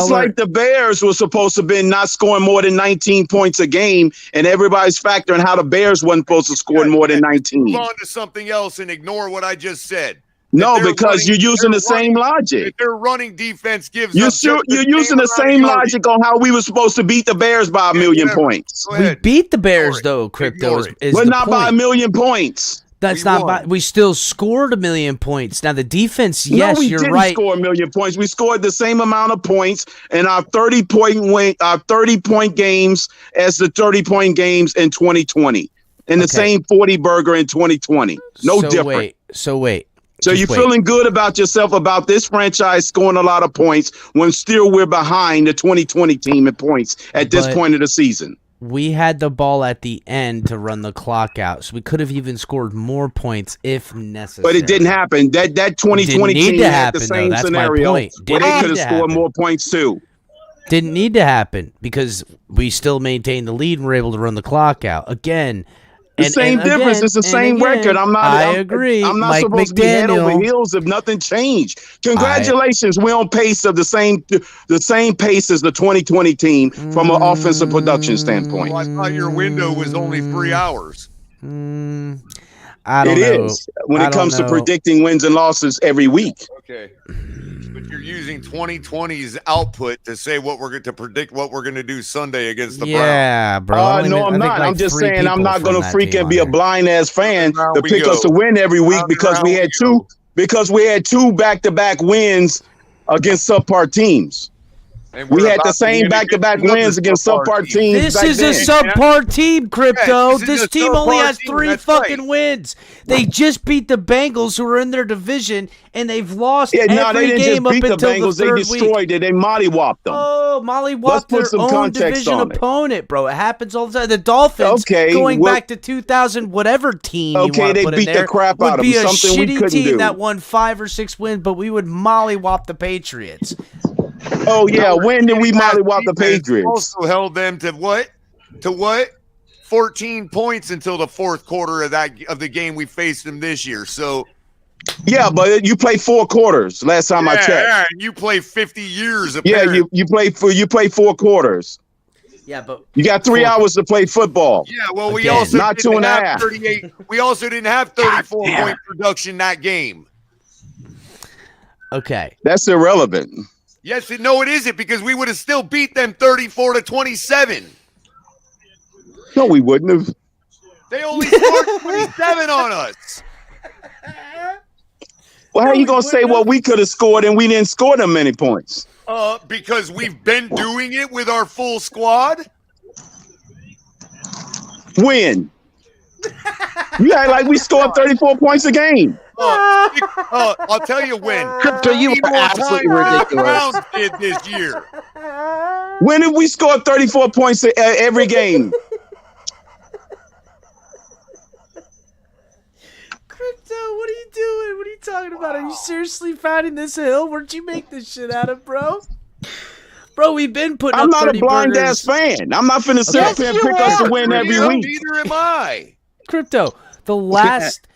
Like the Bears were supposed to be not scoring more than 19 points a game, and everybody's factoring how the Bears wasn't supposed to score more than 19. Move on to something else and ignore what I just said. No, because you're using the same logic. Their running defense gives you're using the same logic on how we were supposed to beat the Bears by 1 million points. We beat the Bears though, Crypto. We're not by 1 million points. That's not. We still scored 1 million points. Now the defense, yes, you're right. We didn't score 1 million points. We scored the same amount of points in our 30-point games as the 30-point games in 2020, and the same 40 burger in 2020. No different. Wait. So you're feeling good about yourself about this franchise scoring a lot of points when still we're behind the 2020 team in points at this point of the season. We had the ball at the end to run the clock out, so we could have even scored more points if necessary. But it didn't happen. That 2020 team had the same scenario where they could have scored more points too. Didn't need to happen because we still maintained the lead and were able to run the clock out. Again, it's the same record. I agree. I'm not supposed to be head over heels if nothing changed. Congratulations, we're on pace of the same pace as the 2020 team from an offensive production standpoint. Well, I thought your window was only 3 hours. I don't know. It is when it comes to predicting wins and losses every week. Okay. But you're using 2020's output to say what we're going to predict what we're going to do Sunday against the Browns. Yeah, bro. No, I'm not. I'm just saying I'm not going to freaking be a blind ass fan to pick us to win every week because we had two back-to-back wins against subpar teams. We had the same back-to-back wins against subpar teams. This is a subpar team, Crypto. This team only has 3 fucking wins. They just beat the Bengals, who are in their division, and they've lost every game up until the Bengals. They destroyed it. They mollywopped them. Oh, mollywopped their own division opponent, bro. It happens all the time. The Dolphins, going back to 2000, whatever team you want to put in there, they beat the crap out of them. Would be a shitty team that won 5 or 6 wins, but we would mollywop the Patriots. Oh yeah, when did we mollywop the Patriots? Also held them to what? 14 points until the fourth quarter of the game we faced them this year. So yeah, but you played 4 quarters last time I checked. Yeah, you play 50 years. Apparently. Yeah, you played 4 quarters. Yeah, but you got 3 hours to play football. Yeah, well, we also not 2.5. 38. We also didn't have 34-point production that game. Okay, that's irrelevant. Yes, no, it isn't, because we would have still beat them 34-27. No, we wouldn't have. They only scored 27 on us. Well, how are you going to say what we could have scored and we didn't score them many points? Because we've been doing it with our full squad. When? You act like we scored 34 points a game. I'll tell you when. Crypto, you are absolutely ridiculous. Browns did this year. When did we score 34 points every game? Crypto, what are you doing? What are you talking about? Are you seriously finding this hill? Where'd you make this shit out of, bro?Ro, we've been putting I'm up 30 not a blind burgers. ass fan. I'm not finna sit up here and pick us to win every week. Neither am I. Crypto, the last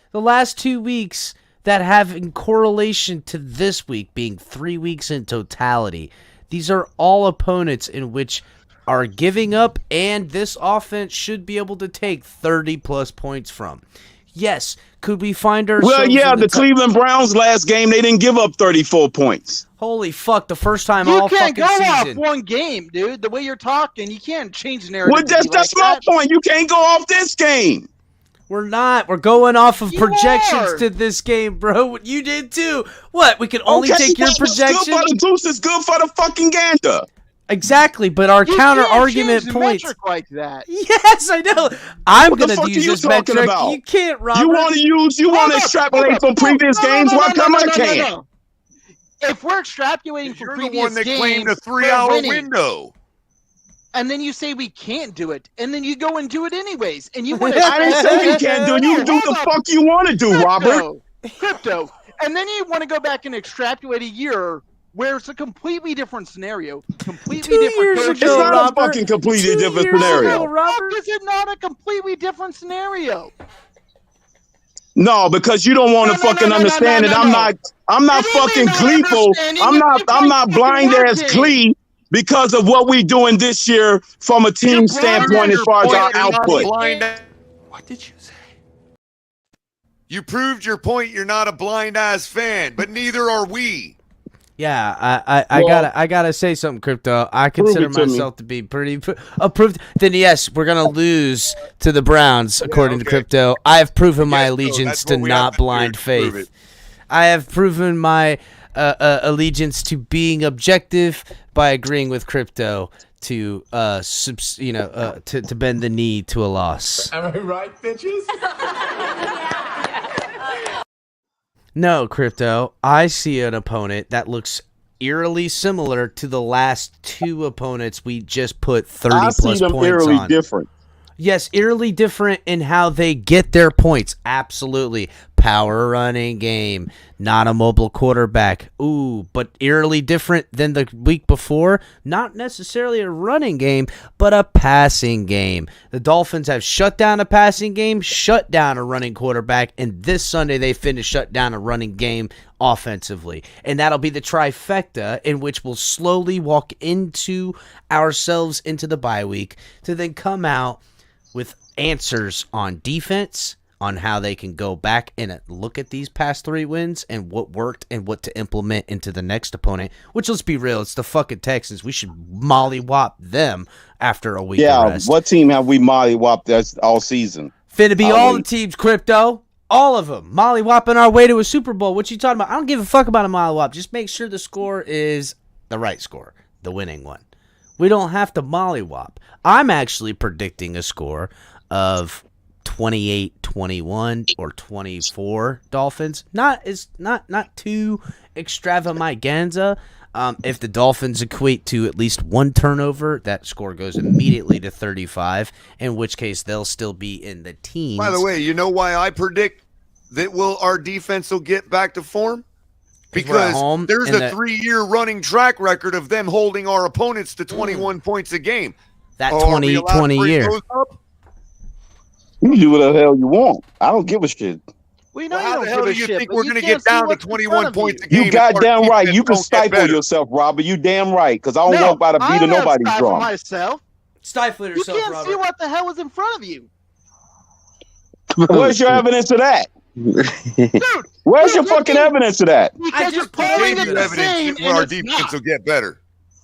2 weeks that have in correlation to this week being 3 weeks in totality, these are all opponents in which are giving up, and this offense should be able to take 30-plus points from. Yes, could we find ourselves... Well, yeah, the Cleveland Browns last game, they didn't give up 34 points. Holy fuck, the first time all fucking season. You can't go off one game, dude. The way you're talking, you can't change the narrative. Well, that's my point. You can't go off this game. We're not. We're going off of projections to this game, bro. You did too. What? We can only take your projection? Good for the goose is good for the fucking gander. Exactly, but our counter argument points like that. Yes, I know. I'm gonna use this metric. About? You can't, Robert. You want to extrapolate from previous games? Why come I can't? If we're extrapolating from previous games, you're the one that claimed a 3-hour window. And then you say we can't do it, and then you go and do it anyways. And you want to? I didn't say you can't do it. You do the fuck you want to do, Robert. Crypto, and then you want to go back and extrapolate a year where it's a completely different scenario, completely different. It's not a fucking completely different scenario. Robert, is it not a completely different scenario? No, because you don't want to fucking understand it. I'm not fucking gleeful. I'm not blind ass glee. Because of what we're doing this year from a team standpoint as far as our output. What did you say? You proved your point. You're not a blind-ass fan, but neither are we. Yeah, I gotta say something, Crypto. I consider myself to be pretty approved. Then yes, we're gonna lose to the Browns, according to Crypto. I have proven my allegiance to not blind faith. I have proven my allegiance to being objective by agreeing with Crypto to to bend the knee to a loss. Am I right, bitches? No, Crypto. I see an opponent that looks eerily similar to the last 2 opponents we just put 30-plus points on. Eerily different. Yes, eerily different in how they get their points. Absolutely. Power running game, not a mobile quarterback. Ooh, but eerily different than the week before. Not necessarily a running game, but a passing game. The Dolphins have shut down a passing game, shut down a running quarterback, and this Sunday they finished shut down a running game offensively. And that'll be the trifecta in which we'll slowly walk into ourselves into the bye week to then come out with answers on defense, on how they can go back and look at these past 3 wins and what worked and what to implement into the next opponent, which, let's be real, it's the fucking Texans. We should mollywop them after a week of rest. What team have we mollywopped all season? Finna be all the teams, Crypto. All of them. Mollywopping our way to a Super Bowl. What you talking about? I don't give a fuck about a mollywop. Just make sure the score is the right score, the winning one. We don't have to mollywop. I'm actually predicting a score of 28-21 or 24 Dolphins. Not too extravaganza. If the Dolphins equate to at least 1 turnover, that score goes immediately to 35, in which case they'll still be in the teens. By the way, you know why I predict that our defense will get back to form? Because there's a 3-year running track record of them holding our opponents to 21 points a game. That 20 year. You do what the hell you want. I don't give a shit. We know how you the don't hell give do a you shit, think but we're you going to can't get down see to what's in 21 front of points a game? You goddamn right. You can don't get stifle better. yourself, Robert. You damn right. Because I don't walk by the beat of nobody's drum. Myself. Stifle You yourself, can't Robert. see what the hell is in front of you. Where's your evidence of that? Dude, Where's your fucking evidence of that? Because you're calling it the same, and our it's defense not. will get better.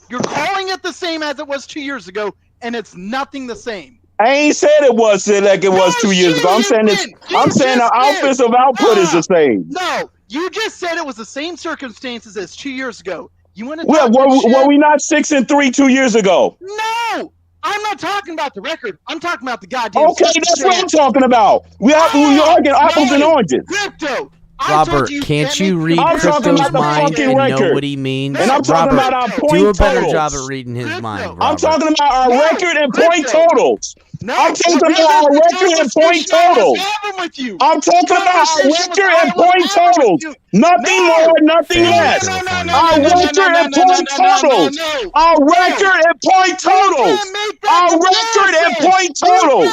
You're calling it the same as it was 2 years ago, and it's nothing the same. I ain't said it was like it was 2 years ago. I'm saying the offensive output is the same. No, you just said it was the same circumstances as 2 years ago. You want to Well, were we not 6-3 2 years ago? No, I'm not talking about the record. I'm talking about the goddamn. Okay, that's what I'm talking about. We arguing apples and oranges. Crypto. Robert, can't you read Crypto's mind and know what he means? And I'm talking Robert, about our point do a better totals. job at reading his mind, Robert. I'm talking about our record and point totals. No, I'm talking about our record and point totals. I'm talking about our record and point totals. Nothing more, nothing less. Our record and point totals. Our record and point totals. Our record and point totals.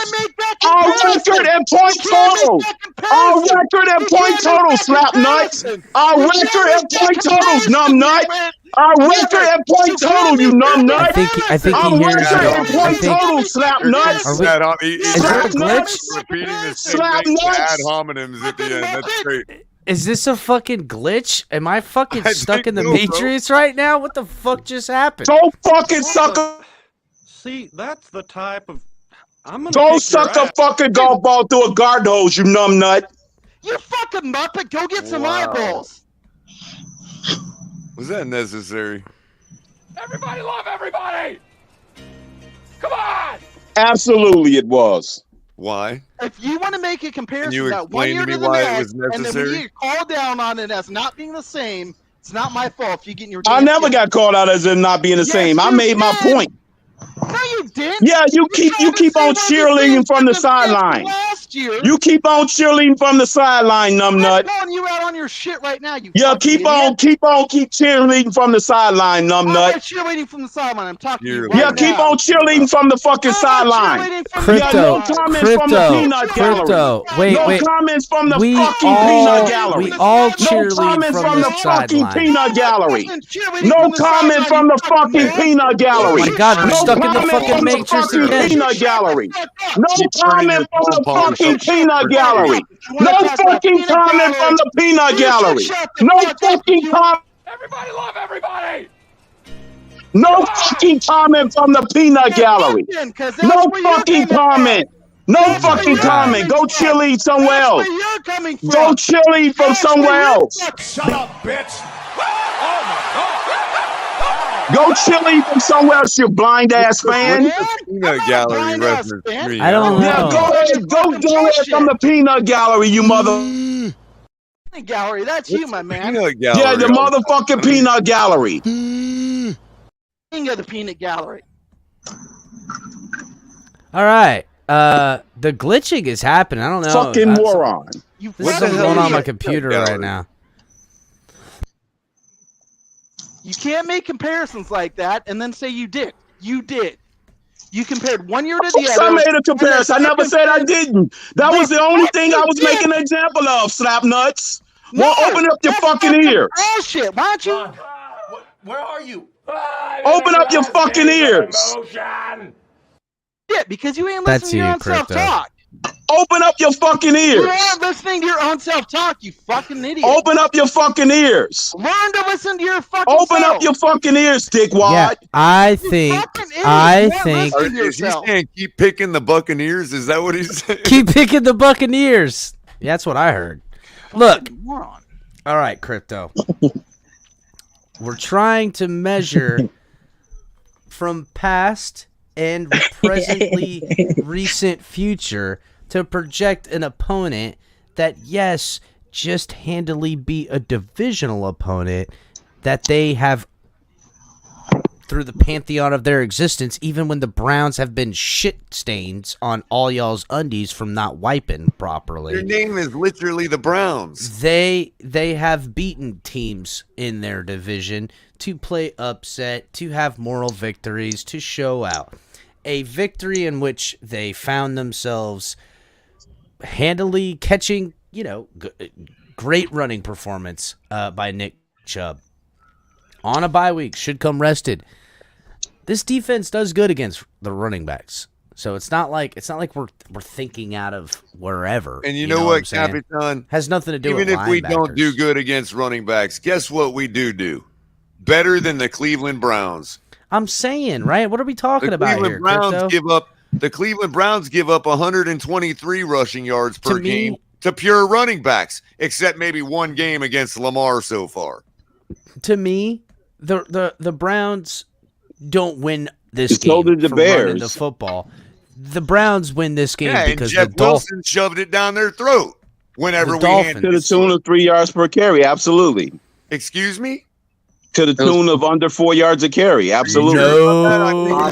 Our record and point totals. Our record and point totals, slap nuts. Our record and point totals, numb nut. Our record and point total, you numb nut. I think he hears record and point total, slap nuts. Is there a glitch? Repeating the same Slap thing, nuts. ad hominems at the end. That's great. Is this a fucking glitch? Am I fucking I stuck think in the so, bro. Matrix right now? What the fuck just happened? Don't fucking suck a. See, that's the type of. I'm gonna Don't kick your suck a ass. fucking golf ball through a garden hose, you numb nut. You fucking muppet, go get some Wow. eyeballs. Was that necessary? Everybody love everybody! Come on! Absolutely, it was. Why? If you want to make a comparison you that 1 explain year to to me the why it next, was and then when necessary? you get called down on it as not being the same, it's not my fault if you get in your I damn never shit. got called out as it not being the Yes, same. I you made my did. point. No, you didn't. Yeah, you keep on cheerleading from the sideline. Last year, You keep on cheerleading from the sideline, numb I'm nut. calling you out on your shit right now. You Yeah, fucking keep idiot. on cheerleading from the sideline, numb I'm nut. not cheerleading from the sideline. I'm talking to you You're right Yeah, now. keep on cheerleading from the fucking I'm not sideline. cheerleading from the Yeah, no Crypto, comments from the peanut gallery. Crypto, wait, No wait. comments from the We fucking all, peanut gallery. we all No cheerlead comments from from the the fucking sideline. peanut gallery. Cheerleading No from the comment sideline, from you the fucking man. peanut gallery. Oh my God, we're No stuck in the comment fucking from the Matrix fucking again. peanut gallery. No Keep turning comment your from the phone fucking palms peanut up. gallery. You wanna No talk about fucking peanut comment gallery? from the peanut You gallery. should shut the No fuck up fucking if you- comment. Everybody love everybody! No fucking comment from the peanut gallery. No fucking comment. No That's where fucking you're comment. Go coming from. cheerlead somewhere That's else. where you're coming from. Go cheerlead from That's somewhere where you're else. fucking- Shut up, bitch! Go cheerlead from somewhere else, you blind ass fan. Man, Peanut I'm gallery not a blind ass reference fan. me. I don't know. Yeah, go ahead. Go do it from the peanut gallery, you mother. Peanut gallery, that's you, my man. Peanut gallery. Yeah, the motherfucking peanut gallery. King of the peanut gallery. All right. The glitching is happening. I don't know. Fucking moron. You There's fucking something going on my idiot. computer right now. You can't make comparisons like that and then say you did. You did. You compared 1 year to the Of course other. I made a and comparison. I then never said I didn't. That was the only thing I was making an example of, slap nuts. Well, open up your that's fucking ears. Bullshit. Why don't you? Where are you? Open up your fucking ears. Shit, because you ain't That's listening to your you, own Crypto. self-talk. Open up your fucking ears. You aren't listening to your own self-talk, you fucking idiot. Open up your fucking ears. Learn to listen to your fucking Open self. up your fucking ears, dickwad. Yeah, I think. Is he saying keep picking the Buccaneers? Is that what he's saying? Keep picking the Buccaneers. That's what I heard. Look. All right, Crypto. We're trying to measure from past and presently recent future to project an opponent that, yes, just handily beat a divisional opponent that they have through the pantheon of their existence, even when the Browns have been shit stains on all y'all's undies from not wiping properly. Your name is literally the Browns. They have beaten teams in their division to play upset, to have moral victories, to show out. A victory in which they found themselves handily catching, great running performance by Nick Chubb. On a bye week, should come rested. This defense does good against the running backs. So it's not like we're thinking out of wherever. And you know what, Capitan? Has nothing to do with even if we don't do good against running backs, guess what we do? Better than the Cleveland Browns. I'm saying, right? What are we talking about here? The Cleveland Browns give up 123 rushing yards per game to pure running backs, except maybe one game against Lamar so far. To me, the Browns don't win this game So did the Bears. Running the football. The Browns win this game because Jeff the Dolphins Wilson shoved it down their throat whenever we To handed the tune of 3 yards per carry, absolutely. Excuse me? To the tune of under 4 yards a carry, absolutely. No.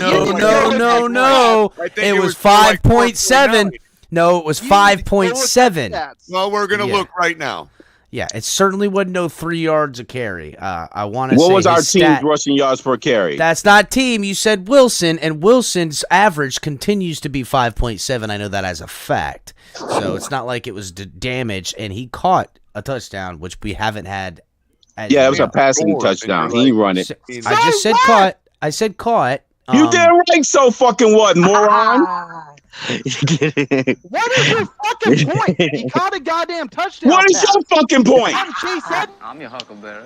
It was 5.7. No, it was 5.7. Well, we're going to look right now. Yeah, it certainly wasn't no 3 yards a carry. I want to say what was our team's rushing yards per carry? That's not team. You said Wilson, and Wilson's average continues to be 5.7. I know that as a fact. So it's not like it was damaged, and he caught a touchdown, which we haven't had. Yeah, it was a passing touchdown. He run it. I just said caught. I said caught. You damn right. So fucking what, moron? What is your fucking point? He caught a goddamn touchdown. What is your fucking point? I'm your huckleberry.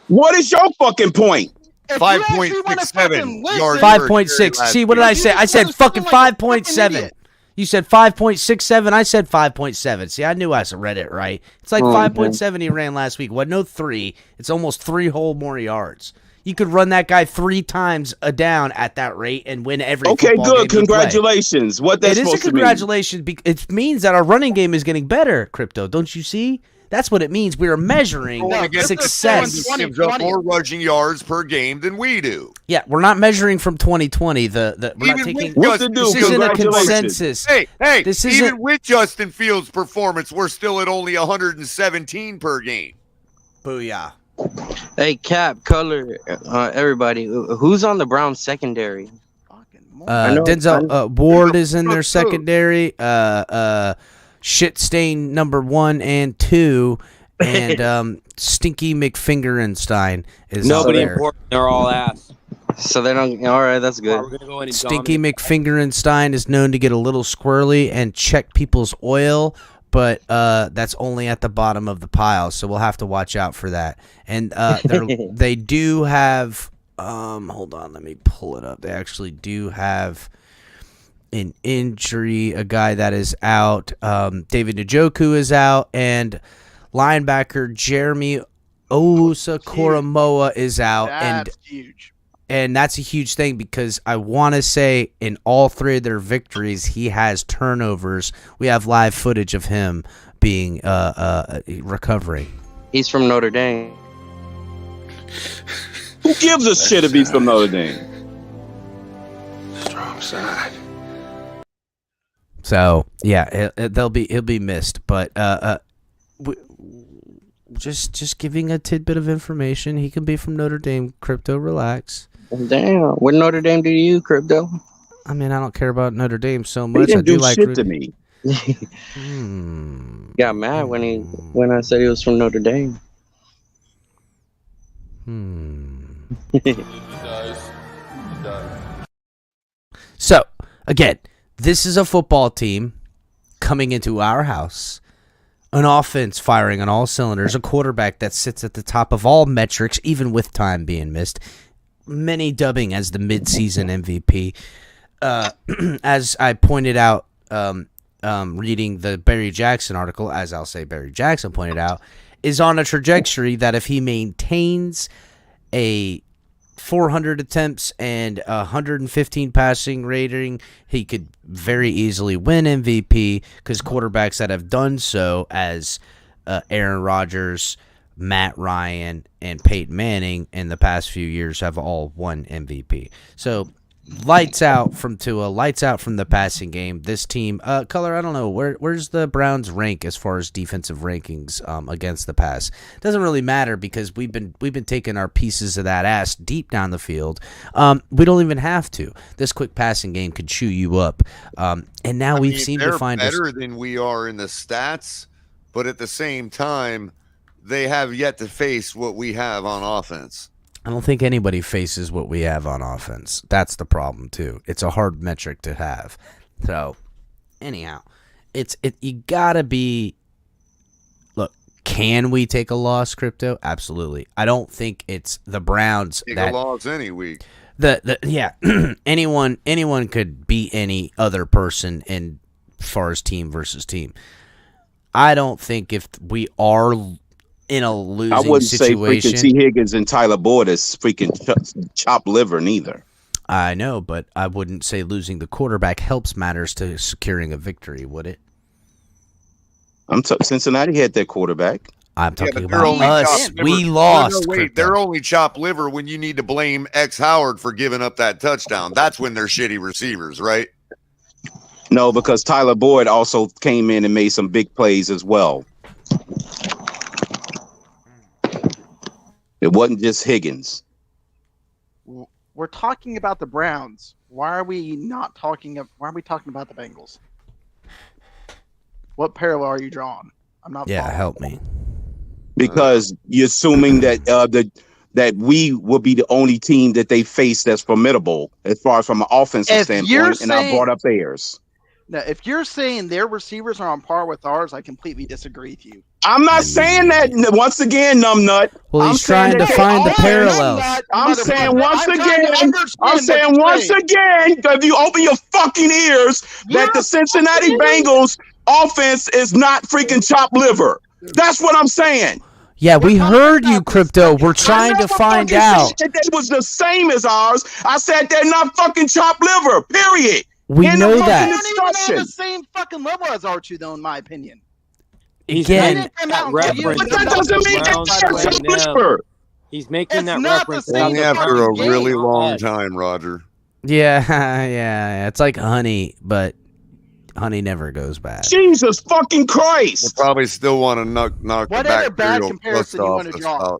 What is your fucking point? 5.67 yards. 5.6. See, what did I say? I said fucking 5.7. You said 5.67. I said 5.7. See, I knew I read it right. It's like 5.7 he ran last week. What? No 3. It's almost 3 whole more yards. You could run that guy 3 times a down at that rate and win every. Okay, good. Congratulations. What that's supposed to mean? It is a congratulations. It means that our running game is getting better, Crypto. Don't you see? That's what it means. We are measuring success. Gives up more rushing yards per game than we do. Yeah, we're not measuring from 2020. We're not taking. This isn't a consensus. Hey, even with Justin Fields' performance, we're still at only 117 per game. Booyah. Hey, Cap, Color, everybody. Who's on the Browns secondary? Denzel Ward is in their secondary. Shit stain number 1 and 2, and Stinky McFingerenstein is nobody there. important. They're all ass. So they don't. All right, that's good. We're gonna go in and Stinky McFingerenstein is known to get a little squirrely and check people's oil, but that's only at the bottom of the pile, so we'll have to watch out for that. And they do have. Hold on, let me pull it up. They actually do have an injury, a guy that is out. David Njoku is out, and linebacker Jeremy Osa-Koromoa is out. That's huge. And that's a huge thing because I want to say in all 3 of their victories, he has turnovers. We have live footage of him being recovering. He's from Notre Dame. Who gives a shit if he's from Notre Dame? Strong side. So yeah, he'll be missed, but just giving a tidbit of information. He can be from Notre Dame. Crypto, relax. Damn, what Notre Dame do to you, Crypto? I mean, I don't care about Notre Dame so much. He didn't do like shit to me. Got mad when I said he was from Notre Dame. So again, This is a football team coming into our house, an offense firing on all cylinders, a quarterback that sits at the top of all metrics, even with time being missed, many dubbing as the midseason MVP. As I pointed out, reading the Barry Jackson article, as I'll say Barry Jackson pointed out, is on a trajectory that if he maintains a 400 attempts and 115 passing rating, he could very easily win MVP, because quarterbacks that have done so, as Aaron Rodgers, Matt Ryan, and Peyton Manning in the past few years have all won MVP. So lights out from Tua, lights out from the passing game. This team, Color, I don't know, where's the Browns rank as far as defensive rankings against the pass? Doesn't really matter, because we've been taking our pieces of that ass deep down the field. We don't even have to. This quick passing game could chew you up. And now we've seemed to find better than we are in the stats, but at the same time, they have yet to face what we have on offense. I don't think anybody faces what we have on offense. That's the problem too. It's a hard metric to have. So, anyhow, you gotta be. Look, can we take a loss, Crypto? Absolutely. I don't think it's the Browns Take a loss any week. Yeah, anyone could beat any other person in far as team versus team. I don't think if we are in a losing I wouldn't situation, say freaking T. Higgins and Tyler Boyd is freaking chopped liver neither. I know, but I wouldn't say losing the quarterback helps matters to securing a victory, would it? Cincinnati had their quarterback. I'm talking about us. We lost. No, wait, they're only chopped liver when you need to blame X Howard for giving up that touchdown. That's when they're shitty receivers, right? No, because Tyler Boyd also came in and made some big plays as well. It wasn't just Higgins. We're talking about the Browns. Why are we talking about the Bengals? What parallel are you drawing? I'm not. Yeah, help me. Because you're assuming that that we will be the only team that they face that's formidable as far as from an offensive standpoint, and I brought up theirs. Now, if you're saying their receivers are on par with ours, I completely disagree with you. I'm not saying that once again, numbnut. Well, he's trying to find the parallels. I'm saying once again, if you open your fucking ears, that the Cincinnati Bengals offense is not freaking chopped liver. That's what I'm saying. Yeah, we heard you, Crypto. We're trying to find out. It was the same as ours. I said they're not fucking chopped liver, period. We know that. They don't even have the same fucking level as R2, though, in my opinion. Again, but that doesn't mean that he's making that reference only after a really long time, Roger. Yeah. It's like honey, but honey never goes bad. Jesus fucking Christ! We'll probably still want to knock what the other bad bacterial comparison you want to draw?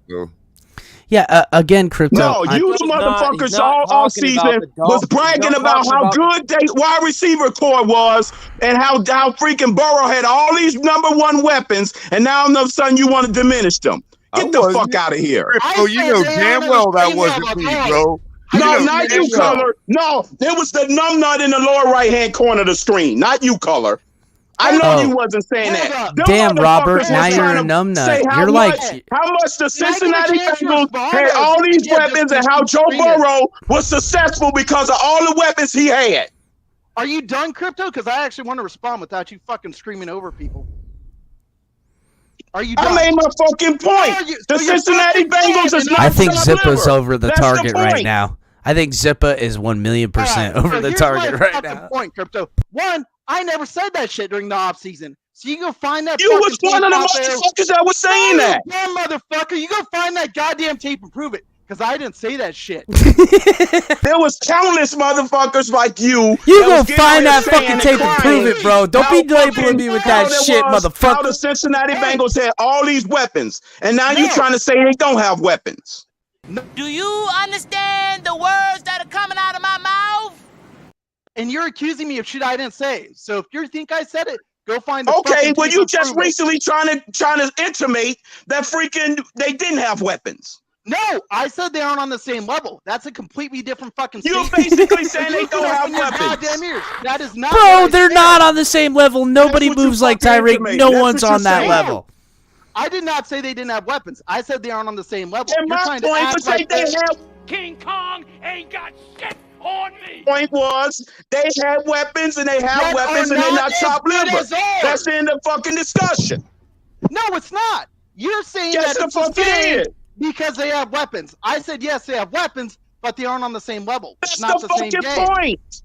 Yeah, again, Crypto. No, you the motherfuckers all season was bragging about how good they wide receiver core was and how freaking Burrow had all these number one weapons, and now all of a sudden you want to diminish them. Get the fuck out of here. Crypto, you know damn well that wasn't me, bro. No, not you, Color. No, there was the numbnut in the lower right-hand corner of the screen. Not you, Color. I know you wasn't saying that. Damn, Robert, now you're a numbnut. You're like how much the Cincinnati Bengals had all these weapons and how Joe Burrow was successful because of all the weapons he had. Are you done, Crypto? Because I actually want to respond without you fucking screaming over people. Are you done? I made my fucking point. The Cincinnati Bengals is not. I think Zippa's over the target right now. I think Zippa is 1,000,000% over the target right now. Point, Crypto. One, I never said that shit during the off season. So you go find that. You was one of the motherfuckers that was saying that. Yeah, motherfucker. You go find that goddamn tape and prove it. Because I didn't say that shit. There was countless motherfuckers like you. You go find that fucking tape and prove it, bro. Don't be labeling me with that shit, motherfucker. How the Cincinnati Bengals had all these weapons, and now you're trying to say they don't have weapons. Do you understand the words that are coming out of my mouth? And you're accusing me of shit I didn't say. So if you think I said it, go find the okay, well, you just recently trying to intimate that freaking they didn't have weapons. No, I said they aren't on the same level. That's a completely different fucking You're statement. basically saying they don't have weapons. Goddamn ears. That is not. Bro, they're not on the same level. Nobody moves like Tyreek. No one's on that level. I did not say they didn't have weapons. I said they aren't on the same level. And my point was they have. King Kong ain't got shit on me. Point was they had weapons and they have weapons and they're not chopped liver. That's the end of fucking discussion. No, it's not. You're saying Yes, that the it's the fuck it same is. because they have weapons. I said yes, they have weapons, but they aren't on the same level. That's It's not the the same fucking game. point.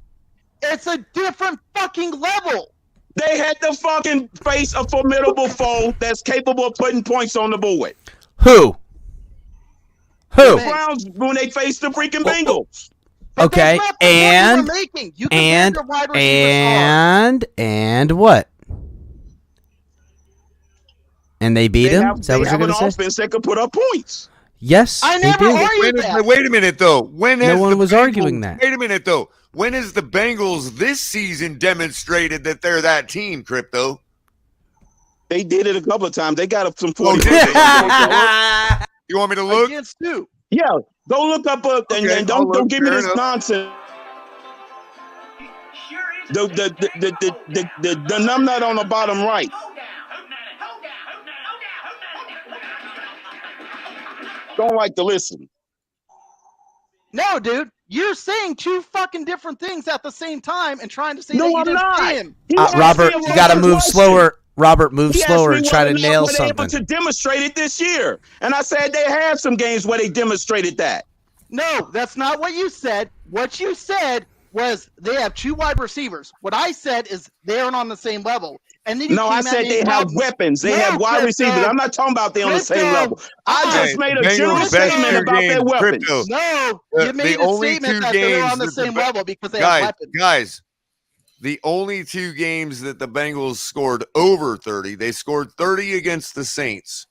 It's a different fucking level. They had to fucking face a formidable foe that's capable of putting points on the board. Who? The Browns when they faced the freaking Bengals. Okay, and what? And they beat him? Is that what you're going to say? They have an offense that could put up points. Yes, I they never do. argued that. Wait a minute, though. When No has one the was Bengals- arguing that. Wait a minute, though. When has the Bengals this season demonstrated that they're that team, Crypto? They did it a couple of times. They got some 40. You want me to look? Against who? Yeah, go look up and don't give me this nonsense. The numbnut on the bottom right. Don't like to listen. No, dude. You're saying two fucking different things at the same time and trying to say No, that you I'm didn't not. say him. Robert, you got to move slower. Robert, move He asked slower me and try to whether or nail not they were able something. to demonstrate it this year, and I said they had some games where they demonstrated that. No, that's not what you said. What you said was they have two wide receivers. What I said is they aren't on the same level. And then you No, I said they have weapons. They have wide receivers. I'm not talking about they on the same level. I just made a general statement about their weapons. No, you made a statement that they're on the same level because they have weapons. Guys, the only two games that the Bengals scored over 30, they scored 30 against the Saints.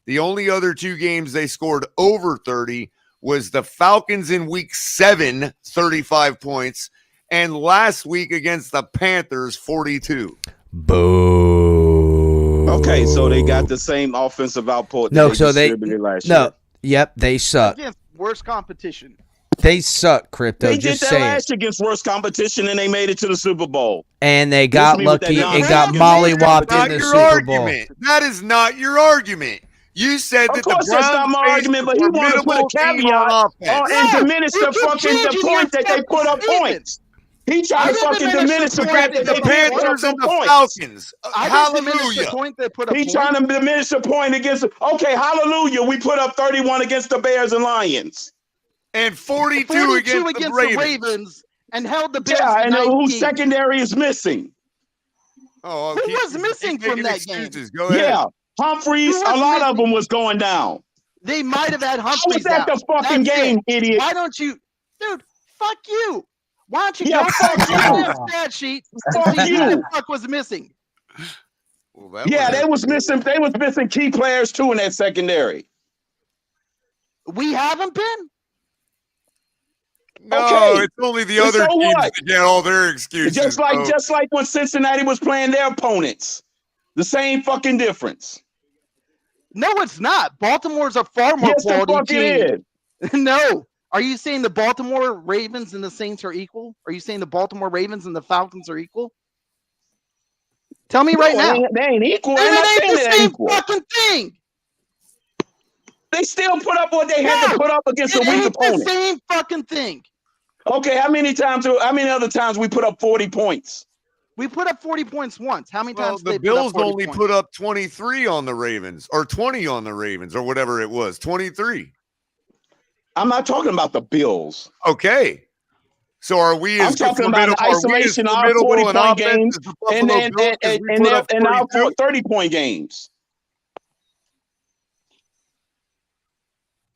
The only other two games they scored over 30 was the Falcons in week 7, 35 points, and last week against the Panthers, 42. Boo. Okay, so they got the same offensive output. No, that so they distributed last year. Yep, they suck. Against worse competition. They suck, Crypto. They just did that saying. last year against worse competition, and they made it to the Super Bowl. And they got Listen to me with lucky that and got nonsense. mollywopped in the Super Bowl. That is not your argument. You said Of that the course, Browns that's not my faced argument, but a he wanted to put a formidable team caveat on offense. and diminish you the keep fucking the changing point your that they put up statement. points. He tried to I fucking didn't diminish the diminish fact that the they point. put Panthers up and the points. Falcons. I didn't diminish the Hallelujah. point they put up. He trying to diminish the point against. Okay, hallelujah. We put up 31 against the Bears and Lions. And 42 against the Ravens. And held the Bears. Yeah, and 19. whose secondary is missing? Oh, Who was missing from that game? Go ahead. Yeah, Humphreys. Who A was lot of missing? them was going down. They might have had I Humphreys was at the out. fucking That's game, it. idiot. Why don't you, dude? Fuck you. Why don't you Yeah, go fuck to you. the stat sheet Fuck and see who you. the fuck was missing? Well, Yeah, they was missing. They was missing key players too in that secondary. We haven't been. No, Okay. it's only the And other so teams what? that get all their excuses. Just like when Cincinnati was playing their opponents, the same fucking difference. No, it's not. Baltimore's a far more Yes, the quality fuck it team. No. Are you saying the Baltimore Ravens and the Saints are equal? Are you saying the Baltimore Ravens and the Falcons are equal? Tell me right now. They ain't equal. Then I'm not it saying ain't the they're same equal. fucking thing. They still put up what they had to put up against a It weak ain't opponent. the same fucking thing. Okay, how many other times we put up 40 points? We put up 40 points once. How many Well, times the did they put up Bills 40 only points? put up 23 on the Ravens, or 20 on the Ravens, or whatever it was. 23. I'm not talking about the Bills. Okay. So are we I'm as talking about the isolation of our 40-point games and our 30-point games.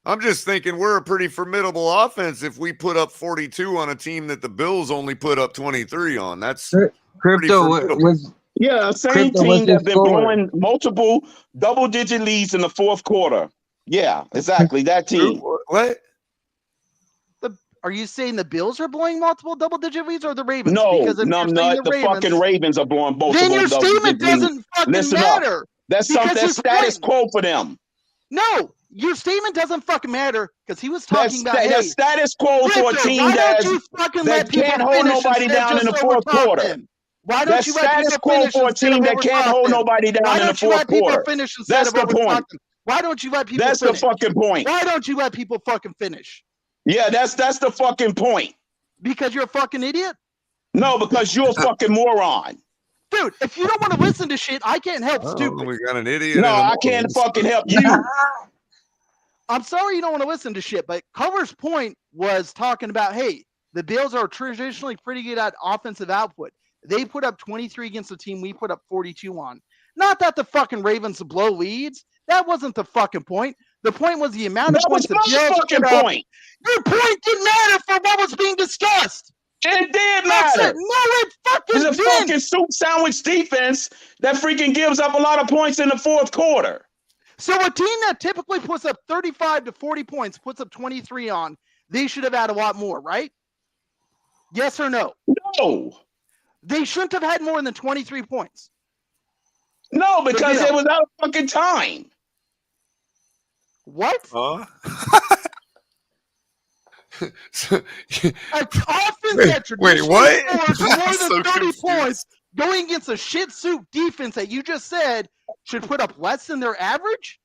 I'm just thinking we're a pretty formidable offense if we put up 42 on a team that the Bills only put up 23 on. That's Crypto was yeah, same team that's been blowing multiple double-digit leads in the fourth quarter. Yeah, exactly. That team. What? Are you saying the Bills are blowing multiple double-digit leads or the Ravens? No, because if you're saying the fucking Ravens are blowing multiple then your double-digit statement leads. doesn't fucking Listen matter. up. That's because something. That's you're status quo for them. No, Your statement doesn't fucking matter because he was talking about the status quo for a team that can't hold nobody down in the fourth quarter. Why don't you let status people quo finish for a instead team of that can't hold nobody down in the fourth quarter. That's the point. Why don't you let people finish? That's the fucking point. Why don't you let people fucking finish? Yeah, that's the fucking point. Because you're a fucking idiot? No, because you're a fucking moron. Dude, if you don't want to listen to shit, I can't help stupid. We got an idiot. No, I can't fucking help you. I'm sorry you don't want to listen to shit, but Cover's point was talking about, hey, the Bills are traditionally pretty good at offensive output. They put up 23 against the team we put up 42 on. Not that the fucking Ravens blow leads. That wasn't the fucking point. The point was the amount of points the Bills put up. Your point didn't matter for what was being discussed. It did matter. No, it fucking didn't. It's a fucking soup sandwich defense that freaking gives up a lot of points in the fourth quarter. So a team that typically puts up 35 to 40 points, puts up 23 on, they should have had a lot more, right? Yes or no? No. They shouldn't have had more than 23 points. No, because it was out of fucking time. What? An offense that traditionally scores more than 30 points going against a shit soup defense that you just said should put up less than their average?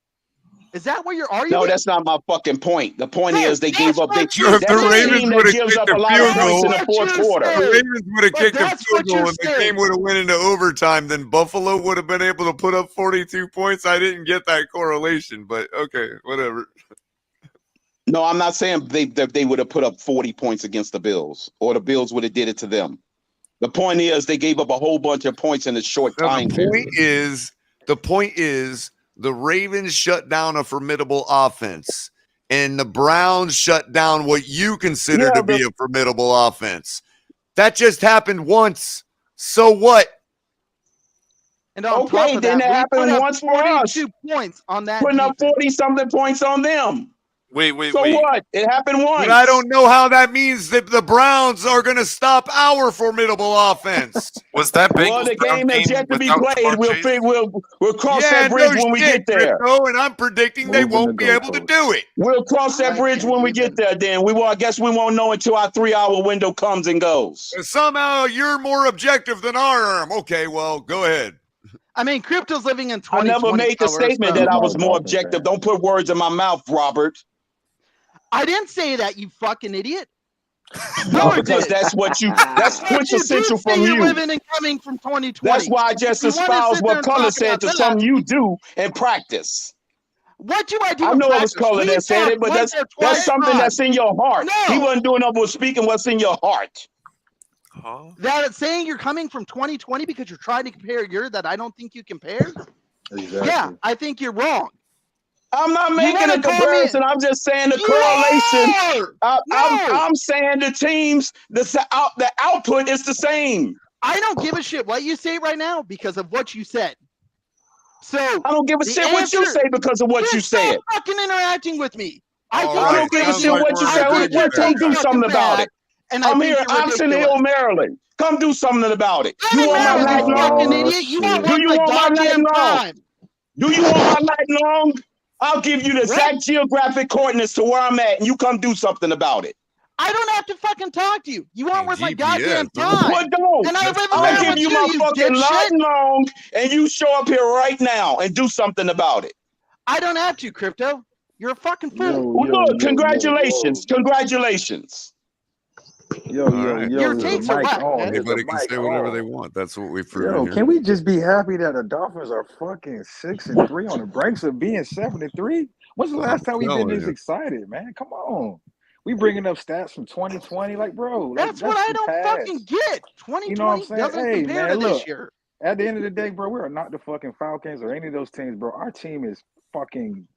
Is that what you're arguing? No, that's not my fucking point. The point is they gave up. That's if the Ravens would have gives kicked up a a lot of field points in goal, the fourth quarter. if the Ravens would have kicked a field goal and the game would have went into overtime, then Buffalo would have been able to put up 42 points. I didn't get that correlation, but okay, whatever. No, I'm not saying they would have put up 40 points against the Bills or the Bills would have did it to them. The point is they gave up a whole bunch of points in a short time period. The point is the Ravens shut down a formidable offense and the Browns shut down what you consider to be a formidable offense. That just happened once. So what? And on top of then that, it happened once for us. 42 points on that. Putting up 40-something points on them. Wait. So what? It happened once. But I don't know how that means that the Browns are going to stop our formidable offense. Was that big? Well, the game has yet to be played. We'll cross that bridge when we get there. Crypto, and I'm predicting they won't be able to do it. We'll cross that bridge when we get there. Then I guess we won't know until our 3-hour window comes and goes. Somehow you're more objective than I am. Okay, well, go ahead. I mean, Crypto's living in 2020. I never made the statement that I was more objective. Don't put words in my mouth, Robert. I didn't say that, you fucking idiot. No, because that's quintessential from you. Living and coming from 2020. That's why I just espoused what Color said to something you do and practice. What do I do? I know it was Color that said it, but that's something that's in your heart. No. He wasn't doing nothing but speaking what's in your heart. That it's saying you're coming from 2020 because you're trying to compare a year that I don't think you compared? Exactly. Yeah, I think you're wrong. I'm not making a comparison. I'm just saying the correlation. I'm saying the teams, the output is the same. I don't give a shit what you say right now because of what you said. So I don't give a shit what you say because of what you said. Stop fucking interacting with me. I don't give a shit what you say. Come do something about it. I'm here in Oxon Hill, Maryland. Come do something about it. You want my light long? Do you want my light long? Do you want my light long? I'll give you the exact geographic coordinates to where I'm at, and you come do something about it. I don't have to fucking talk to you. You aren't worth my goddamn time. Well, don't. And I'll give you my fucking light long, and you show up here right now and do something about it. I don't have to, Crypto. You're a fucking fool. Well, good. Congratulations. Congratulations. Your takes are whack. Anybody can say whatever they want. That's what we prove. Can we just be happy that the Dolphins are fucking 6-3 on the brakes of being 7-3? When's the last time we've been this excited, man? Come on. We bringing up stats from 2020, like, bro. That's what I don't fucking get. 2020 doesn't compare to this year. At the end of the day, bro, we are not the fucking Falcons or any of those teams, bro. Our team is fucking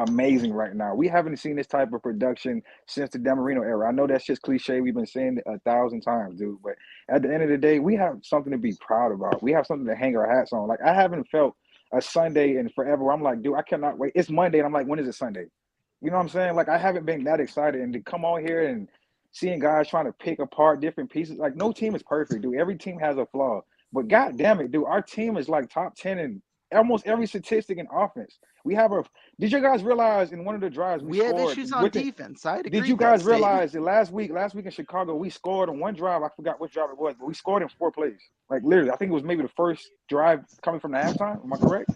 amazing right now. We haven't seen this type of production since the Dan Marino era. I know that's just cliche. We've been saying it 1,000 times, dude. But at the end of the day, we have something to be proud about. We have something to hang our hats on. Like, I haven't felt a Sunday in forever where I'm like, dude, I cannot wait. It's Monday, and I'm like, when is it Sunday? You know what I'm saying? Like, I haven't been that excited. And to come on here and seeing guys trying to pick apart different pieces, like, no team is perfect, dude. Every team has a flaw. But God damn it, dude, our team is like top 10 in almost every statistic in offense. We have a. Did you guys realize in one of the drives we have issues on defense? I'd agree. Did you guys realize that last week in Chicago we scored on one drive? I forgot which drive it was, but we scored in 4 plays. Like literally, I think it was maybe the first drive coming from the halftime. Am I correct?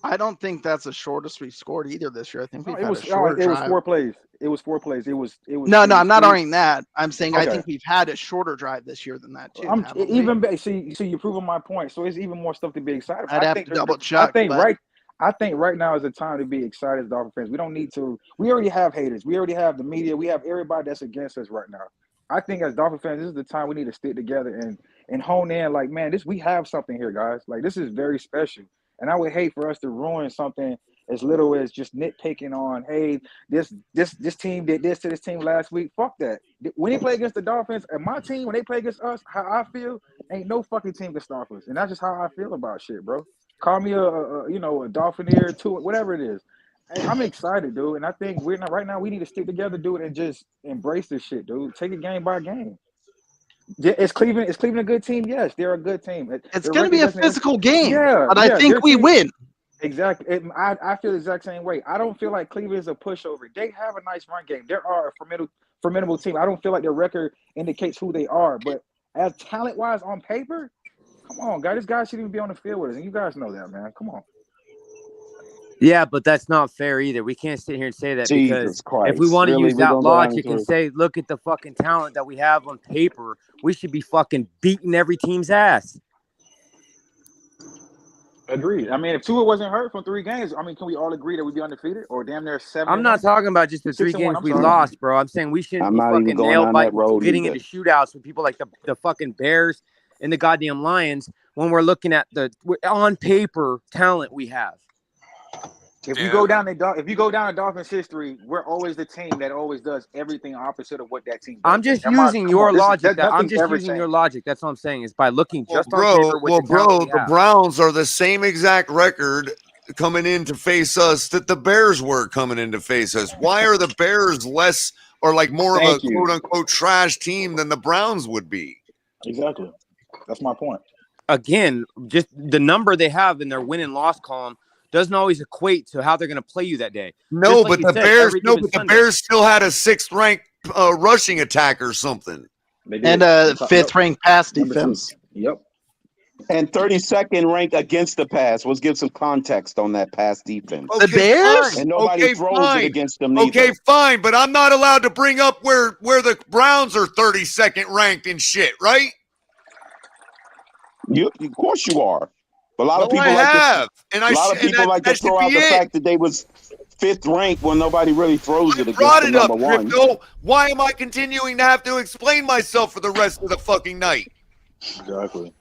I don't think that's the shortest we scored either this year. I think it was 4 plays. It was 4 plays. It was. No, I'm not arguing that. I'm saying I think we've had a shorter drive this year than that too. See, you're proving my point. So it's even more stuff to be excited about. I'd have to double check. I think right now is the time to be excited as Dolphins fans. We don't need to. We already have haters. We already have the media. We have everybody that's against us right now. I think as Dolphins fans, this is the time we need to stick together and hone in. Like, man, we have something here, guys. Like, this is very special. And I would hate for us to ruin something as little as just nitpicking on, hey, this team did this to this team last week. Fuck that. When they play against the Dolphins and my team, when they play against us, how I feel, ain't no fucking team can stop us. And that's just how I feel about shit, bro. Call me a Dolphinaire too, whatever it is. Hey, I'm excited, dude. And I think right now we need to stick together, dude, and just embrace this shit, dude. Take it game by game. Is Cleveland a good team? Yes, they're a good team. It's going to be a physical game, but I think we win. Exactly. I feel the exact same way. I don't feel like Cleveland is a pushover. They have a nice run game. They are a formidable team. I don't feel like their record indicates who they are, but as talent-wise on paper, come on, guys. This guy shouldn't even be on the field with us, and you guys know that, man. Come on. Yeah, but that's not fair either. We can't sit here and say that because Christ. if we want to use that logic and say, look at the fucking talent that we have on paper, we should be fucking beating every team's ass. Agreed. I mean, if Tua wasn't hurt from 3 games, I mean, can we all agree that we'd be undefeated or damn near 7? I'm not talking about just the 3 games we lost, bro. I'm saying we shouldn't be fucking nail biting, getting into shootouts with people like the fucking Bears and the goddamn Lions when we're looking at the on paper talent we have. If you go down to Dolphins history, we're always the team that always does everything opposite of what that team does. I'm just using your logic. Your logic. That's what I'm saying is by looking just on paper. The Browns are the same exact record coming in to face us that the Bears were coming in to face us. Why are the Bears less or like more of a quote unquote trash team than the Browns would be? Exactly. That's my point. Again, just the number they have in their win and loss column doesn't always equate to how they're going to play you that day. No, but the Bears still had a 6th ranked rushing attack or something, and a 5th ranked pass defense. Yep. And 32nd ranked against the pass. Let's give some context on that pass defense. Okay, the Bears? And nobody throws it against them neither. Okay, fine, but I'm not allowed to bring up where the Browns are 32nd ranked and shit, right? Of course you are. But a lot of people like to throw out the fact that they was 5th ranked when nobody really throws it against the number 1. Crypto. Why am I continuing to have to explain myself for the rest of the fucking night? Exactly.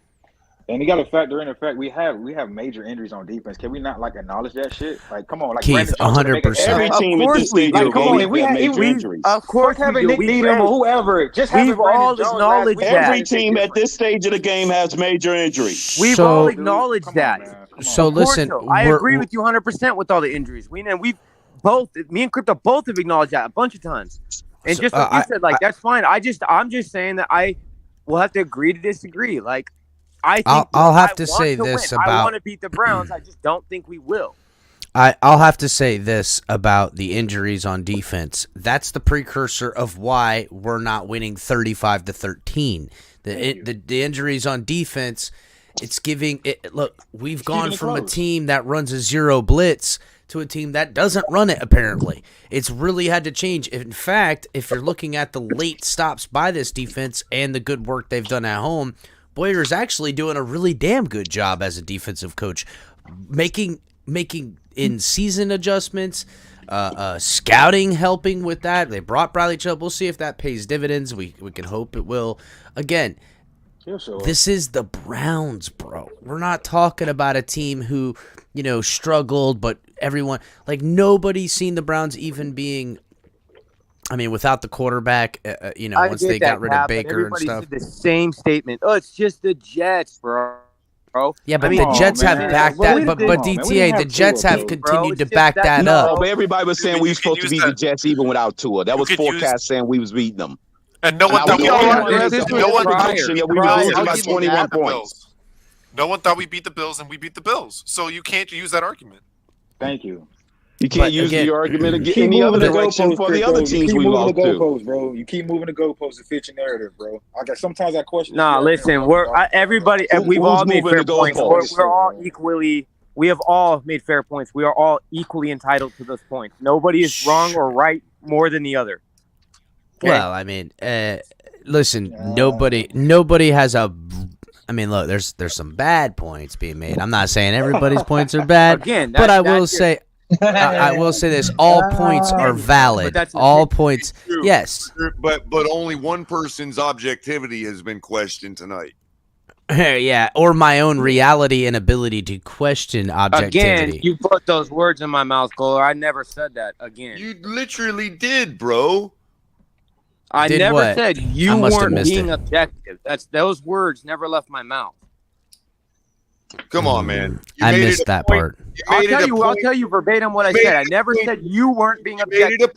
And you got to factor in the fact we have major injuries on defense. Can we not acknowledge that shit? Like, come on, like Keith, 100%. Every team at this stage of the game has major injuries. Of course, having Nick Needham or whoever, just we've all acknowledged that. Every team at this stage of the game has major injuries. We've all acknowledged that. So listen, I agree with you 100% with all the injuries. Me and Crypto both have acknowledged that a bunch of times. And just like you said, like that's fine. I'm just saying that I will have to agree to disagree. Like. I think I'll have to say this about. I want to beat the Browns. I just don't think we will. I'll have to say this about the injuries on defense. That's the precursor of why we're not winning 35-13. The injuries on defense, it's giving it. Look, we've gone from a team that runs a 0 blitz to a team that doesn't run it. Apparently, it's really had to change. In fact, if you're looking at the late stops by this defense and the good work they've done at home. Boyer's actually doing a really damn good job as a defensive coach, making in-season adjustments, scouting, helping with that. They brought Bradley Chubb. We'll see if that pays dividends. We can hope it will. Again, this is the Browns, bro. We're not talking about a team who, struggled, but everyone, like nobody's seen the Browns even being. I mean, without the quarterback, once they got rid of Baker and stuff. Said the same statement. Oh, it's just the Jets, bro. Yeah, but the Jets have backed that. But DTA, the Jets have continued to back that up. But everybody was saying we were supposed to beat the Jets even without Tua. That was forecast saying we was beating them. And no one thought we were losing by 21 points. No one thought we beat the Bills, and we beat the Bills. So you can't use that argument. Thank you. You can't use the argument in the other direction for the other teams we lost to. Goalposts, bro. You keep moving the goalposts to fit your narrative, bro. Sometimes I question. Nah, listen, we've all made fair points. We're all equally. We have all made fair points. We are all equally entitled to those points. Nobody is wrong or right more than the other. Okay? Well, I mean, listen, nobody has a. I mean, look, there's some bad points being made. I'm not saying everybody's points are bad, but I will say. I will say this: all points are valid. All points, yes. But only one person's objectivity has been questioned tonight. Yeah, or my own reality and ability to question objectivity. Again, you put those words in my mouth, Kohler. I never said that. Again, you literally did, bro. I never said you weren't being objective. Those words never left my mouth. Come on, man. I missed that part. I'll tell you verbatim what I said. I never said you weren't being objective.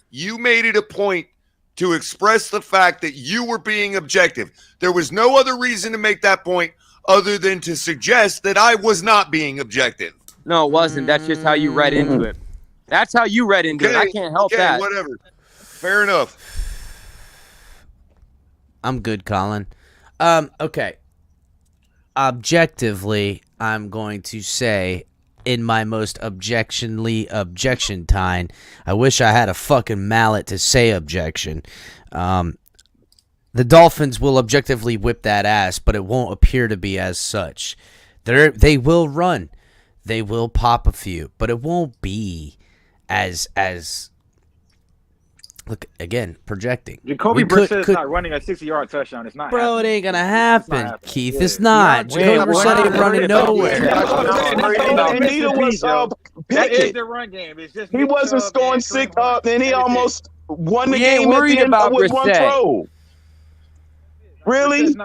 You made it a point to express the fact that you were being objective. There was no other reason to make that point other than to suggest that I was not being objective. No, it wasn't. That's just how you read into it. That's how you read into it. I can't help that. Whatever. Fair enough. I'm good, Colin. Okay. Objectively, I'm going to say, in my most objection time, I wish I had a fucking mallet to say objection. The Dolphins will objectively whip that ass, but it won't appear to be as such. They will run. They will pop a few, but it won't be as look, again, projecting. Jacoby Brissett is not running a 60-yard touchdown. It's not Bro, happening. it ain't going to happen, Keith. Yeah. It's not. Jacoby Brissett ain't running nowhere. And neither was Pickett. That is the run game. It's just he wasn't scoring six up, and he almost won the we game at the end with one throw. Really?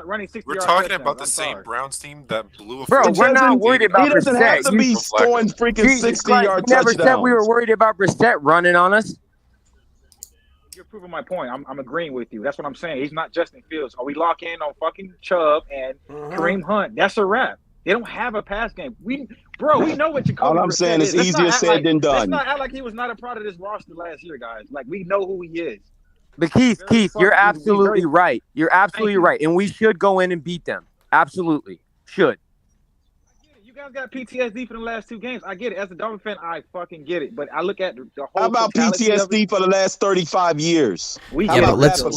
We're talking about the same Browns team that blew a. Bro, we're not worried about Brissett. He doesn't have to be scoring freaking 60-yard touchdowns. You never said we were worried about Brissett running on us. You're proving my point. I'm agreeing with you. That's what I'm saying. He's not Justin Fields. Are we lock in on fucking Chubb and Kareem Hunt? That's a wrap. They don't have a pass game. We know what Jacoby All I'm Brissett saying is easier said than done. Let's not act like he was not a part of this roster last year, guys. Like, we know who he is. But Keith, you're absolutely right. You're absolutely right. And we should go in and beat them. Absolutely. Should. You guys got PTSD for the last two games. I get it. As a Dolphin fan, I fucking get it. But I look at the whole. How about PTSD for the last 35 years? We get it. Let's we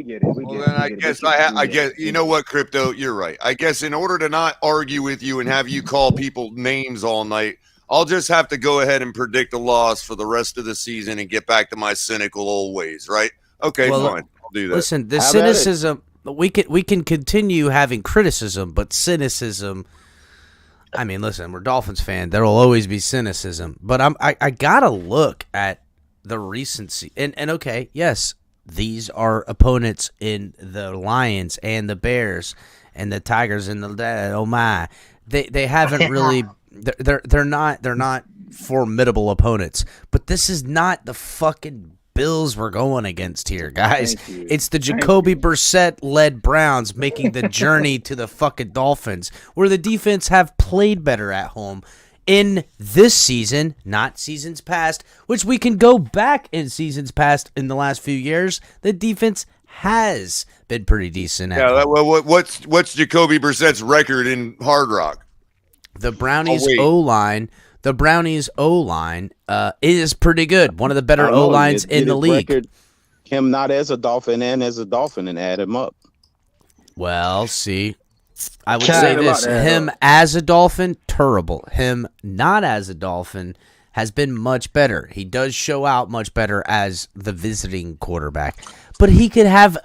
get it. Well, then I guess you know what, Crypto, you're right. I guess in order to not argue with you and have you call people names all night, I'll just have to go ahead and predict a loss for the rest of the season and get back to my cynical old ways, right? Okay, fine. I'll do that. Listen, the cynicism, we can continue having criticism, but cynicism, I mean, listen, we're Dolphins fan. There will always be cynicism, but I gotta look at the recency. And okay, yes, these are opponents in the Lions and the Bears and the Tigers and the oh my. They haven't really they're not formidable opponents, but this is not the fucking Bills we're going against here, guys. It's the Jacoby Brissett-led Browns making the journey to the fucking Dolphins, where the defense have played better at home in this season, not seasons past, which we can go back in seasons past in the last few years. The defense has been pretty decent at home. Well, what's Jacoby Brissett's record in Hard Rock? The Brownies O-line. The Brownies O-line is pretty good. One of the better O-lines in the league. Record, him not as a Dolphin and as a Dolphin, and add him up. Well, see, I would say this. Him as a Dolphin, terrible. Him not as a Dolphin has been much better. He does show out much better as the visiting quarterback. But he could have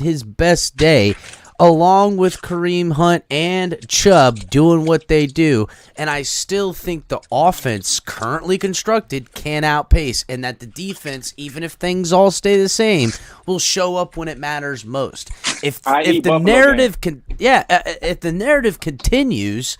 his best day along with Kareem Hunt and Chubb doing what they do, and I still think the offense currently constructed can outpace, and that the defense, even if things all stay the same, will show up when it matters most. If the narrative continues,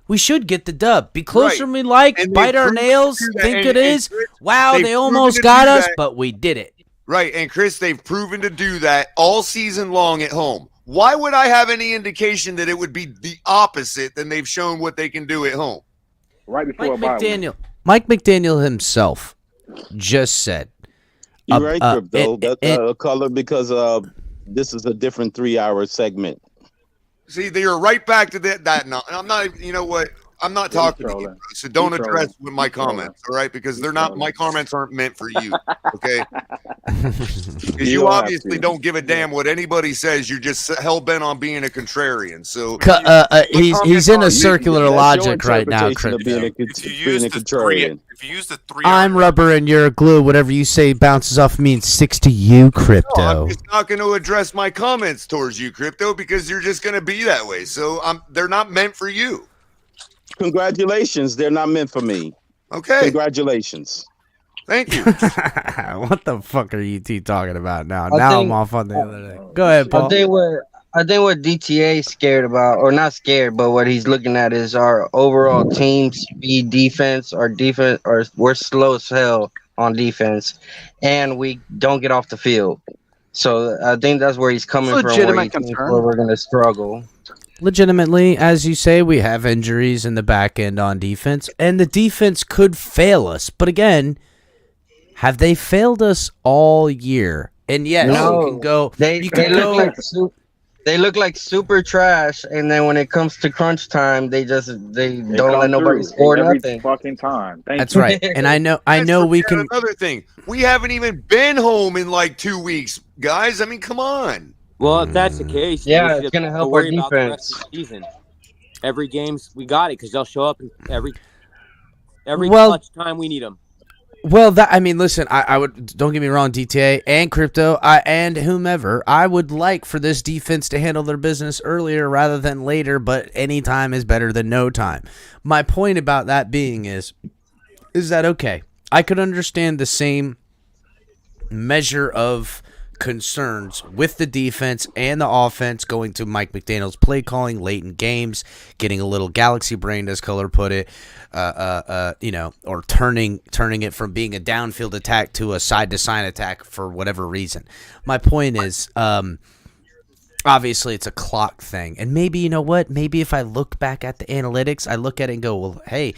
we should get the dub. Be closer than we like, bite our nails, think it is. Wow, they almost got us, but we did it. Right, and Chris, they've proven to do that all season long at home. Why would I have any indication that it would be the opposite than they've shown what they can do at home? Right before Mike McDaniel himself just said. You're right, Crypto. That's a color because this is a different 3-hour segment. See, you're right back to that. No, I'm not. You know what? I'm not talking to you, so don't address with my comments, all right? Because they're not. My comments aren't meant for you, okay? Because you obviously don't give a damn what anybody says. You're just hell bent on being a contrarian. So he's in a circular logic right now, Chris. If you use the 3, I'm rubber and you're glue. Whatever you say bounces off me and sticks to you, Crypto. No, I'm just not going to address my comments towards you, Crypto, because you're just going to be that way. So they're not meant for you. Congratulations. They're not meant for me. Okay. Congratulations. Thank you. What the fuck are you two talking about now? I'm off on the other day. Go ahead, Paul. I think what DTA is scared about, or not scared, but what he's looking at is our overall team speed defense. Our defense, or we're slow as hell on defense, and we don't get off the field. So I think that's where he's coming from. Where we're going to struggle. Legitimately, as you say, we have injuries in the back end on defense, and the defense could fail us. But again, have they failed us all year? And yes, no, you can go. They look like super trash, and then when it comes to crunch time, they don't let nobody score nothing. Fucking time. That's right. And I know we can. Another thing, we haven't even been home in like 2 weeks, guys. I mean, come on. Well, if that's the case, yeah, it's gonna help our defense. The rest of the season. Every game's we got it because they'll show up in every clutch time we need them. Well, listen, I would, don't get me wrong, DTA and Crypto, and whomever, I would like for this defense to handle their business earlier rather than later, but any time is better than no time. My point about that being is that okay? I could understand the same measure of concerns with the defense and the offense going to Mike McDaniel's play calling late in games, getting a little galaxy brained, as Color put it, or turning it from being a downfield attack to a side-to-side attack for whatever reason. My point is, obviously it's a clock thing, and maybe, you know what, maybe if I look back at the analytics, I look at it and go, well, hey,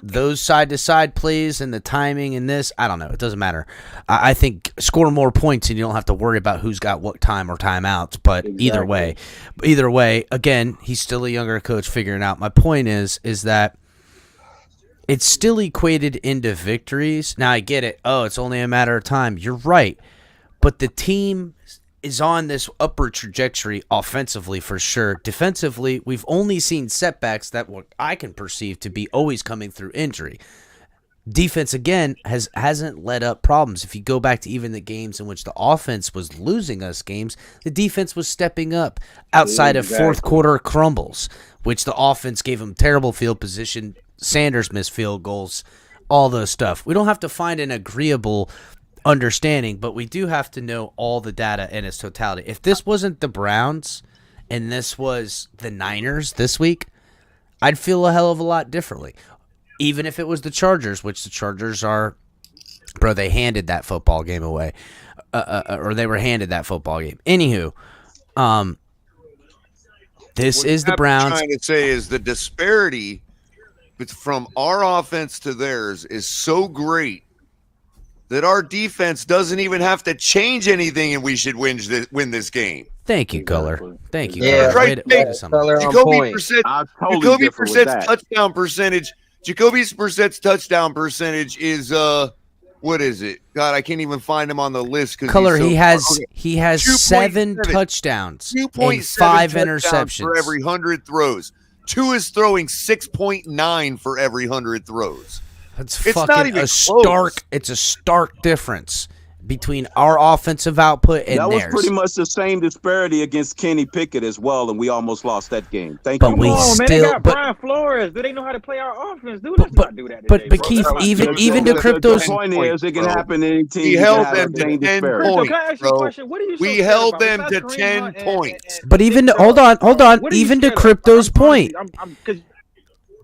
those side-to-side plays and the timing and this, I don't know, it doesn't matter. I think score more points and you don't have to worry about who's got what time or timeouts, but either way, again, he's still a younger coach figuring out. My point is that it's still equated into victories. Now, I get it. Oh, it's only a matter of time. You're right. But the team is on this upward trajectory offensively for sure. Defensively, we've only seen setbacks that what I can perceive to be always coming through injury. Defense, again, hasn't let up problems. If you go back to even the games in which the offense was losing us games, the defense was stepping up outside of fourth quarter crumbles, which the offense gave them terrible field position. Sanders missed field goals, all those stuff. We don't have to find an agreeable understanding, but we do have to know all the data in its totality. If this wasn't the Browns and this was the Niners this week, I'd feel a hell of a lot differently. Even if it was the Chargers, which the Chargers are, bro, they handed that football game away, or they were handed that football game. Anywho, this is the Browns. What I'm trying to say is the disparity from our offense to theirs is so great that our defense doesn't even have to change anything, and we should win this game. Thank you, Color. Thank you. Yeah, Color. Jacoby Brissett's touchdown percentage. Jacoby Brissett's touchdown percentage is what is it? God, I can't even find him on the list. Color. He has 7 touchdowns, 2.5 interceptions for every 100 throws. 2 is throwing 6.9 for every 100 throws. It's fucking it's a stark difference between our offensive output and theirs. That was pretty much the same disparity against Kenny Pickett as well, and we almost lost that game. Thank you. Man, they got Brian Flores. Do they know how to play our offense? Let's not do that today, but Keith, even to Crypto's point is, it can happen in any team. We held them to 10 points, bro. We held them to 10 points. But hold on. Even to Crypto's point,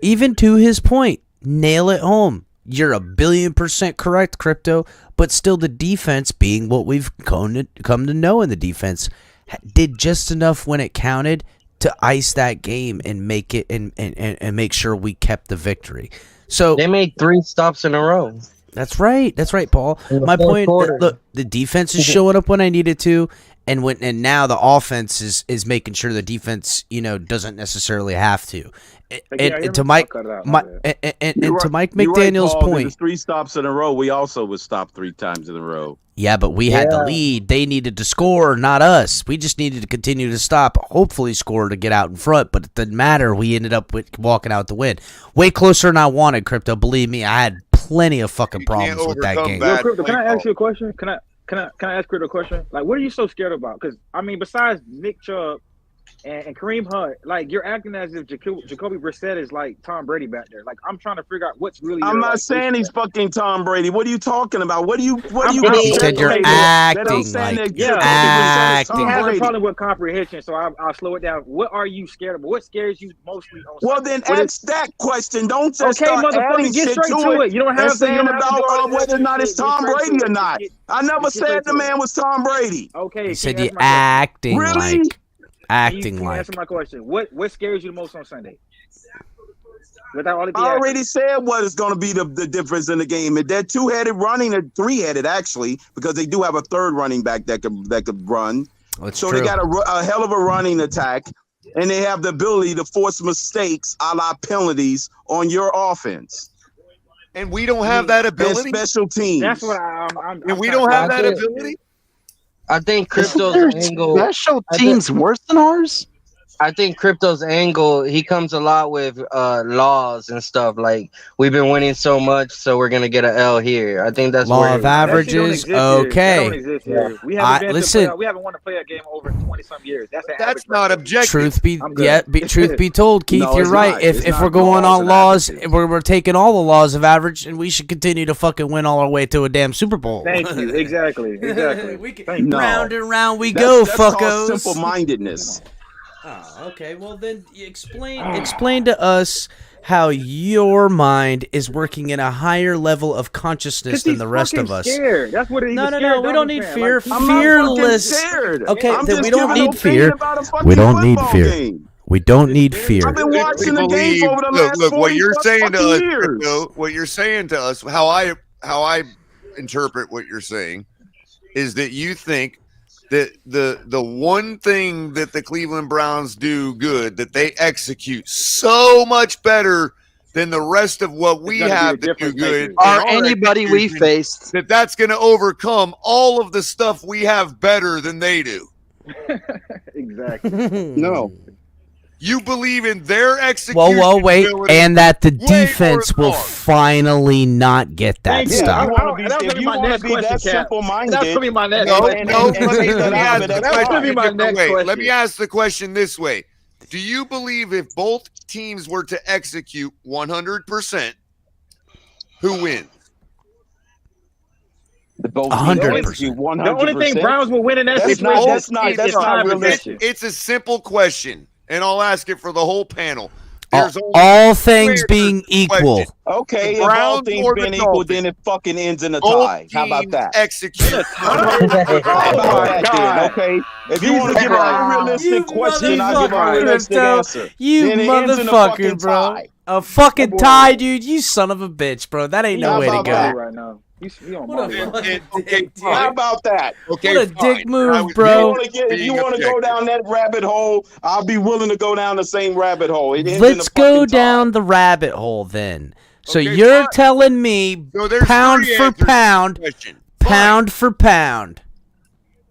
even to his point, nail it home. You're 1,000,000,000% correct, Crypto, but still the defense being what we've come to know in the defense did just enough when it counted to ice that game and make it and make sure we kept the victory. So they made 3 stops in a row. That's right, Paul. My point. Look, the defense is showing up when I needed to, and now the offense is making sure the defense, doesn't necessarily have to. And to Mike McDaniel's point, 3 stops in a row. We also was stopped 3 times in a row. Yeah, but we had the lead. They needed to score, not us. We just needed to continue to stop, hopefully score to get out in front, but it didn't matter. We ended up walking out the win. Way closer than I wanted, Crypto. Believe me, I had plenty of fucking problems with that game. Crypto, can I ask you a question? Can I ask Crypto a question? Like, what are you so scared about? Because, I mean, besides Nick Chubb and Kareem Hunt, like, you're acting as if Jacoby Brissett is like Tom Brady back there. Like, I'm trying to figure out what's really. I'm not saying he's fucking Tom Brady. What are you talking about? What are you? He said you're acting like. He has a problem with comprehension, so I'll slow it down. What are you scared about? What scares you mostly on Well, then ask that question. Don't just start adding get shit straight to it. You don't have to saying about whether or not it's Tom Brady or not. I never said the man was Tom Brady. Okay. He said you're acting like. Acting like. Answer my question. What scares you the most on Sunday? I already said what is going to be the difference in the game. If they're 2-headed running or 3-headed, actually, because they do have a third running back that could run. That's so true. They got a hell of a running attack, and they have the ability to force mistakes, a la penalties, on your offense. And we don't have that ability. And special teams. That's what I'm. And we don't have that ability. I think Crypto's angle. Special teams worse than ours. I think Crypto's angle. He comes a lot with laws and stuff. Like, we've been winning so much, so we're gonna get an L here. I think that's law of averages. Okay. We haven't won a playoff game over 20-some years. That's not objective. Truth be told, Keith, you're right. If we're going on laws, we're taking all the laws of average, and we should continue to fucking win all our way to a damn Super Bowl. Thank you. Exactly. Round and round we go, fuckos. That's simple-mindedness. Oh, okay. Well, then explain to us how your mind is working in a higher level of consciousness than the rest of us. Scared. That's what No. We don't need fear. Like, Fearless. Okay, then we don't need fear. We don't need fear. We don't need fear. I've been watching the game over the last 40 what you're saying to us, years. Crypto, what you're saying to us, how I interpret what you're saying, is that you think that the one thing that the Cleveland Browns do good, that they execute so much better than the rest of what we have to do good, or anybody we faced, that's going to overcome all of the stuff we have better than they do. Exactly. No. You believe in their execution. Whoa, wait, and that the defense will finally not get that stuff. If you want to be that simple-minded, that's going to be my next question. Let me ask the question this way. Do you believe if both teams were to execute 100%, who wins? 100%. The only thing Browns will win in that situation is time possession. It's a simple question, and I'll ask it for the whole panel. All things being equal. Okay, if all things being equal, then it fucking ends in a tie. How about that? Execute. How about that? Okay. If you want to give an unrealistic question, I'll give an unrealistic answer. You motherfucker, bro. A fucking tie, dude. You son of a bitch, bro. That ain't no way to go. Right now. How about that? Okay, what a dick move, bro. If you want to go down that rabbit hole, I'll be willing to go down the same rabbit hole. Let's go down the rabbit hole then. So you're telling me pound for pound,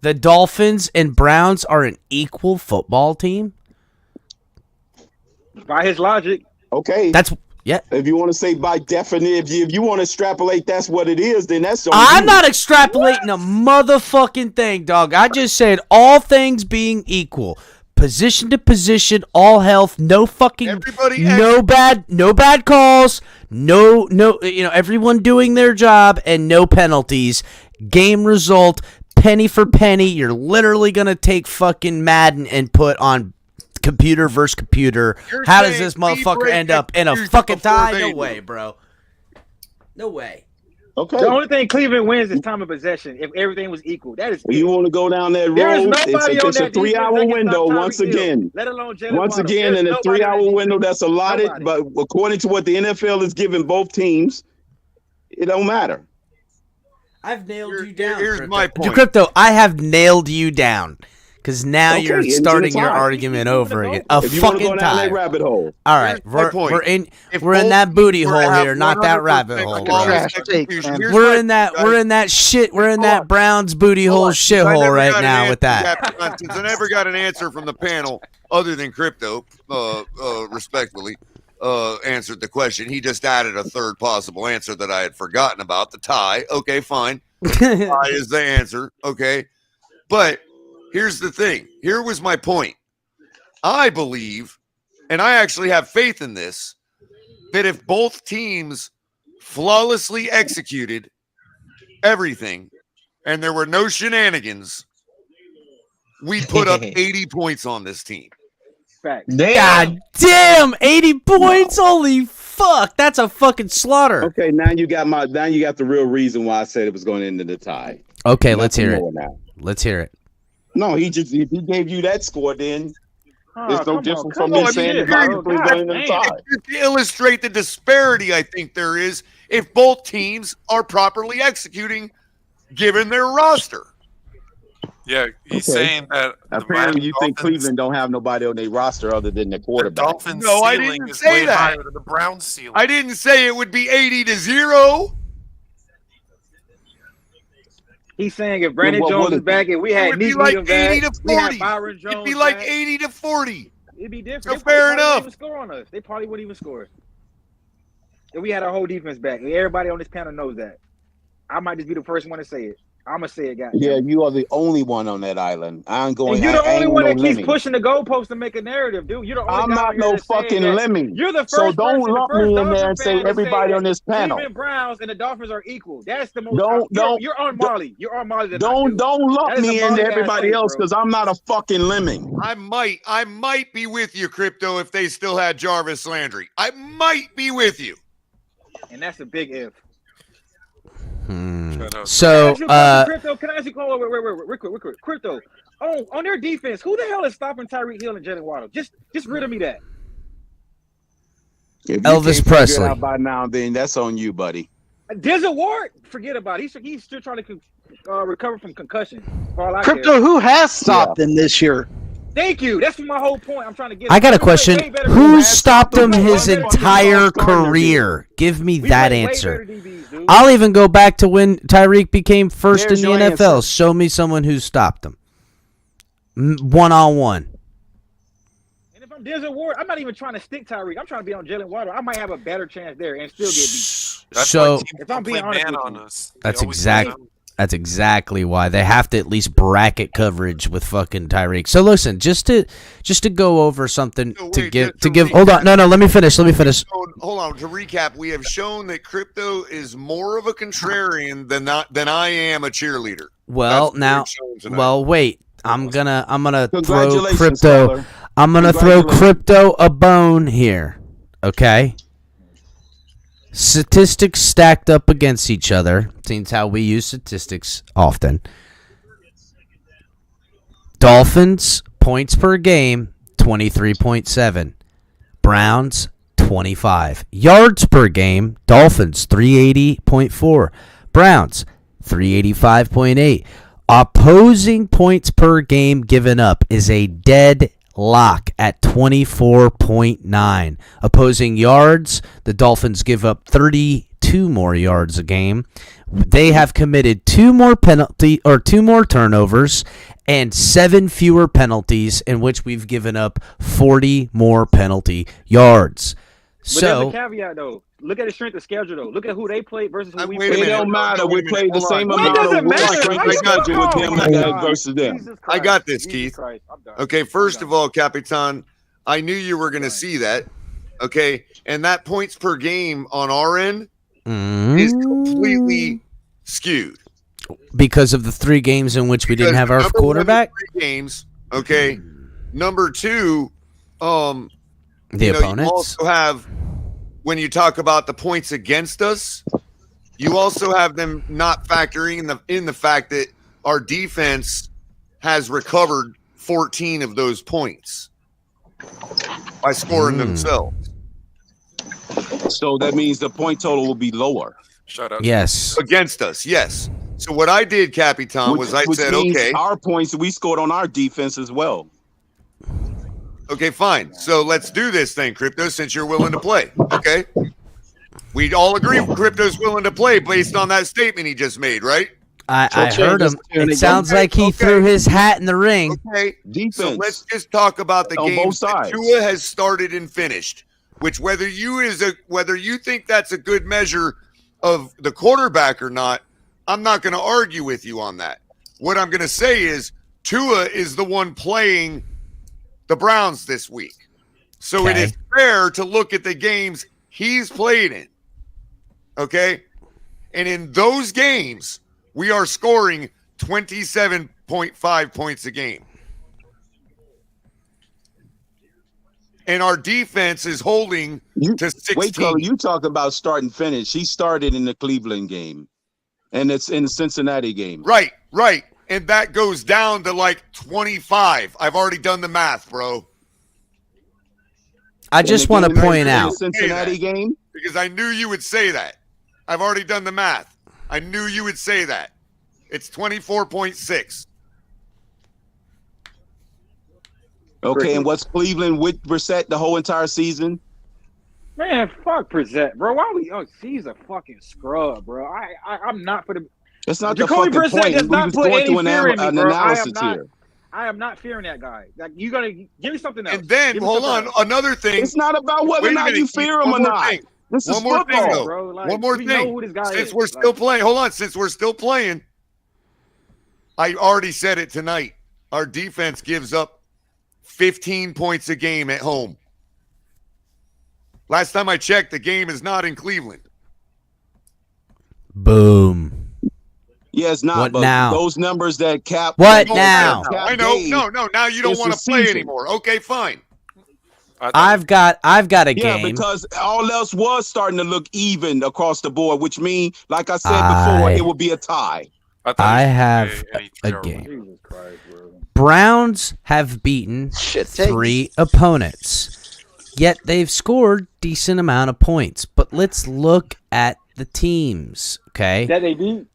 the Dolphins and Browns are an equal football team? By his logic. Okay. Yeah. If you want to say by definition, if you want to extrapolate, that's what it is, then that's. I'm not extrapolating a motherfucking thing, dog. I just said all things being equal, position to position, all health, no fucking, no bad calls, no, everyone doing their job and no penalties. Game result, penny for penny. You're literally gonna take fucking Madden and put on computer versus computer. How does this motherfucker end up in a fucking tie? No way, bro. No way. Okay. The only thing Cleveland wins is time of possession. If everything was equal, that is. You want to go down that road? It's a 3-hour window. Once again, let alone Jalen once Waddle. again, in a 3-hour window that's allotted. Nobody. But according to what the NFL is giving both teams, it don't matter. I've nailed you down. Here's Crypto. my point. Crypto, I have nailed you down. Because now you're starting your argument over again. A fucking tie. Rabbit hole. All right, we're in that booty hole here, not that rabbit hole. We're in that shit. We're in that Browns booty hole shithole right now with that. Since I never got an answer from the panel other than Crypto, respectfully, answered the question. He just added a third possible answer that I had forgotten about. The tie. Okay, fine. Tie is the answer. Okay, but. Here's the thing. Here was my point. I believe, and I actually have faith in this, that if both teams flawlessly executed everything and there were no shenanigans, we'd put up 80 points on this team. Fact. God damn, 80 points? Holy fuck. That's a fucking slaughter. Okay, now you got the real reason why I said it was going to end in the tie. Okay, let's hear it. Let's hear it. No, if he gave you that score, then it's no different from me saying it's going in the tie. To illustrate the disparity, I think there is if both teams are properly executing, given their roster. Yeah, he's saying that. Apparently, you think Cleveland don't have nobody on their roster other than the quarterback. The Dolphins' no, I ceiling didn't is say way that. higher than the Browns' ceiling. I didn't say it would be 80-0. He's saying if Brandon Jones is back and we had it'd be like 80 to 40. It'd be like 80 to 40. It'd be different. So fair enough. Score on us. They probably wouldn't even score. If we had our whole defense back, everybody on this panel knows that. I might just be the first one to say it. I'm gonna say it, guys. Yeah, you are the only one on that island. I'm going. And you're the only one that keeps pushing the goalpost to make a narrative, dude. You're the only. I'm not no fucking lemon. You're the first. So don't lump me in there and say everybody on this panel. Cleveland Browns and the Dolphins are equal. That's the most. You're on Marley. You're on Marley. Don't lump me into everybody else because I'm not a fucking lemon. I might be with you, Crypto, if they still had Jarvis Landry. I might be with you. And that's a big if. So, Crypto, can I ask you, quick, Crypto, on their defense, who the hell is stopping Tyreek Hill and Jalen Waddle? Just riddle me that. If Elvis Presley. Out by now, then that's on you, buddy. Desert Ward, forget about it. He's still trying to recover from concussion. Crypto, who has stopped them this year? Thank you. That's my whole point. I'm trying to get. I got a question. Who stopped him his entire career? Give me that answer. I'll even go back to when Tyreek became first in the NFL. Show me someone who stopped him. One-on-one. And if I'm Desert Ward, I'm not even trying to stick Tyreek. I'm trying to be on Jalen Waddle. I might have a better chance there and still get beat. So if I'm being honest with you, that's exactly why they have to at least bracket coverage with fucking Tyreek. So listen, just to go over something to give. Hold on, no, let me finish. Hold on. To recap, we have shown that Crypto is more of a contrarian than I am a cheerleader. Well, wait. I'm gonna throw Crypto. I'm gonna throw Crypto a bone here. Okay. Statistics stacked up against each other. Seems how we use statistics often. Dolphins points per game 23.7. Browns 25. Yards per game, Dolphins 380.4. Browns 385.8. Opposing points per game given up is a dead lock at 24.9. Opposing yards, the Dolphins give up 32 more yards a game. They have committed two more turnovers and 7 fewer penalties, in which we've given up 40 more penalty yards. But there's a caveat though. Look at the strength of schedule though. Look at who they played versus who we played. It don't matter. We played the same amount of versus them. I got this, Keith. Okay, first of all, Capitan, I knew you were going to see that. Okay, and that points per game on our end is completely skewed because of the 3 games in which we didn't have our quarterback. 3 games. Okay, number 2, the opponents you also have. When you talk about the points against us, you also have them not factoring in the fact that our defense has recovered 14 of those points by scoring themselves. So that means the point total will be lower. Shut up. Yes. Against us, yes. So what I did, Cappy Tom, was I said, okay. Our points we scored on our defense as well. Okay, fine. So let's do this thing, Crypto, since you're willing to play. Okay. We all agree Crypto's willing to play based on that statement he just made, right? I heard him. It sounds like he threw his hat in the ring. Okay. Defense. So let's just talk about the On games both sides. that Tua has started and finished, which whether you think that's a good measure of the quarterback or not, I'm not going to argue with you on that. What I'm going to say is Tua is the one playing the Browns this week. So it is fair to look at the games he's played in. Okay? And in those games, we are scoring 27.5 points a game. And our defense is holding to 16. Wait, Carl, you talk about start and finish. He started in the Cleveland game. And it's in the Cincinnati game. Right. And that goes down to like 25. I've already done the math, bro. I just want to point out. Cincinnati game? Because I knew you would say that. I've already done the math. I knew you would say that. It's 24.6. Okay, and what's Cleveland with Brissett the whole entire season? Man, fuck Brissett, bro. Why we? Oh, he's a fucking scrub, bro. I'm not for the. That's not Jacoby the fucking Brissett point. does We not was put going any through fear in me, an bro. analysis here. I am not fearing that guy. Like, you gotta give me something else. And then hold on, another thing. It's not about whether or not you fear him or not. This is football, bro. Like, one more we thing. know who this guy Since is. we're still playing, hold on. Since we're still playing, I already said it tonight. Our defense gives up 15 points a game at home. Last time I checked, the game is not in Cleveland. Boom. Yeah, it's not. What but now? Those numbers that Cap. What now? I know. No. Now you don't It's want the to play season. anymore. Okay, fine. I've got a game. Yeah, because all else was starting to look even across the board, which means, like I said before, it would be a tie. I have a game. Jesus Christ, bro. Browns have beaten 3 opponents, yet they've scored decent amount of points. But let's look at the teams, okay? That they beat.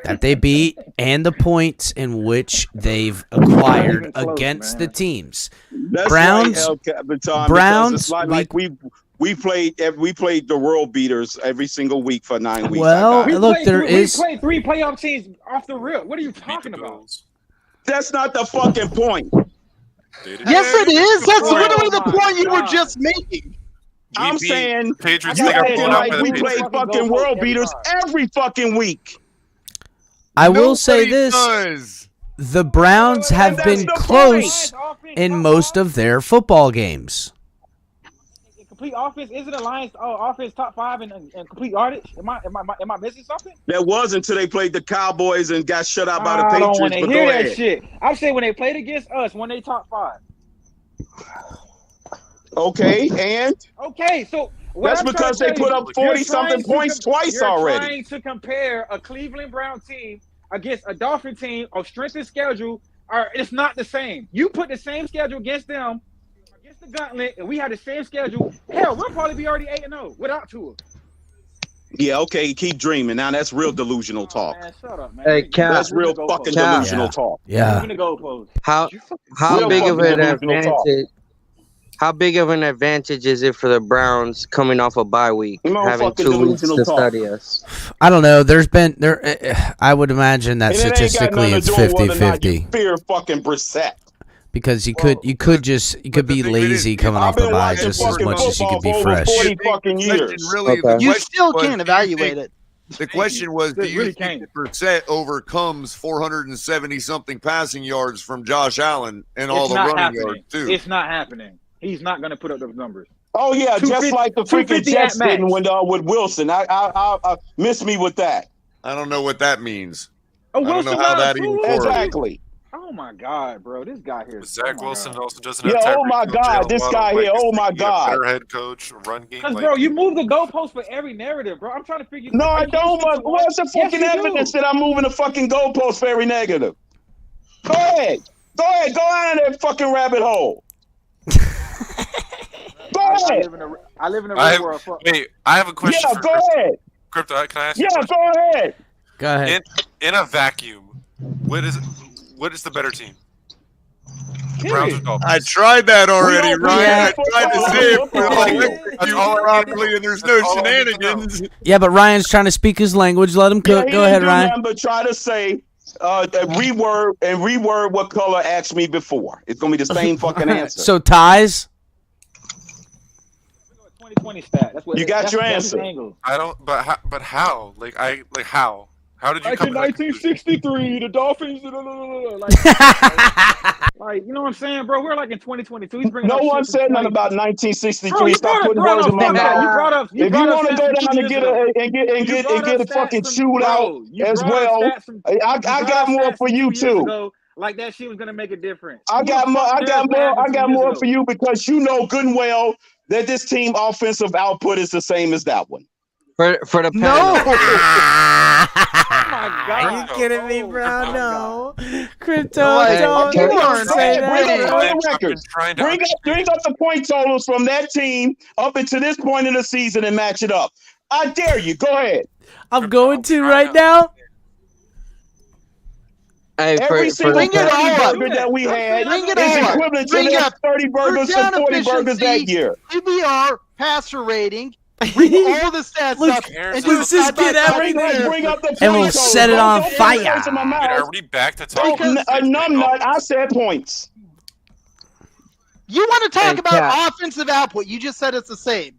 That they beat and the points in which they've acquired against the teams. That's Browns. right, El Capitan, Browns. It's like we played the world beaters every single week for 9 weeks. Well, look, We played 3 playoff teams off the rip. What are you talking about? That's not the fucking point. Yes, it is. That's literally the point you were just making. I'm saying Patriots. They got blown out by the we Patriots. played fucking world beaters every fucking week. I will say this. Does. The Browns have been close in most of their football games. Complete offense isn't a Lions offense top 5 and complete yardage. Am I missing something? That was until they played the Cowboys and got shut out by the I Patriots. don't want to but hear go that ahead. shit. I'm saying when they played against us, when they top 5. Okay, and Okay, so that's because they put up 40-something points twice already. You're trying to compare a Cleveland Brown team against a Dolphin team of strength and schedule. It's not the same. You put the same schedule against them, against the Gauntlet, and we had the same schedule. Hell, we'll probably be already 8-0 without Tua. Yeah, okay, keep dreaming. Now that's real delusional talk. Man, shut up, man. Hey, Cap. That's real fucking Cap. delusional talk. Yeah. Give me the goalpost. How Real big of fucking an delusional talk. advantage? How big of an advantage is it for the Browns coming off a bye week, No having fucking 2 weeks delusional to talk. study us? I don't know. I would imagine that And it ain't got statistically nothing it's to do with whether or not 50-50 you fear fucking Brissett. because you could be lazy coming off the bye just as much as you could be fresh. 40 fucking years. You still can't evaluate it. The question was, do you think that Brissett overcomes 470-something passing yards from Josh Allen and all It's the not running happening. yards, too? It's not happening. He's not going to put up those numbers. Oh yeah, just like the freaking 250 Jets at didn't max. with Wilson. I miss me with that. I don't know what that means. Oh, I don't know how that even correlates. Exactly. Oh my God, bro! This guy here. Zach Wilson also doesn't Yeah, have. oh my God, this guy here. Oh my God. Better head coach, run game. Because bro, you move the goalpost for every narrative, bro. I'm trying to figure. No, I don't. What's the fucking evidence that I'm moving the fucking goalpost for every negative? Go ahead. Go down that fucking rabbit hole. Go ahead. I live in a real world. Hey, I have a question. Yeah, go ahead. Crypto, can I ask you? Yeah, go ahead. Go ahead. In a vacuum, what is the better team? The Browns or Dolphins? I tried that already, Ryan. I tried to say it, but That's you all I properly, and there's no shenanigans. Yeah, but Ryan's trying to speak his language. Let him cook. Go ahead, Ryan. But try to say reword what color asked me before. It's gonna be the same fucking answer. So ties. 2020 stat. That's what you got your answer. I don't. But how? Like how? How did you like come in to that 1963, the Dolphins. Like, you know what I'm saying, bro? We're like in 2022. He's bringing no one said nothing about 1963. Stop putting words in my mouth. If you want to go down and get a fucking shootout as well, I got more for you too. Like that shit was gonna make a difference. I got more for you because you know good and well that this team offensive output is the same as that one. For the no. Oh my God. Are you kidding me, bro? No. Crypto, don't say that. Bring up the point totals from that team up until this point in the season and match it up. I dare you. Go ahead. I'm going to right now. Hey, every single burger that we had is equivalent to the 30 burgers and 40 burgers that year. QBR, passer rating, bring all the stats up, and let's just get everything. Bring up the and we'll set it on fire. Are we back to talk? A numbnut. I said points. You want to talk about offensive output? You just said it's the same.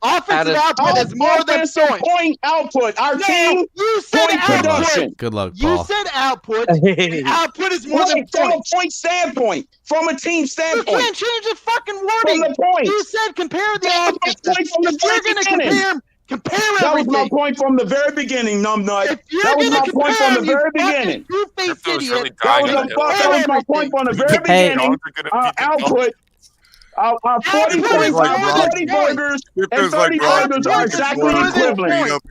Offensive output is more than point output. Our team, you said output. Good luck, Paul. You said output. Output is more than from a point standpoint. From a team standpoint. You can't change the fucking wording. From the point. You said compare the offenses. If you're going to compare everything. That was my point from the very beginning, numbnut. That was my point from the very beginning. That was my point from the very beginning. Output. Our 40 burgers and 30 burgers are exactly equivalent.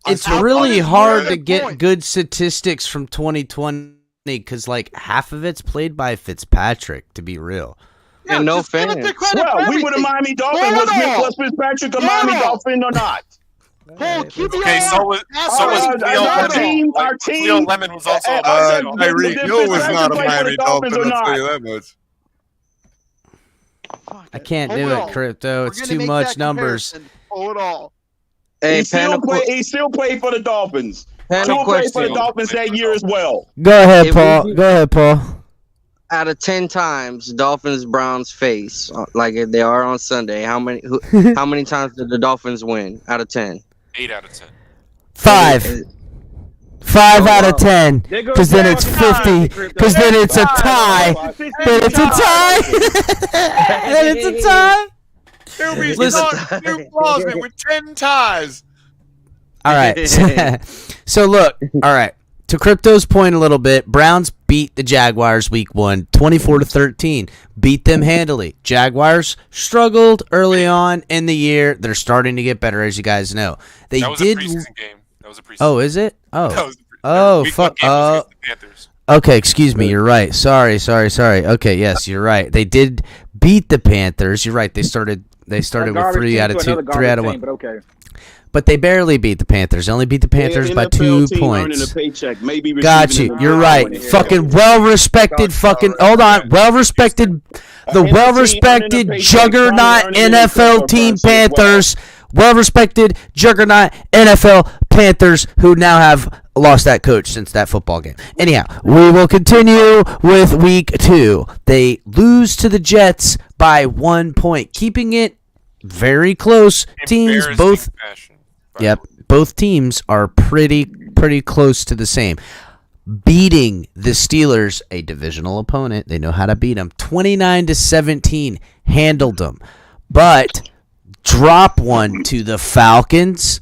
It's really hard to get good statistics from 2020 because like half of it's played by Fitzpatrick, to be real. Yeah, and no fans. Well, we were the Miami Dolphins. Was Fitzpatrick a Miami Dolphin or not? Okay, so was our team. Leo Lemon was also Tyreek Hill was not a Miami Dolphin. I'll tell you that much. I can't do it, Crypto. It's too much numbers. Hold on. Hey, he still played for the Dolphins. Still played for the Dolphins that year as well. Go ahead, Paul. Go ahead, Paul. Out of 10 times Dolphins Browns face like they are on Sunday, how many times did the Dolphins win out of 10? 8 out of 10. 5. 5 out of 10, because then it's 50, because then it's a tie. Then it's a tie. Then it's a tie. New flaws with 10 ties. All right. So look, all right. To Crypto's point a little bit, Browns beat the Jaguars week 1, 24-13. Beat them handily. Jaguars struggled early on in the year. They're starting to get better, as you guys know. They did. A preseason game. That was a preseason. Oh, is it? Oh. Fuck. Okay, excuse me. You're right. Sorry. Okay, yes, you're right. They did beat the Panthers. You're right. They started with 3 out of 1. But okay. But they barely beat the Panthers. They only beat the Panthers by 2 points. Got you. You're right. Fucking well-respected. Hold on. Well-respected. The well-respected juggernaut NFL team Panthers. Well-respected juggernaut NFL Panthers, who now have lost that coach since that football game. Anyhow, we will continue with week 2. They lose to the Jets by 1 point, keeping it very close. Teams both. Both teams are pretty close to the same. Beating the Steelers, a divisional opponent, they know how to beat them. 29-17, handled them, but drop one to the Falcons,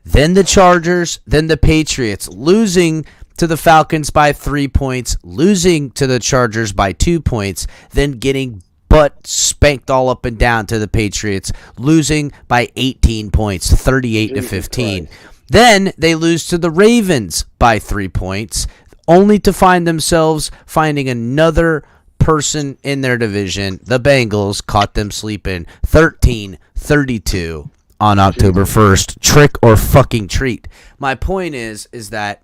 then the Chargers, then the Patriots, losing to the Falcons by 3 points, losing to the Chargers by 2 points, then getting butt spanked all up and down to the Patriots, losing by 18 points, 38-15. Then they lose to the Ravens by 3 points, only to find themselves finding another person in their division. The Bengals caught them sleeping 13-32 on October 1st. Trick or fucking treat. My point is that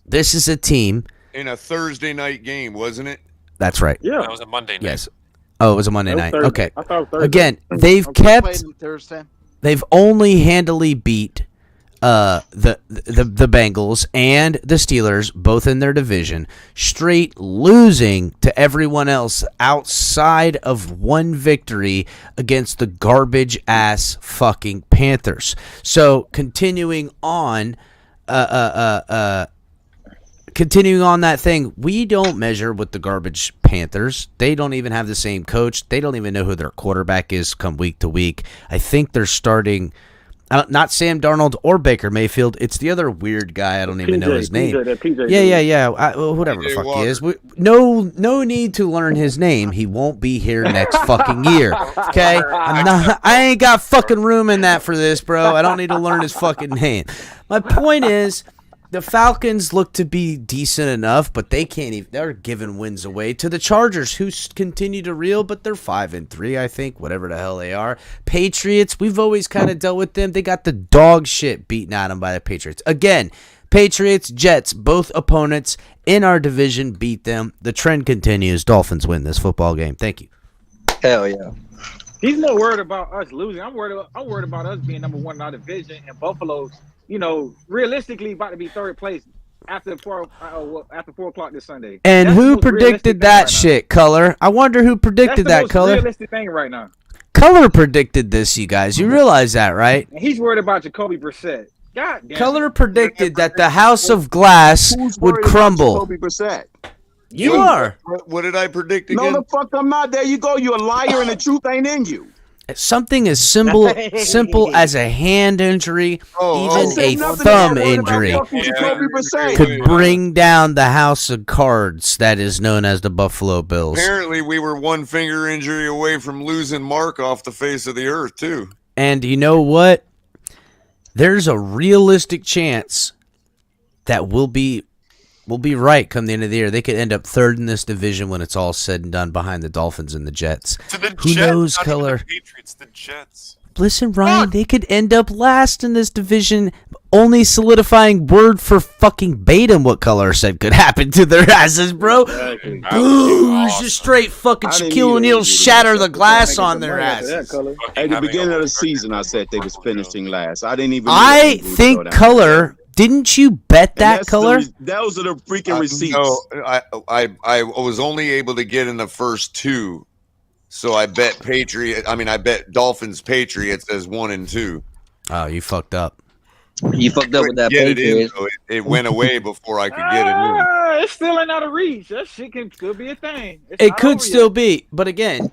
this is a team in a Thursday night game, wasn't it? That's right. Yeah, that was a Monday night. Yes. Oh, it was a Monday night. Thursday. Okay. I thought it was Thursday. Again, they've only handily beat the Bengals and the Steelers, both in their division, straight losing to everyone else outside of one victory against the garbage ass fucking Panthers. So continuing on that thing, we don't measure with the garbage Panthers. They don't even have the same coach. They don't even know who their quarterback is come week to week. I think they're starting not Sam Darnold or Baker Mayfield. It's the other weird guy. I don't even know his name. Yeah. Whatever the fuck he is. No need to learn his name. He won't be here next fucking year. Okay? I ain't got fucking room in that for this, bro. I don't need to learn his fucking name. My point is, the Falcons look to be decent enough, but they can't even. They're giving wins away to the Chargers, who continue to reel, but they're 5-3, I think, whatever the hell they are. Patriots, we've always kind of dealt with them. They got the dog shit beaten out of them by the Patriots. Again, Patriots, Jets, both opponents in our division beat them. The trend continues. Dolphins win this football game. Thank you. Hell yeah. He's more worried about us losing. I'm worried about us being number one in our division, and Buffalo's, realistically about to be third place after 4 o'clock this Sunday. And who predicted that shit, Color? I wonder who predicted that, Color. That's the most realistic thing right now. Color predicted this, you guys. You realize that, right? And he's worried about Jacoby Brissett. God damn. Color predicted that the House of Glass would crumble. Jacoby Brissett? You are. What did I predict again? No, the fuck I'm not. There you go. You're a liar, and the truth ain't in you. Something as simple as a hand injury, even a thumb injury, could bring down the house of cards that is known as the Buffalo Bills. Apparently, we were one finger injury away from losing Mark off the face of the earth, too. And you know what? There's a realistic chance that we'll be right come the end of the year. They could end up third in this division when it's all said and done, behind the Dolphins and the Jets. Who knows, Color? The Patriots, the Jets. Listen, Ryan, they could end up last in this division, only solidifying word for fucking Batum what Color said could happen to their asses, bro. Exactly. Boom! Just straight fucking Shaquille O'Neal shatter the glass on their asses. At the beginning of the season, I said they was finishing last. I didn't even. I think Color. Didn't you bet that, Color? Those are the freaking receipts. No, I was only able to get in the first two, so I bet I bet Dolphins Patriots as 1 and 2. Oh, you fucked up. You fucked up with that Patriots. It went away before I could get it in. It's still out of reach. That shit could be a thing. It could still be, but again,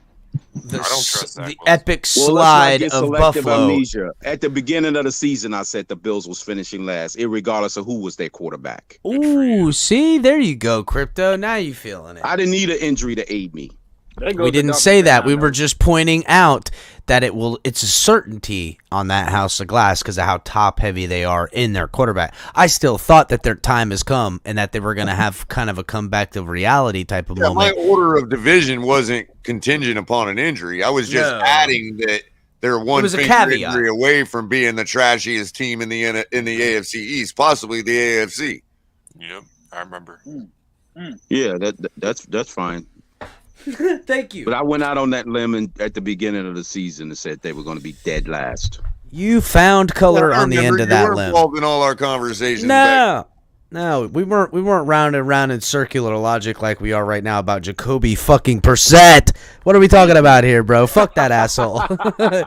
the epic slide of Buffalo. Amnesia. At the beginning of the season, I said the Bills was finishing last, irregardless of who was their quarterback. Ooh, see, there you go, Crypto. Now you feeling it. I didn't need an injury to aid me. We didn't say that. We were just pointing out that it's a certainty on that House of Glass because of how top heavy they are in their quarterback. I still thought that their time has come and that they were going to have kind of a comeback to reality type of moment. My order of division wasn't contingent upon an injury. I was just adding that they're one injury away from being the trashiest team in the AFC East, possibly the AFC. Yep, I remember. Yeah, that's fine. Thank you. But I went out on that limb at the beginning of the season and said they were going to be dead last. You found Color on the end of that limb. Involved in all our conversations. No, we weren't rounding around in circular logic like we are right now about Jacoby fucking Brissett. What are we talking about here, bro? Fuck that asshole. I'm gonna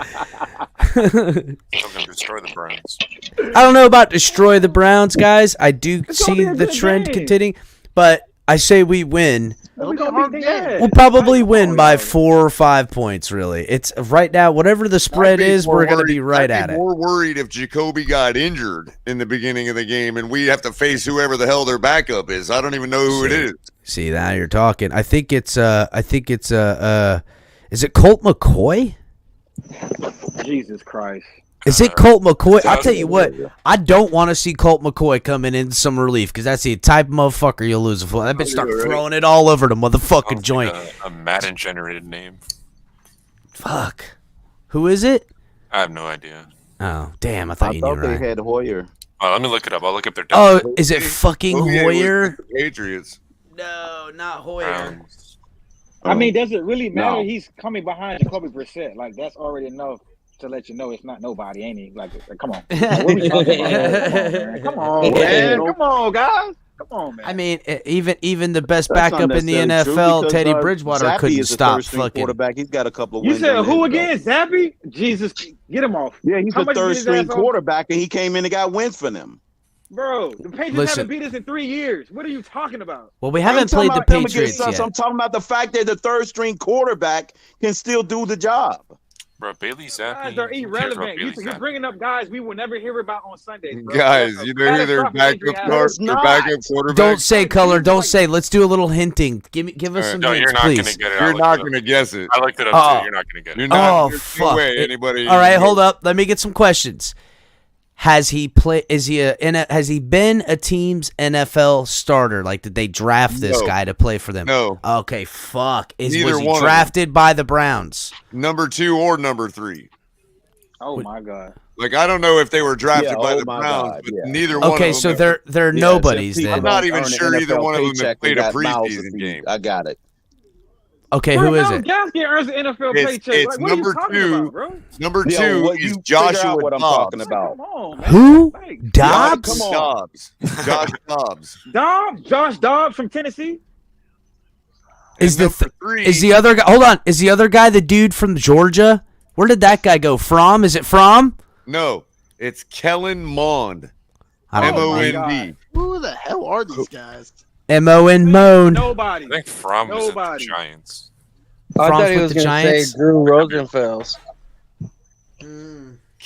destroy the Browns. I don't know about destroy the Browns, guys. I do see the trend continuing, but I say we win. It'll be a hard game. We'll probably win by 4 or 5 points. Really, it's right now. Whatever the spread is, we're going to be right at it. More worried if Jacoby got injured in the beginning of the game, and we have to face whoever the hell their backup is. I don't even know who it is. See, now you're talking. I think it's is it Colt McCoy? Jesus Christ. Is it Colt McCoy? I'll tell you what, I don't want to see Colt McCoy coming in some relief because that's the type of motherfucker you'll lose. That bitch start throwing it all over the motherfucking joint. A Madden-generated name. Fuck. Who is it? I have no idea. Oh, damn. I thought you knew, right? They had Hoyer. Oh, let me look it up. I'll look up their Oh, is it fucking Hoyer? Patriots. No, not Hoyer. I mean, does it really matter? No. He's coming behind Jacoby Brissett. Like, that's already enough to let you know it's not nobody, ain't he? Like come on. What we talking about? Come on, man. Come on, guys. Come on, man. I mean, even the best backup in the NFL, Teddy Bridgewater, Zappy couldn't is a stop third-string fucking. quarterback. He's got a couple of You wins. said under who his belt. again? Zappy? Jesus, get him off. Yeah, he's How a much did his third-string ass off? quarterback, and he came in and got wins for them. Bro, the Patriots Listen. haven't beat us in 3 years. What are you talking about? Well, we I'm haven't talking played the about them Patriots against us. yet. I'm talking about the fact that the third-string quarterback can still do the job. Bro, Bailey Zappi. Guys are irrelevant. You're bringing up guys we will never hear about on Sundays, bro. Guys, you know who their backup quarterback. Don't say color. Don't say. Let's do a little hinting. Give us some No, hints, you're not please. going to get it. You're not going to guess it. I looked it up Oh. too. You're not going to get it. You're not. Oh there's fuck! No way anybody. All right, hold up. Let me get some questions. Has he play? Has he been a team's NFL starter? Like, did they draft this guy to play for them? No. Okay, fuck. Was Neither he one of drafted by the Browns? Number 2 or number 3. Oh my God. Like, I don't know if they were drafted Yeah, by oh the my Browns, God, but yeah. neither one Okay, of them. so have- they're Yeah, nobodies if people then. I'm not don't even earn an sure either NFL one of them paycheck, have played they a got mouths to preseason feed. game. I got it. Okay, Bro, who is Miles it? Gaskin earns an NFL It's- paycheck. it's Like, what are you number talking 2. about, bro? Number Yo, 2 what, you is figure Joshua out what I'm Dobbs. talking about. Come on, man. Who? Like, Dobbs? Come on. Dobbs. Josh Dobbs. Josh Dobbs from Tennessee. Is And the number 3 is the other guy? Hold on. Is the other guy the dude from Georgia? Where did that guy go? From? Is it from? No, it's Kellen Mond. I don't know. MOND. Who the hell are these guys? M-O-N Moan. Nobody. I think Fromm was at the Nobody. Giants. I Franz thought he with was the going to Giants? say Drew Rosenfels.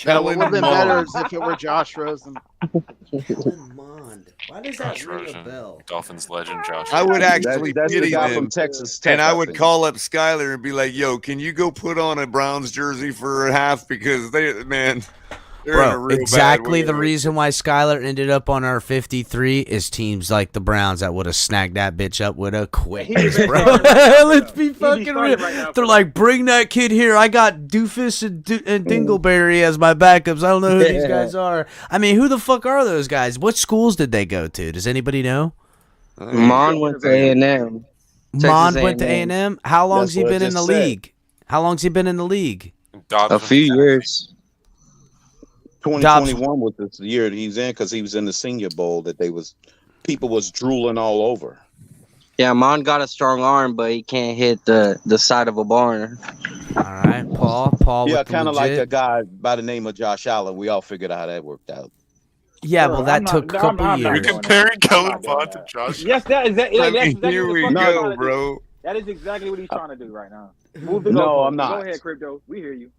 That would Kellen have been better Mond. as if it were Josh Rosen. Why does Josh Rosen. Dolphins legend Josh I would Rosen. actually That's the pity guy them, from Texas Tech. and I would think. call up Skyler and be like, "Yo, can you go put on a Browns jersey for a half because they're in a Bro, real exactly bad the way." reason why Skylar ended up on our 53 is teams like the Browns that would have snagged that bitch up with a quick. He's the Bro. best starter right now, Let's be He's the fucking starter real. right now They're for like, bring that kid here. I got Doofus and Dingleberry as my backups. I don't know who these guys are. I mean, who the fuck are those guys? What schools did they go to? Does anybody know? Mon went to A&M. Mon Texas went to A&M. A&M. How long's That's he what I been in just the said. league? How long's he been in the league? Dobbs A went to few Tennessee. years. 2021 was this year that he's in because he was in the Senior Bowl that people was drooling all over. Yeah, Mon got a strong arm, but he can't hit the side of a barn. All right, Paul. Yeah, with the kind of like legit. a guy by the name of Josh Allen. We all figured out how that worked out. Yeah, Bro, well, that I'm not- took a I'm couple not You're years. doing comparing that. Kellen I'm not Mond doing to Josh. Yes, that's exactly I what mean, the here fuck we he's trying go, to bro. do. That is exactly what he's trying to do right now. Move the No, goalpost. I'm not. Go ahead, Crypto. We hear you.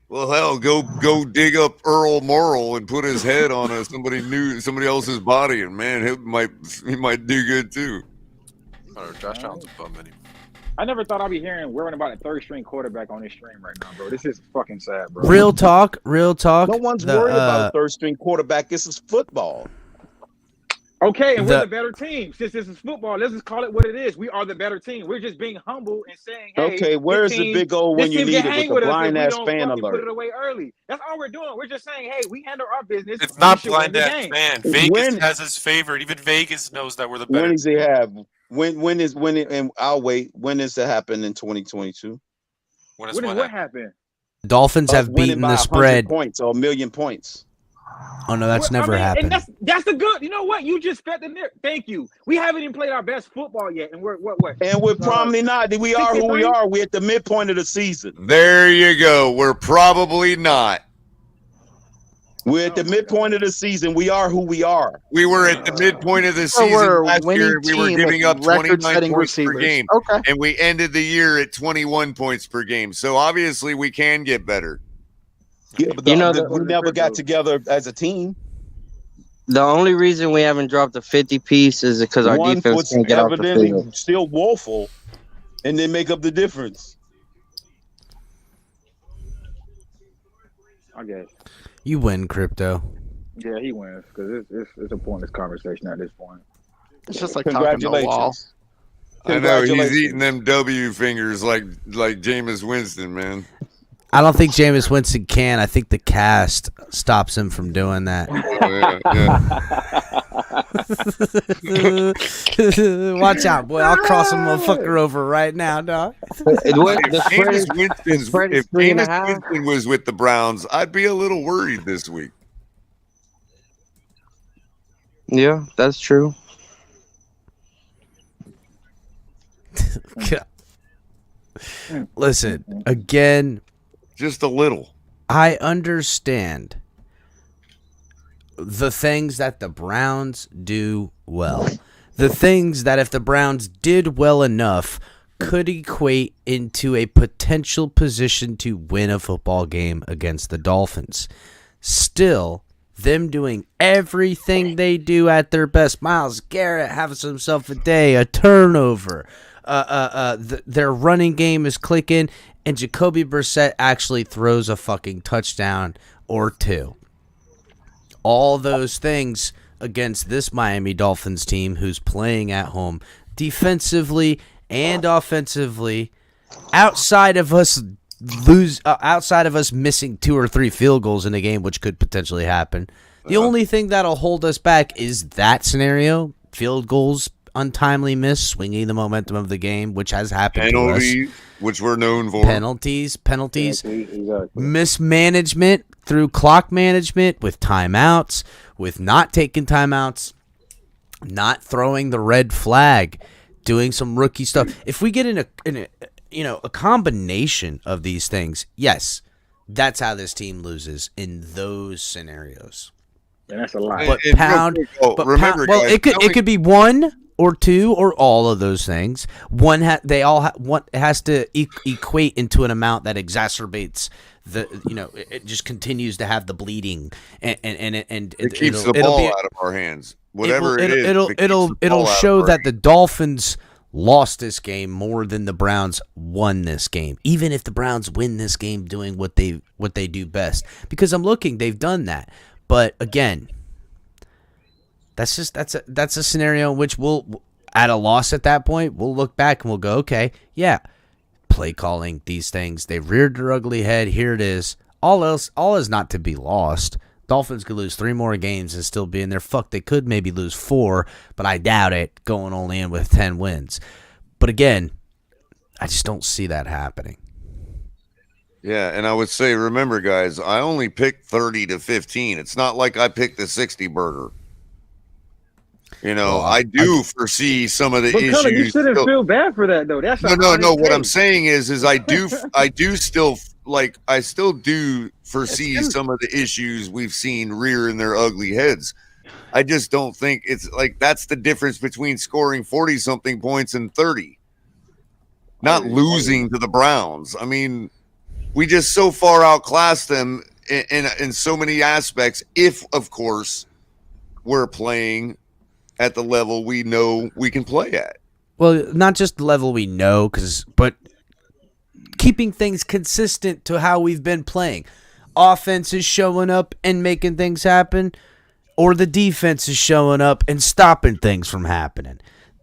Well, hell, go dig up Earl Morrill and put his head on somebody else's body, and man, he might do good too. Or Josh Allen's a bum anyway. I never thought I'd be worrying about a third string quarterback on this stream right now, bro. This is fucking sad, bro. Real talk. No one's worried about a third string quarterback. This is football. Okay, and we're the better team. Since this is football, let's just call it what it is. We are the better team. We're just being humble and saying, hey, Okay, where's the big old when you need it with the blind ass fan Put alert? it away early. That's all we're doing. We're just saying, hey, we handle our business. It's not We should win blind the ass game. fan. Vegas has us favored. Even Vegas knows that we're the better. When does he have? And I'll wait. When does it happen in 2022? What happened? Dolphins have Winning beaten by the 100 spread. points or 1,000,000 points. Oh no, that's never happened. And that's the good. You know what? You just fed the narrative. Thank you. We haven't even played our best football yet, and we're what? And we're probably not. We are who we are. We're at the midpoint of the season. There you go. We're probably not. We're at the midpoint of the season. We are who we are. We were at the midpoint of the So season we're a last winning year. We were team giving with up 29 record-setting points per receivers. game. Okay. And we ended the year at 21 points per game. So obviously we can get better. Yeah, but we never got together as a team. The only reason we haven't dropped a 50 piece is because our defense can't get off the field. Still woeful, and they make up the difference. I guess. You win, Crypto. Yeah, he wins because it's a pointless conversation at this point. It's just like talking to a wall. I know he's eating them W fingers like Jameis Winston, man. I don't think Jameis Winston can. I think the cast stops him from doing that. Watch out, boy. I'll cross a motherfucker over right now, dog. If Jameis Winston was with the Browns, I'd be a little worried this week. Yeah, that's true. Listen, again, just a little. I understand the things that the Browns do well. The things that if the Browns did well enough could equate into a potential position to win a football game against the Dolphins. Still, them doing everything they do at their best. Myles Garrett has himself a day, a turnover. Their running game is clicking, and Jacoby Brissett actually throws a fucking touchdown or two. All those things against this Miami Dolphins team who's playing at home defensively and offensively, outside of us missing 2 or 3 field goals in a game, which could potentially happen. The only thing that'll hold us back is that scenario, field goals, untimely miss, swinging the momentum of the game, which has happened to us. Which we're known for. Penalties, mismanagement through clock management with timeouts, with not taking timeouts, not throwing the red flag, doing some rookie stuff. If we get in a combination of these things, yes, that's how this team loses in those scenarios. And that's a lot. But remember, guys, it could be 1 or 2 or all of those things. One has to equate into an amount that exacerbates it just continues to have the bleeding and it keeps the ball out of our hands. Whatever it'll show that the Dolphins lost this game more than the Browns won this game. Even if the Browns win this game doing what they do best, because I'm looking, they've done that. But again, that's a scenario in which we'll, at a loss at that point, we'll look back and we'll go, okay, yeah, play calling, these things, they reared their ugly head. Here it is. All is not to be lost. Dolphins could lose 3 more games and still be in there. Fuck, they could maybe lose 4, but I doubt it, going only in with 10 wins. But again, I just don't see that happening. Yeah, and I would say, remember, guys, I only picked 30 to 15. It's not like I picked the 60 burger. I do foresee some of the issues. But you shouldn't feel bad for that, though. That's no. What I'm saying is I still do foresee some of the issues we've seen rearing their ugly heads. I just don't think it's like that's the difference between scoring 40-something points and 30. Not losing to the Browns. I mean, we just so far outclassed them in so many aspects. If, of course, we're playing at the level we know we can play at. Well, not just the level we know, but keeping things consistent to how we've been playing. Offense is showing up and making things happen, or the defense is showing up and stopping things from happening.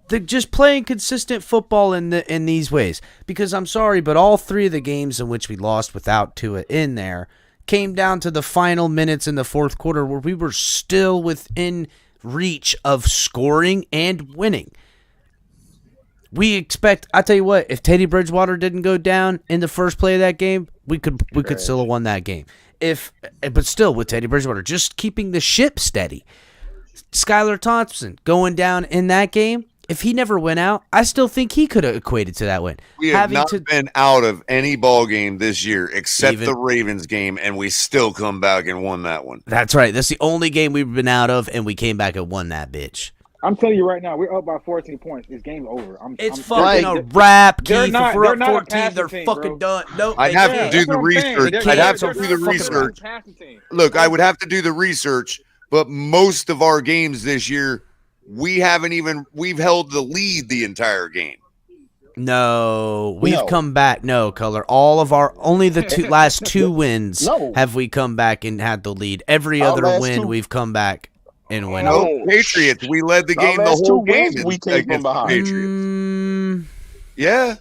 They're just playing consistent football in these ways. Because I'm sorry, but all 3 of the games in which we lost without Tua in there came down to the final minutes in the fourth quarter where we were still within reach of scoring and winning. We expect, I tell you what, if Teddy Bridgewater didn't go down in the first play of that game, we could still have won that game. But still, with Teddy Bridgewater just keeping the ship steady. Skylar Thompson going down in that game. if he never went out, I still think he could have equated to that win. We have not been out of any ball game this year except the Ravens game, and we still come back and won that one. That's right. That's the only game we've been out of, and we came back and won that bitch. I'm telling you right now, we're up by 14 points. This game's over. It's fucking a wrap, Keith. If we're up 14, they're team, fucking done. Nope. I'd have to do the research. I'd have to do the research. Look, I would have to do the research, but most of our games this year, we've held the lead the entire game. No, we've come back. No, Color. All of our only the last two wins have we come back and had the lead. Every other win, we've come back and win. No, Patriots. We led the game the whole game. We came from behind. Patriots. Yeah.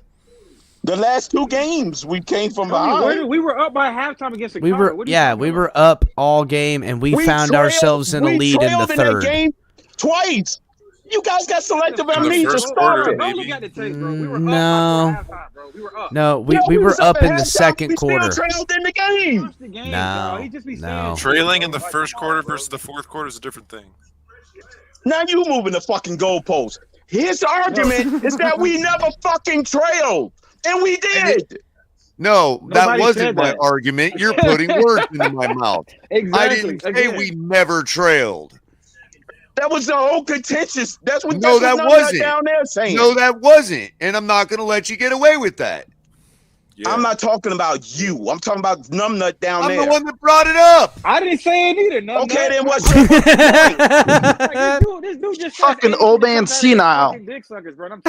The last 2 games we came from behind. We were up by halftime against the We were up all game, and we found ourselves in a lead in the third. Game twice. You guys got selective amnesia. Stop it. No, we were up in the second quarter. We still trailed in the game. No. Trailing in the first quarter versus the fourth quarter is a different thing. Now you moving the fucking goalpost. His argument is that we never fucking trailed, and we did. No, that wasn't my argument. You're putting words into my mouth. Exactly. I didn't say we never trailed. That was the whole contentious. That's what. No, that wasn't. Down there saying. No, that wasn't. And I'm not going to let you get away with that. Yeah. I'm not talking about you. I'm talking about Numbnut down there. I'm the one that brought it up. I didn't say it either. Numbnut. Okay, then what's your point? This dude just fucking old man senile. Dick suckers, bro. No,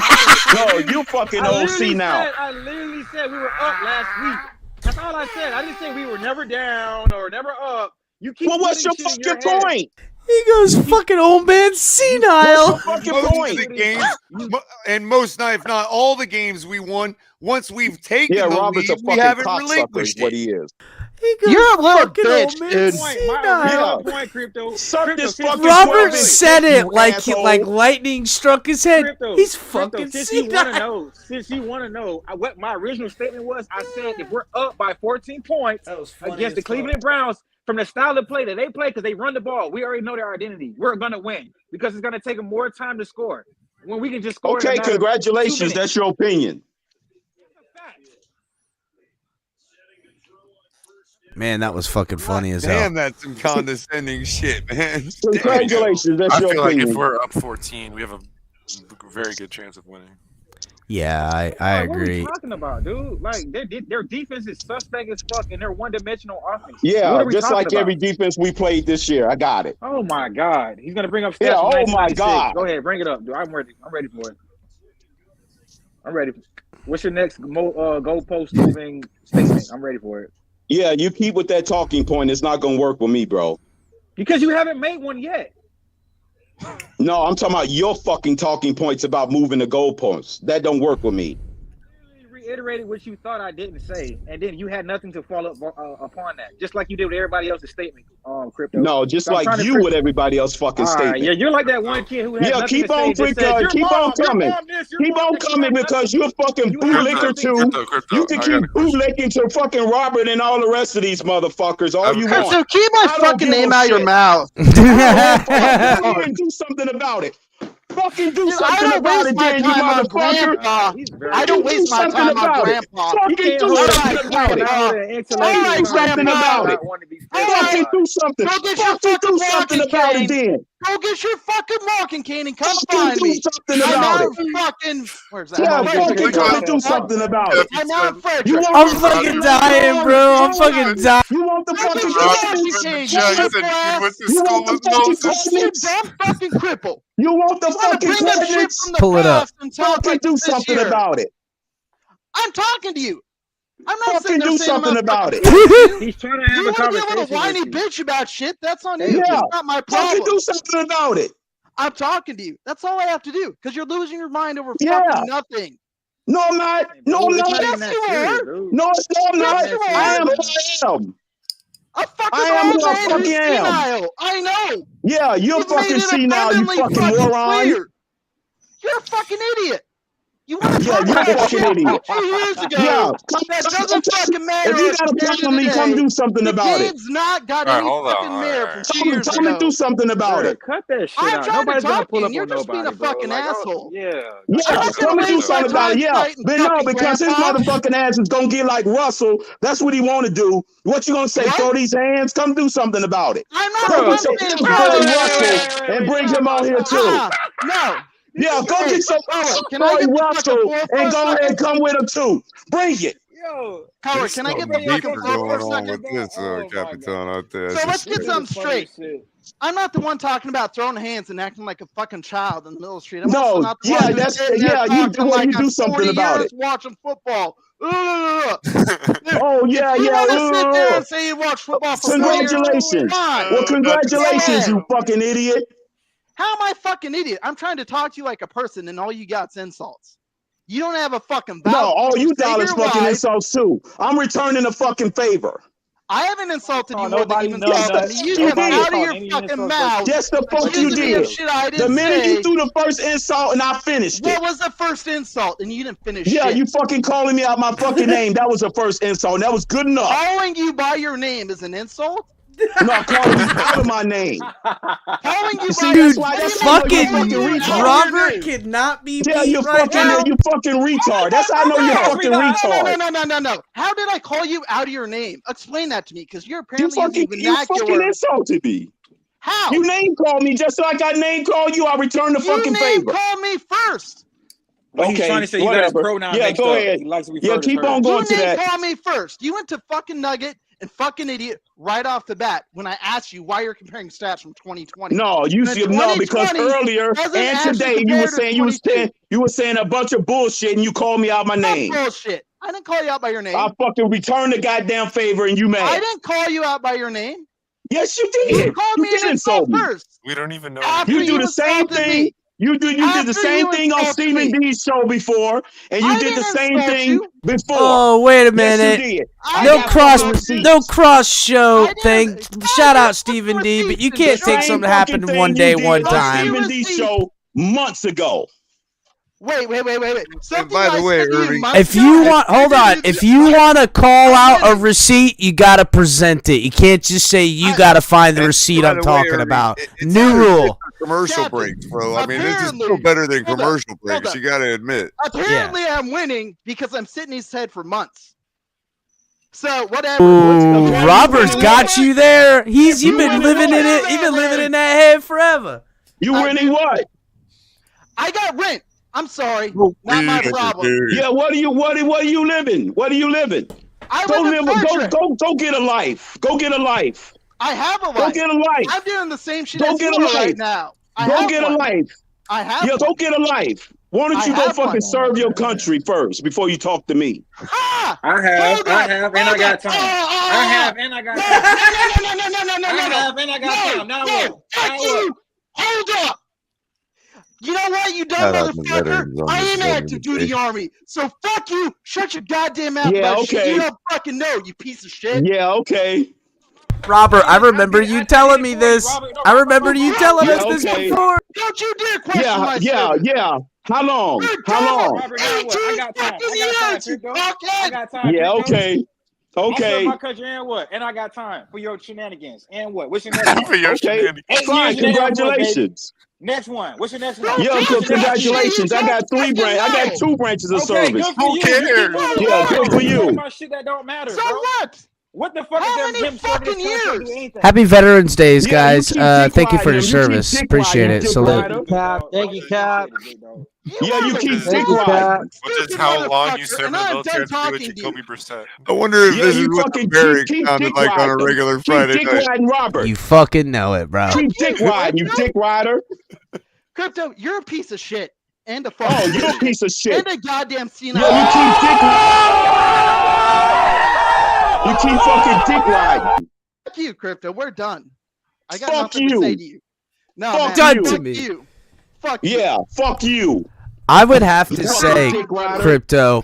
you fucking old senile. I literally said we were up last week. That's all I said. I didn't say we were never down or never up. You keep. Well, what's your fucking point? He goes fucking old man senile. Most of the games, and most, if not all the games we won, once we've taken the Robert's lead, a we fucking haven't cocksucker relinquished is what it. he is. You're a little bitch, dude. Point, Crypto. Suck this fucking Robert said it like lightning struck his head. He's fucking senile. Since you want to know what my original statement was, I said if we're up by 14 points against the Cleveland Browns, from the style of play that they play, because they run the ball, we already know their identity. We're going to win because it's going to take them more time to score. When we can just score. Okay, congratulations. That's your opinion. Man, that was fucking funny as hell. Damn, that's some condescending shit, man. Congratulations. That's your I feel like opinion. if we're up 14, we have a very good chance of winning. Yeah, I agree. What are you talking about, dude? Like their defense is suspect as fuck, and they're one-dimensional offense. Yeah, just like every defense we played this year. I got it. Oh my God, he's gonna bring up. Yeah. Oh my God. Go ahead, bring it up, dude. I'm ready. I'm ready for it. I'm ready. What's your next goalpost moving statement? I'm ready for it. Yeah, you keep with that talking point. It's not gonna work with me, bro. Because you haven't made one yet. No, I'm talking about your fucking talking points about moving the goalposts. That don't work with me. Reiterated what you thought I didn't say, and then you had nothing to follow up upon that, just like you did with everybody else's statement. Crypto. No, just so like you with everybody else fucking statement. Yeah, you're like that one kid who had nothing keep on to say, keep on coming. Keep on coming because you're fucking bootlicker too. You can keep bootlicking to fucking Robert and all the rest of these motherfuckers all you want. So keep my fucking name out of your mouth. Do something about it. Fucking do something about it, then, you motherfucker. I don't waste my time on Grandpa. Fucking do something about it. Fucking something about it. Fucking do something. Fucking do something about it, then. Go get your fucking walking cane and come find me. Do something about it. Fucking, where's that? Yeah, fucking come do something about it. I'm fucking dying, bro. I'm fucking dying. You want the fucking fucking cripple. You want the fucking presidents? Pull it up. Fucking do something about it. I'm talking to you. I'm not fucking do something about it. He's trying to have a conversation. You want to be a whiny bitch about shit? That's on you. Yeah. It's not my problem. Fucking do something about it. I'm talking to you. That's all I have to do. Because you're losing your mind over fucking nothing. No, I'm not. No, I'm not. Yes, you are. No, I'm not. I am. I am who I fucking am. I know. Yeah, you're fucking senile. You fucking moron. You're a fucking idiot. You want to Yeah, talk you about fucking shit idiot. 2 years ago? Yeah, That doesn't fucking matter. if you got a problem with me, come do something the about it. game's not got All right, any hold on. fucking All merit right. from 2 years Tell me ago. do something about Bro, it. cut that shit I'm out. trying Nobody's to gonna talk to pull you, up and you're on just being nobody, a bro. fucking Like, asshole. Yeah, I'm not come gonna do waste my something about time it. Yeah, fighting but no, fucking because his grandpa. motherfucking ass is gonna get like Russell. That's what he want to do. What you gonna say? What? Throw these hands? Come do something about it. I'm not Go the one get your saying boy throw Russell and bring him on here too. No. Yeah, go Hey, get your Color, can I boy get the fucking Russell floor for and a go ahead second? and come with him too. Bring it. Yo, Color, There's can I get something the fucking deeper floor for a going on second? with this, Capitan, out there. So let's get this something is funny as straight. shit. I'm not the one talking about throwing hands and acting like a fucking child in the middle of the street. I'm No, also not the yeah, one who's that's sitting there you. talking Well, like you do I'm something 40 about years it. watching football. Oh yeah, If you yeah. want to sit there and say you watch football for 4 years, Congratulations. fine. Well, congratulations, Go you ahead. fucking idiot. How am I fucking idiot? I'm trying to talk to you like a person, and all you got's insults. You don't have a fucking No, vouch. all you Say dollars your fucking lies. insults too. I'm returning a fucking favor. I haven't insulted you Oh, more than nobody you've know insulted that. me. You You come did. out of called your any fucking insult mouth Yes, the fuck you accusing me of did. shit I The didn't minute say. you threw the first insult and I finished What it. was the first insult? And you didn't finish Yeah, shit. you fucking calling me out my fucking name. That was the first insult. And that was good enough. Calling you by your name is an insult? No, calling you out of my name. Calling you by Dude, that's how I know you're fucking retard. Robert cannot be Yeah, beat you right fucking now. you fucking retard. That's how I know you're fucking retard. No. How did I call you out of your name? Explain that to me, because you're You apparently fucking using vernacular. insulted me. How? You name called me just like I name called you. I returned the fucking favor. You call me first. Well, he's trying to say you got his pronoun mixed go up. ahead. He likes to refer Yeah, to keep her. on going to You that. call me first. You went to fucking Nugget and fucking idiot right off the bat when I asked you why you're comparing stats from 2020. No, you see, no, because earlier and today you were saying a bunch of bullshit and you called me out my name. Bullshit. I didn't call you out by your name. I fucking returned the goddamn favor and you mad. I didn't call you out by your name. Yes, you did. You called me an insult first. We don't even know. You do the same thing. You did the same thing on Stephen D's show before, and you did the same thing before. Oh, wait a minute. Yes, you did. No cross show thing. Shout out Stephen D, but you can't take something that happened one day, one time. Stephen D show months ago. Wait. And by the way, Irving, If you want to call out a receipt, you got to present it. You can't just say you got to find the receipt I'm talking about. New rule. Commercial breaks, bro. I mean, this is still better than commercial breaks. You got to admit. Apparently, I'm winning because I'm sitting his head for months. So whatever. Ooh, Robert's got you there. You've been living in it. You've been living in that head forever. You winning what? I got rent. I'm sorry. Not my problem. Yeah, what are you living? What are you living? Go get a life. Go get a life. I have a life. Go get a life. I'm doing the same shit Go as get you a are right life. now. Go get a life. I have. Yeah, go get a life. Why don't you go fucking serve your country first before you talk to me? Ha! I have, and I got time. I have, and I got time. No. I have, and I got time. Now what? Fuck you. Hold up. You know what, you dumb motherfucker? I am active duty army. So fuck you. Shut your goddamn mouth about shit you don't fucking know, you piece of shit. Yeah, okay. Robert, I remember you telling me this. I remember you telling us this before. Don't you dare question my Yeah. How long? How long? I got time. I got time. Yeah, okay. I'll serve my country and what? And I got time for your shenanigans. And what? What's your next one? For your shenanigans. Fine, congratulations. Next one. What's your next one? Yeah, congratulations. I got 3 branches. I got 2 branches of service. Who cares? Yeah, good for you. About shit that don't matter. So bro. what? What the fuck How is many fucking years? Happy Veterans Days, guys. Thank you for the service. Appreciate it. Salute. Thank you, Cap. Yeah, you keep dick Thank you, Cap. Which is how long you served in the military to do it, Jacoby Brissett. I wonder if this is you what the fucking barracks keep sounded dick like on a riding. regular Keep Friday dick night. riding, Robert. You fucking know it, bro. Keep dick riding, you dick rider. Crypto, you're a piece of shit. And a Oh, fucking you're a piece of shit. And a goddamn senile. Yeah, you keep fucking dick riding. Fuck you, Crypto. We're done. I got Fuck nothing you. to say to you. No, Fuck man, you. fuck you. Fuck you. Yeah, fuck you. I would have to say, Dick rider. Crypto,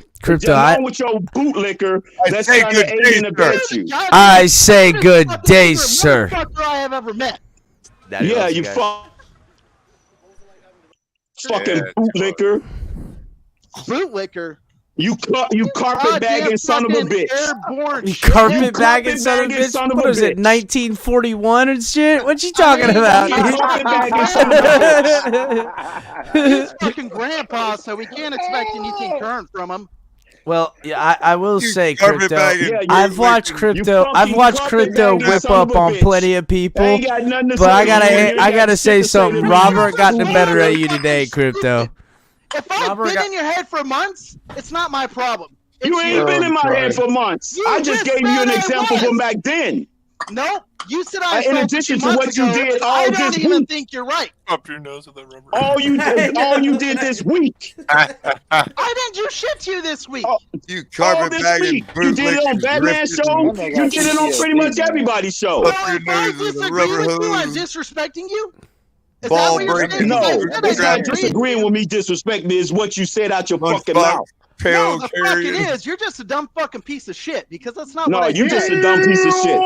Along with your bootlicker that's say trying good to day, aid and abet you. I say good day, sir. Motherfucker I have ever met. Yeah, you fucking bootlicker. Bootlicker. You carpetbagging son of a bitch. Airborne You carpetbagging son of a bitch. What is it, 1941 and shit? What you talking about? He's fucking grandpa, so we can't expect anything current from him. Well, yeah, I will say, carpet Crypto. bagging. I've watched Crypto. I've watched Crypto whip up on plenty of people, but I gotta say something. Robert got the better of you today, Crypto. If I've been in your head for months, it's not my problem. You ain't been in my head for months. I just gave you an example from back then. Nope. You said I in addition to what you did all this week. I don't even think you're right. Up your nose with that rubber. All you did this week. I didn't do shit to you this week. You carpetbagging. You did it on Batman's show. You did it on pretty much everybody's show. Up your nose with a rubber I'm hose. disrespecting you? Ball breaking. No, it's not disagreeing with me. Disrespect me is what you said out your fucking mouth. No, the fuck it is. You're just a dumb fucking piece of shit because that's not what I you said. just a dumb piece of shit.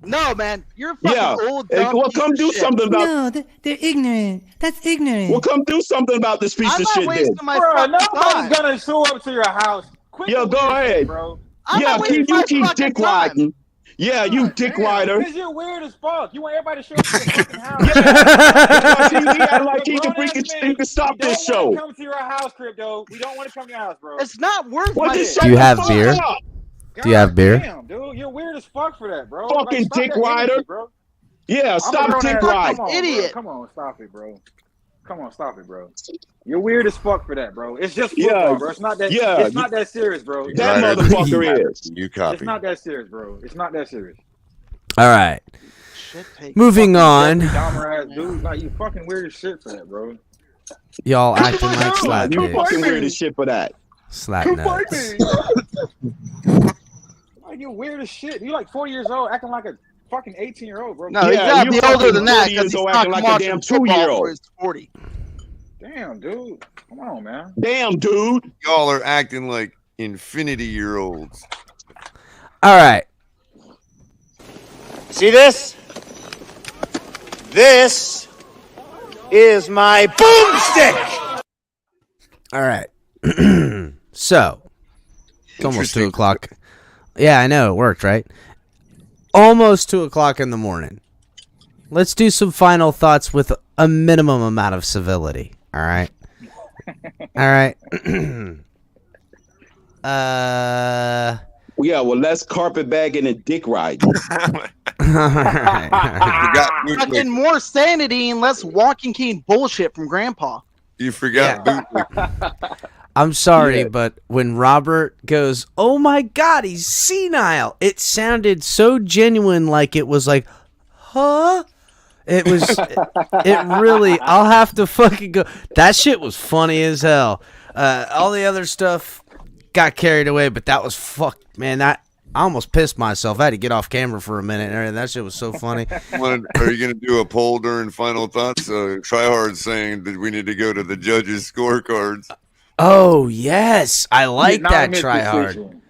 No, man. You're a fucking old dumb well, come do something about No, they're ignorant. That's ignorant. Well, come do something about this piece of shit then. Bro, nobody's gonna show up to your house. Yo, go ahead. Bro. You keep dick riding. Yeah, you dick rider. Because you're weird as fuck. You want everybody to show up to your fucking house. He can stop this show. We don't want to come to your house, Crypto. We don't want to come to your house, bro. It's not worth What my the Do you have beer? Do you have beer? Damn, dude, you're weird as fuck for that, bro. Fucking stop dick that rider. energy, bro. Yeah, stop dick riding. Come on, idiot. Come on, stop it, bro. Come on, stop it, bro. You're weird as fuck for that, bro. It's just football, bro. It's not that. It's not that serious, bro. That motherfucker is. You copy. It's not that serious, bro. It's not that serious. All right. Moving on. Dude, like, you fucking weird as shit for that, bro. Y'all acting like slap You dicks. fucking weird as shit for that. Slap nuts. Like, you're weird as shit. You like 40 years old, acting like a fucking 18-year-old, bro. No, he's gotta be older than that because he's acting not like a watching damn football 2-year-old. for his 40. Damn, dude. Come on, man. Damn, dude. Y'all are acting like infinity-year-olds. All right. See this? This is my boomstick. All right. So, it's almost 2 o'clock. Yeah, I know. It worked, right? Almost 2 o'clock in the morning. Let's do some final thoughts with a minimum amount of civility. All right? All right. Yeah, well, less carpetbagging and dick riding. Fucking more sanity and less walking cane bullshit from Grandpa. You forgot I'm sorry, but when Robert goes, "Oh my God, he's senile," it sounded so genuine, like it was like, huh? It was, it really, I'll have to fucking go. That shit was funny as hell. All the other stuff got carried away, but that was man, I almost pissed myself. I had to get off camera for a minute, and that shit was so funny. Are you going to do a poll during final thoughts? Try hard saying that we need to go to the judges' scorecards. Oh, yes. I like that try hard.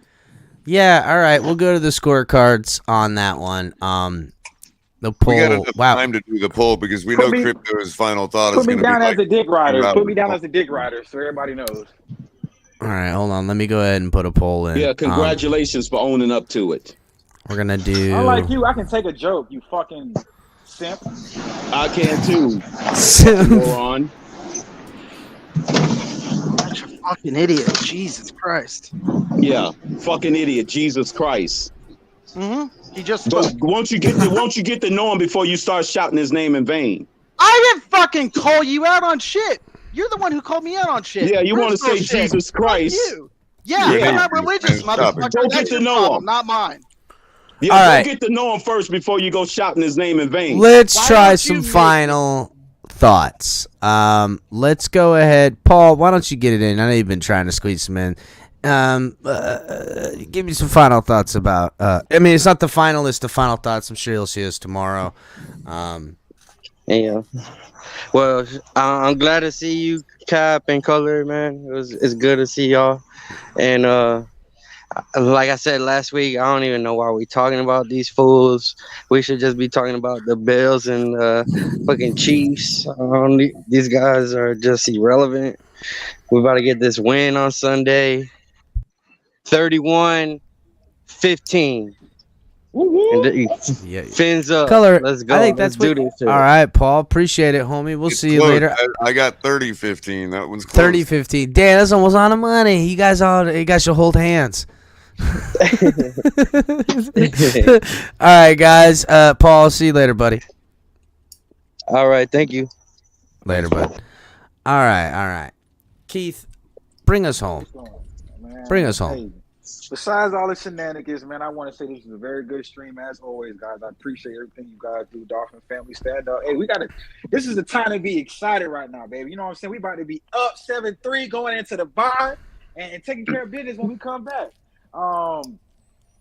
Yeah, all right. We'll go to the scorecards on that one. The poll. We got enough time to do the poll because we know Crypto's final thought is going to be down as a dick rider. Put me down as a dick rider so everybody knows. All right, hold on. Let me go ahead and put a poll in. Yeah, congratulations for owning up to it. We're going to do... Unlike you, I can take a joke, you fucking simp. I can too. Simp. Moron. Such a fucking idiot. Jesus Christ. Yeah, fucking idiot. Jesus Christ. Mm-hmm. He just... Won't you get the know him before you start shouting his name in vain? I didn't fucking call you out on shit. You're the one who called me out on shit. Yeah, you want to say shit. Jesus Christ. You. Yeah, you're not religious, motherfucker. Go get to know him. Not mine. Yeah, all right. Get to know him first before you go shouting his name in vain. Let's try some final thoughts. Let's go ahead. Paul, why don't you get it in? I know you've been trying to squeeze some in. Give me some final thoughts about... I mean, it's not the final, it's the final thoughts. I'm sure you'll see us tomorrow. Yeah. Well, I'm glad to see you, Cap and Color, man. It's good to see y'all. And like I said last week, I don't even know why we're talking about these fools. We should just be talking about the Bills and fucking Chiefs. These guys are just irrelevant. We're about to get this win on Sunday. 31-15. Yeah. Fins up. Color. Let's go. I think Let's that's what. do this shit. All right, Paul. Appreciate it, homie. We'll see you close. later. I got 30-15. That one's close. 30-15. Damn, that's almost on the money. You guys should hold hands. All right, guys. Paul, see you later, buddy. All right, thank you. Later, bud. All right. Keith, bring us home. Bring us home. Hey, besides all the shenanigans, man, I want to say this is a very good stream as always, guys. I appreciate everything you guys do. Dolphin family stand up. Hey, this is the time to be excited right now, baby. You know what I'm saying? We about to be up 7-3 going into the bye and taking care of business when we come back.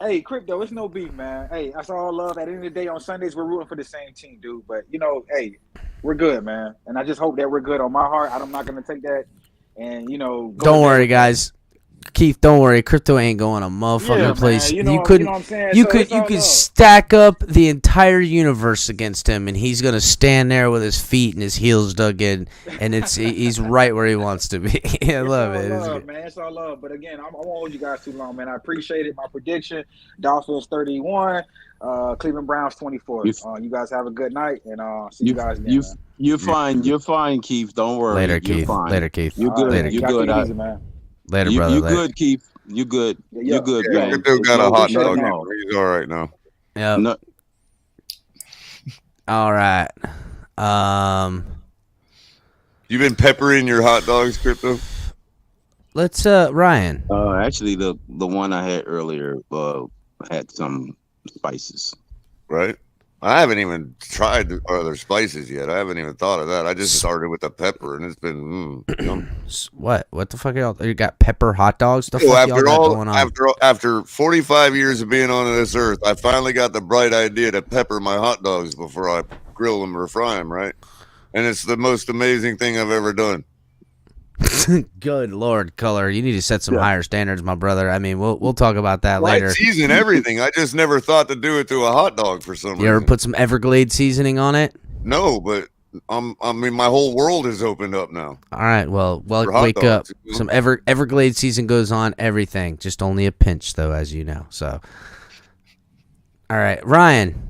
Hey, Crypto, it's no beef, man. Hey, that's all love. At the end of the day, on Sundays, we're rooting for the same team, dude. But, hey, we're good, man. And I just hope that we're good on my heart. I'm not going to take that and, Don't worry, guys. Keith, don't worry. Crypto ain't going a motherfucking place. Man, you could stack up the entire universe against him, and he's gonna stand there with his feet and his heels dug in, and he's right where he wants to be. I love it. Love, man. It's all love. But again, I won't hold you guys too long, man. I appreciate it. My prediction: Dolphins 31, Cleveland Browns 24. You guys have a good night, and see you guys again. You're fine. You're fine, Keith. Don't worry. Later, You're Keith. fine. Later, Keith. You're good. Later, You're Keith. good. Easy, man. Later, brother. You later. good, Keith. You good. You good. Yeah, man. Crypto got a hot dog. No. He's all right now. Yeah. No. All right. You been peppering your hot dogs, Crypto? Let's Ryan. Actually, the one I had earlier had some spices. Right. I haven't even tried the other spices yet. I haven't even thought of that. I just started with the pepper, and it's been yum. What the fuck y'all? You got pepper hot dogs? The fuck y'all got going on? After 45 years of being on this earth, I finally got the bright idea to pepper my hot dogs before I grill them or fry them, right? And it's the most amazing thing I've ever done. Good Lord, Color. You need to set some higher standards, my brother. I mean, we'll talk about that later. Season everything. I just never thought to do it to a hot dog for some reason. You ever put some Everglades seasoning on it? No, but I mean, my whole world has opened up now. All right, well, wake up. Some Everglades season goes on everything. Just only a pinch, though, as you know. So, all right, Ryan.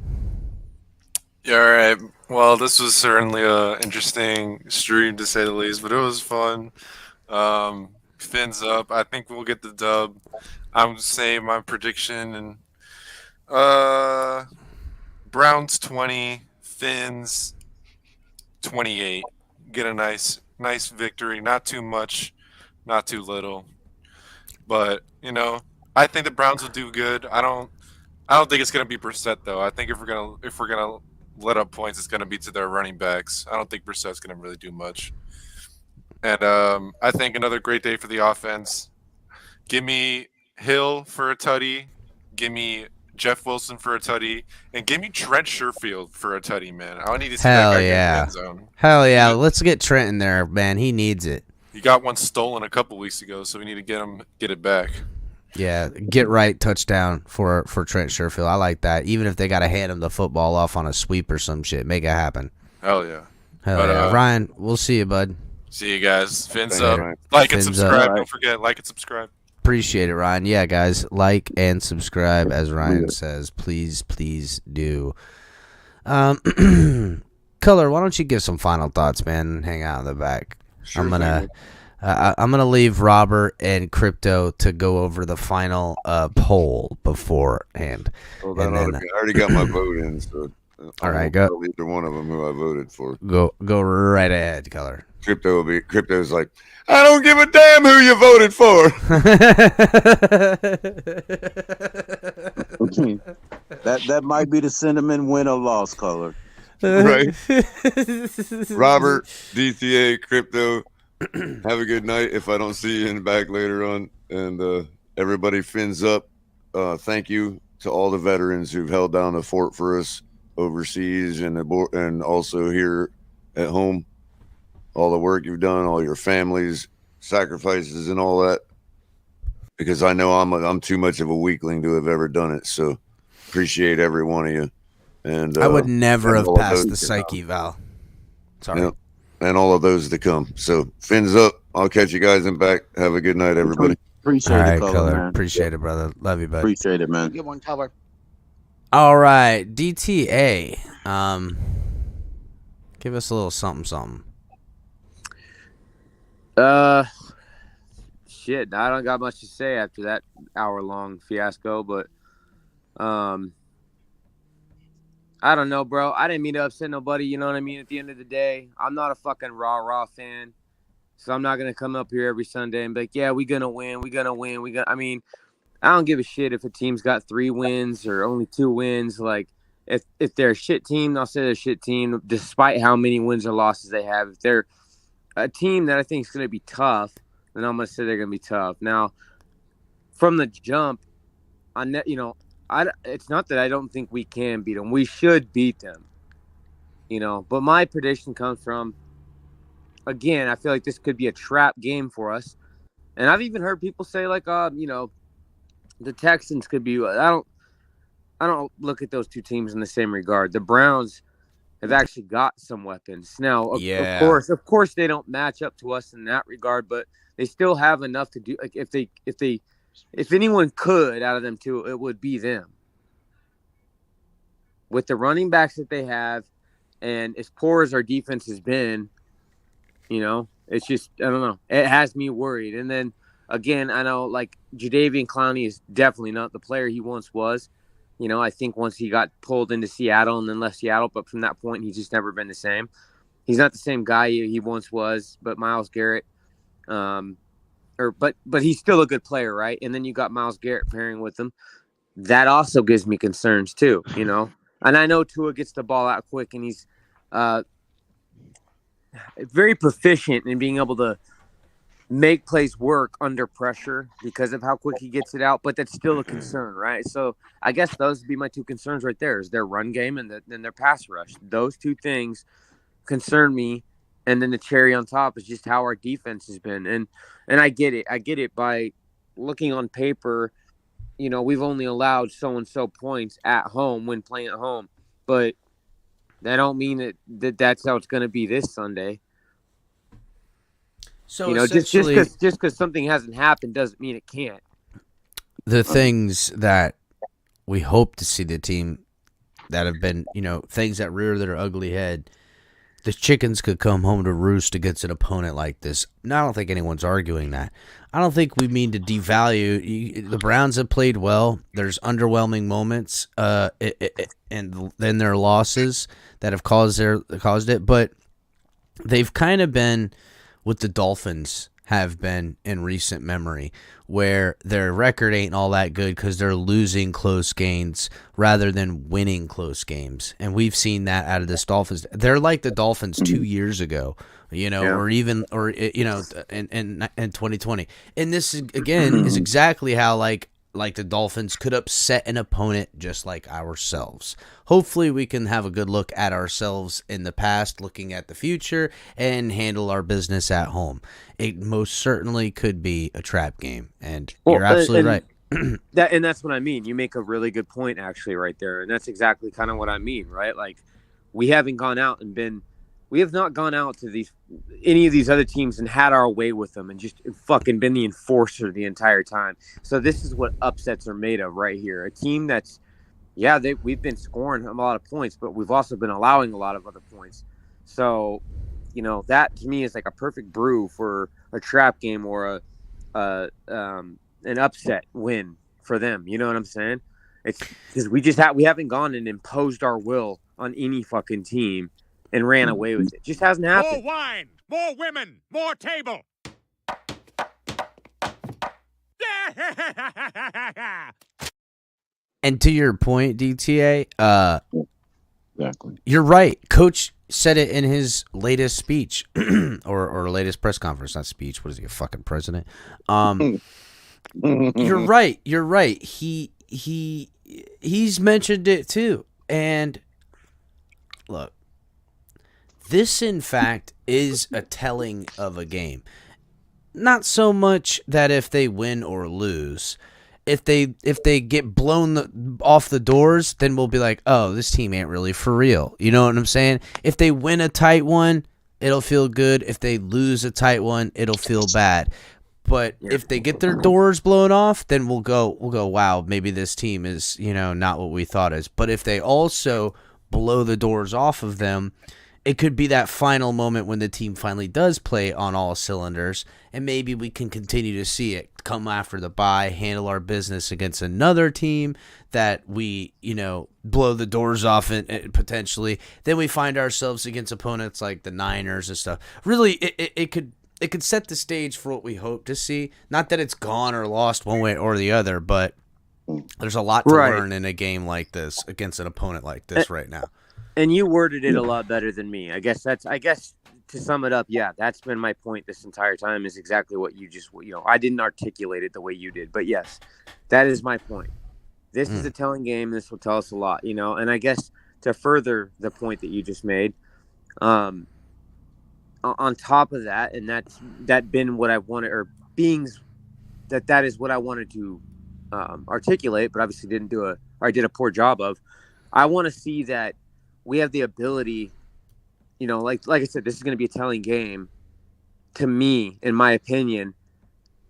Yeah, all right. Well, this was certainly a interesting stream to say the least, but it was fun. Fins up. I think we'll get the dub. I'm saying my prediction and Browns 20, Fins 28. Get a nice victory. Not too much, not too little. But I think the Browns will do good. I don't think it's gonna be Brissett though. I think if we're gonna let up points, it's going to be to their running backs. I don't think Brissett's going to really do much. And I think another great day for the offense. Give me Hill for a tutty. Give me Jeff Wilson for a tutty. And give me Trent Sherfield for a tutty, man. I need to see that guy get in the end zone. Hell yeah. Let's get Trent in there, man. He needs it. He got one stolen a couple weeks ago, so we need to get it back. Yeah, get right touchdown for Trent Sherfield. I like that. Even if they got to hand him the football off on a sweep or some shit, make it happen. Hell yeah. Yeah. Ryan, we'll see you, bud. See you guys. Fins up. Like and subscribe. Don't forget, like and subscribe. Appreciate it, Ryan. Yeah, guys, like and subscribe, as Ryan says. Please do. Color, why don't you give some final thoughts, man, and hang out in the back. Sure I'm gonna leave Robert and Crypto to go over the final poll beforehand. Well, I already got my vote in, so all right, go. Either one of them who I voted for. Go right ahead, Color. Crypto's like, I don't give a damn who you voted for. that might be the sentiment, win or loss, Color. Right. Robert, DTA, Crypto. Have a good night if I don't see you in the back later on. And everybody, Fins up. Thank you to all the veterans who've held down the fort for us overseas and also here at home. All the work you've done, all your families, sacrifices and all that. Because I know I'm too much of a weakling to have ever done it. So appreciate every one of you. And I would never have passed the psyche, Val. Sorry. Yeah. And all of those to come. So, Fins up. I'll catch you guys in back. Have a good night, everybody. Appreciate All it, right, Color, Color. man. Appreciate it, brother. Love you, bud. Appreciate it, man. Good one, Color. All right, DTA. Give us a little something. Shit, I don't got much to say after that hour-long fiasco, but I don't know, bro. I didn't mean to upset nobody, you know what I mean? At the end of the day, I'm not a fucking rah-rah fan, so I'm not going to come up here every Sunday and be like, yeah, we're going to win, I mean, I don't give a shit if a team's got 3 wins or only 2 wins. Like, if they're a shit team, I'll say they're a shit team, despite how many wins or losses they have. If they're a team that I think is going to be tough, then I'm going to say they're going to be tough. Now, from the jump, it's not that I don't think we can beat them. We should beat them, But my prediction comes from, again, I feel like this could be a trap game for us. And I've even heard people say, like, the Texans could be. I don't look at those two teams in the same regard. The Browns have actually got some weapons. Now, of course, they don't match up to us in that regard, but they still have enough to do. Like, if anyone could out of them two, it would be them. With the running backs that they have, and as poor as our defense has been, it's just, I don't know. It has me worried. And then, again, I know, like, Jadeveon Clowney is definitely not the player he once was. I think once he got pulled into Seattle and then left Seattle, but from that point, he's just never been the same. He's not the same guy he once was, but Myles Garrett, but he's still a good player, right? And then you got Myles Garrett pairing with him. That also gives me concerns too, And I know Tua gets the ball out quick, and he's very proficient in being able to make plays work under pressure because of how quick he gets it out, but that's still a concern, right? So I guess those would be my 2 concerns right there, is their run game and then their pass rush. Those 2 things concern me, and then the cherry on top is just how our defense has been. And I get it by looking on paper, we've only allowed so-and-so points at home when playing at home, but that don't mean that's how it's going to be this Sunday. So just because something hasn't happened doesn't mean it can't. The things that we hope to see the team that have been, things that rear their ugly head, the chickens could come home to roost against an opponent like this. And I don't think anyone's arguing that. I don't think we mean to devalue. The Browns have played well. There's underwhelming moments, and then there are losses that have caused it. But they've kind of been what the Dolphins have been in recent memory, where their record ain't all that good because they're losing close games rather than winning close games. And we've seen that out of this Dolphins. They're like the Dolphins 2 years ago, in 2020. And this, again, is exactly how, like the Dolphins could upset an opponent just like ourselves. Hopefully we can have a good look at ourselves in the past, looking at the future, and handle our business at home. It most certainly could be a trap game, and you're absolutely right. That's what I mean. You make a really good point, actually, right there, and that's exactly kind of what I mean, right? Like, we have not gone out to any of these other teams and had our way with them and just fucking been the enforcer the entire time. So this is what upsets are made of right here. A team that's, we've been scoring a lot of points, but we've also been allowing a lot of other points. So, that to me is like a perfect brew for a trap game or an upset win for them. You know what I'm saying? It's because we haven't gone and imposed our will on any fucking team and ran away with it. Just hasn't happened. More wine, more women, more table. And to your point, DTA, exactly. You're right. Coach said it in his latest speech or latest press conference, not speech. What is he, a fucking president? You're right. You're right. He's mentioned it too. And look, this, in fact, is a telling of a game. Not so much that if they win or lose. If they get blown off the doors, then we'll be like, oh, this team ain't really for real. You know what I'm saying? If they win a tight one, it'll feel good. If they lose a tight one, it'll feel bad. But if they get their doors blown off, then we'll go, wow, maybe this team is, not what we thought is. But if they also blow the doors off of them, it could be that final moment when the team finally does play on all cylinders, and maybe we can continue to see it come after the bye, handle our business against another team that we, blow the doors off and potentially. Then we find ourselves against opponents like the Niners and stuff. Really, it could set the stage for what we hope to see. Not that it's gone or lost one way or the other, but there's a lot to learn in a game like this against an opponent like this right now. And you worded it a lot better than me. I guess to sum it up, yeah, that's been my point this entire time, is exactly what you just, I didn't articulate it the way you did, but yes, that is my point. This is a telling game. This will tell us a lot, and I guess to further the point that you just made, on top of that, and that been what I wanted, or beings that is what I wanted to articulate, but obviously I did a poor job of. I want to see that we have the ability, like I said, this is going to be a telling game to me, in my opinion.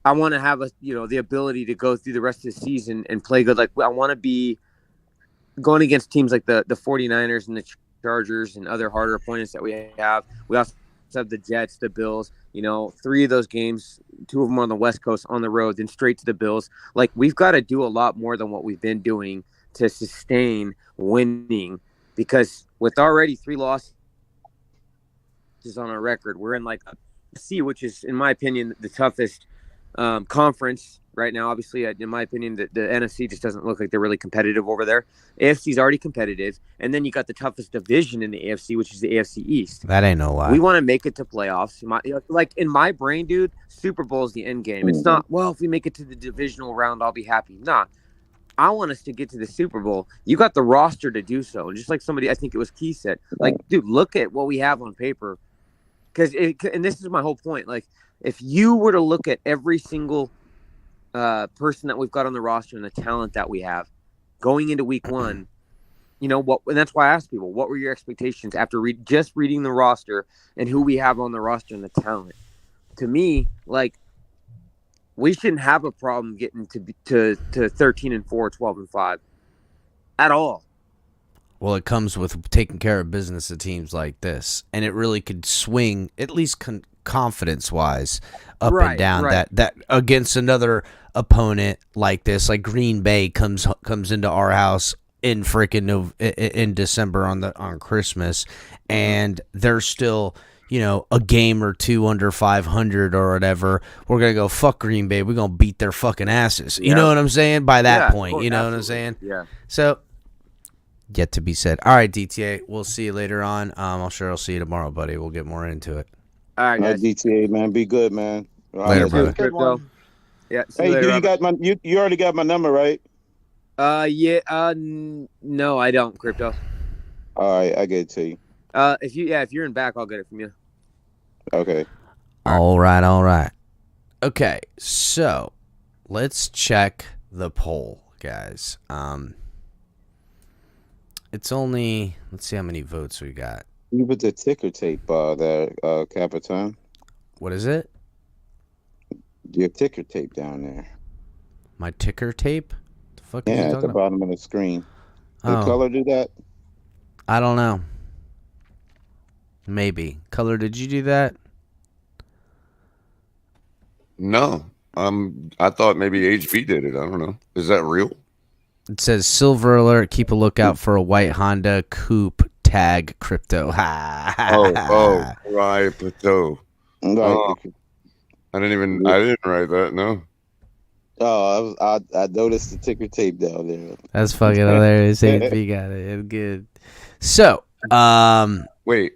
I want to have the ability to go through the rest of the season and play good. Like, I want to be going against teams like the 49ers and the Chargers and other harder opponents that we have. We also have the Jets, the Bills, 3 of those games, 2 of them on the West Coast on the road, then straight to the Bills. Like, we've got to do a lot more than what we've been doing to sustain winning, because with already 3 losses on our record, we're in like a C, which is, in my opinion, the toughest conference right now. Obviously, in my opinion, the NFC just doesn't look like they're really competitive over there. AFC's already competitive, and then you got the toughest division in the AFC, which is the AFC East. That ain't no lie. We want to make it to playoffs. Like, in my brain, dude, Super Bowl is the end game. It's not, well, if we make it to the divisional round, I'll be happy. Nah. I want us to get to the Super Bowl. You got the roster to do so. And just like somebody, I think it was Key said, like, dude, look at what we have on paper. And this is my whole point. Like, if you were to look at every single person that we've got on the roster and the talent that we have going into week 1, what? And that's why I asked people, what were your expectations after just reading the roster and who we have on the roster and the talent? To me, like, we shouldn't have a problem getting to 13-4, 12-5 at all. Well, it comes with taking care of business at teams like this, and it really could swing, at least confidence-wise, up and down. That against another opponent like this, like Green Bay comes into our house in in December on Christmas, and they're still, a game or 2 under 500 or whatever. We're gonna go, fuck Green Bay. We're gonna beat their fucking asses. You know what I'm saying? By that point, you know what I'm saying? Yeah. So, yet to be said. All right, DTA. We'll see you later on. I'll see you tomorrow, buddy. We'll get more into it. All right, guys. DTA, man. Be good, man. Later, brother. Good one. Yeah. Hey, later, you got you already got my number, right? Yeah. No, I don't, Crypto. All right, I get it to you. If you're in back, I'll get it from you. Okay. All right. Okay, so let's check the poll, guys. It's only, let's see how many votes we got. You put the ticker tape there, Capitan. What is it? Your ticker tape down there. My ticker tape? The fuck are you Yeah, talking at the about? bottom of the screen. What Oh. color do that? I don't know. Maybe. Color, did you do that? No. I thought maybe HB did it. I don't know. Is that real? It says silver alert. Keep a lookout for a white Honda coupe. Tag Crypto. Oh, right, Plateau. Right. I didn't write that. No. Oh, I noticed the ticker tape down there. That's fucking hilarious. HB got it. It's good. So, wait.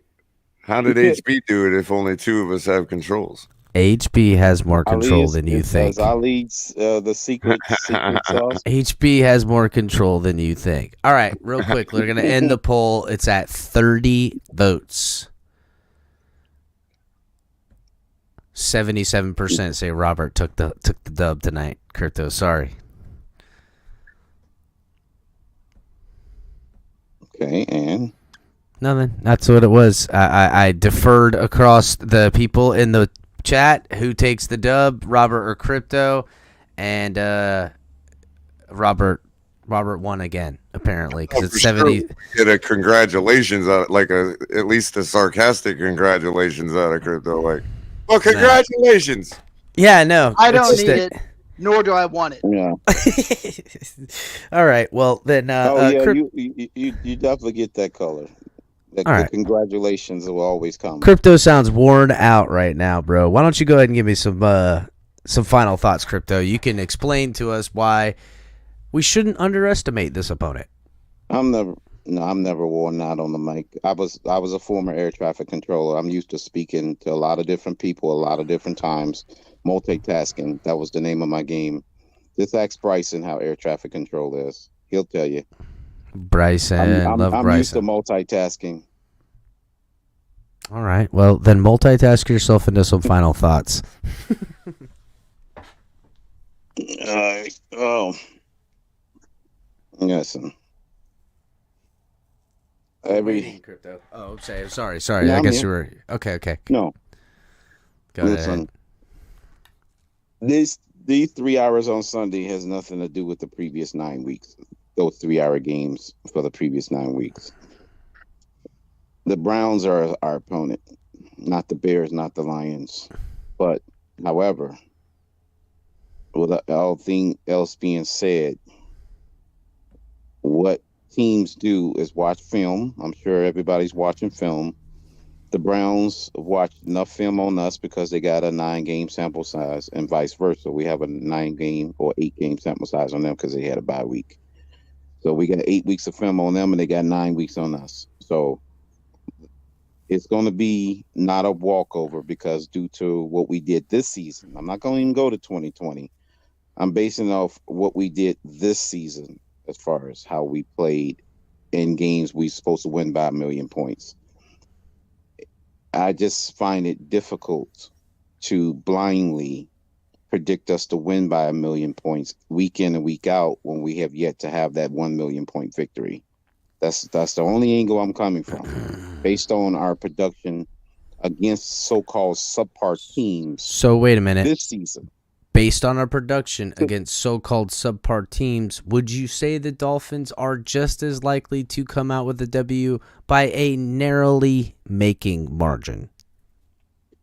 How did HB do it if only 2 of us have controls? HB has more control than you think. Ali's the secret sauce. HB has more control than you think. All right, real quick, we're gonna end the poll. It's at 30 votes. 77% say Robert took the dub tonight. Crypto, sorry. Okay, and Nothing. That's what it was. I deferred across the people in the chat who takes the dub, Robert or Crypto, and Robert won again apparently because it's 70. Sure. Get a congratulations out, like at least a sarcastic congratulations out of Crypto, like, well, congratulations. Yeah, no, I don't need it, nor do I want it. Yeah. All right. Well, then. You definitely get that color. The congratulations will always come. Crypto sounds worn out right now, bro. Why don't you go ahead and give me some final thoughts, Crypto? You can explain to us why we shouldn't underestimate this opponent. I'm never worn out on the mic. I was a former air traffic controller. I'm used to speaking to a lot of different people, a lot of different times, multitasking. That was the name of my game. Just ask Bryson how air traffic control is. He'll tell you. Bryson, I'm Bryson. used to multitasking. All right. Well, then multitask yourself into some final thoughts. Listen. Crypto. Oh, sorry. No, I I'm guess here. you were okay. No. Go Listen. ahead. These 3 hours on Sunday has nothing to do with the previous 9 weeks. Those 3-hour games for the previous 9 weeks. The Browns are our opponent, not the Bears, not the Lions. But, however, with all thing else being said, what teams do is watch film. I'm sure everybody's watching film. The Browns watched enough film on us because they got a 9-game sample size, and vice versa. We have a 9-game or 8-game sample size on them because they had a bye week. So we got 8 weeks of film on them, and they got 9 weeks on us. So it's going to be not a walkover because due to what we did this season, I'm not going to even go to 2020. I'm basing off what we did this season as far as how we played in games we supposed to win by 1 million points. I just find it difficult to blindly predict us to win by 1 million points week in and week out when we have yet to have that 1 million point victory. That's the only angle I'm coming from, based on our production against so-called subpar teams. So wait a minute. This season, based on our production against so-called subpar teams, would you say the Dolphins are just as likely to come out with a W by a narrowly making margin?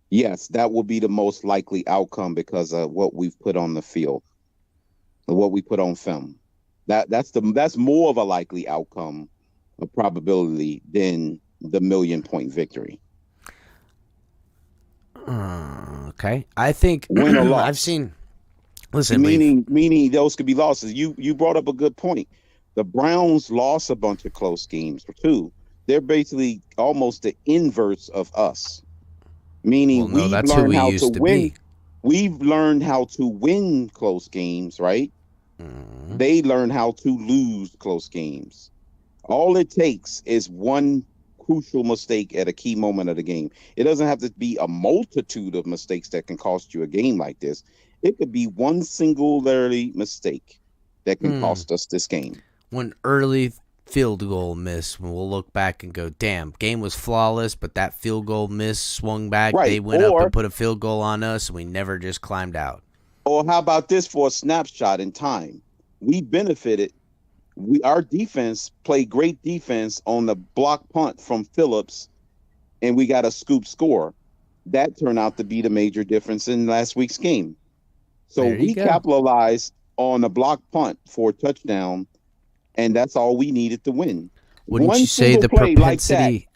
Yes, that will be the most likely outcome because of what we've put on the field, what we put on film. That's more of a likely outcome, a probability, than the 1 million point victory. Okay, I think win or loss. I've seen. Listen, meaning those could be losses. You brought up a good point. The Browns lost a bunch of close games too. They're basically almost the inverse of us. Meaning we've learned how to win. We've learned how to win close games, right? Mm-hmm. They learn how to lose close games. All it takes is one crucial mistake at a key moment of the game. It doesn't have to be a multitude of mistakes that can cost you a game like this. It could be one singularly mistake that can cost us this game. One early field goal miss, we'll look back and go, damn, game was flawless, but that field goal miss swung back. Right. They went up and put a field goal on us, and we never just climbed out. Or how about this for a snapshot in time? We benefited. Our defense played great defense on the block punt from Phillips, and we got a scoop score. That turned out to be the major difference in last week's game. So we capitalized on a block punt for a touchdown, and that's all we needed to win. Wouldn't you say the propensity?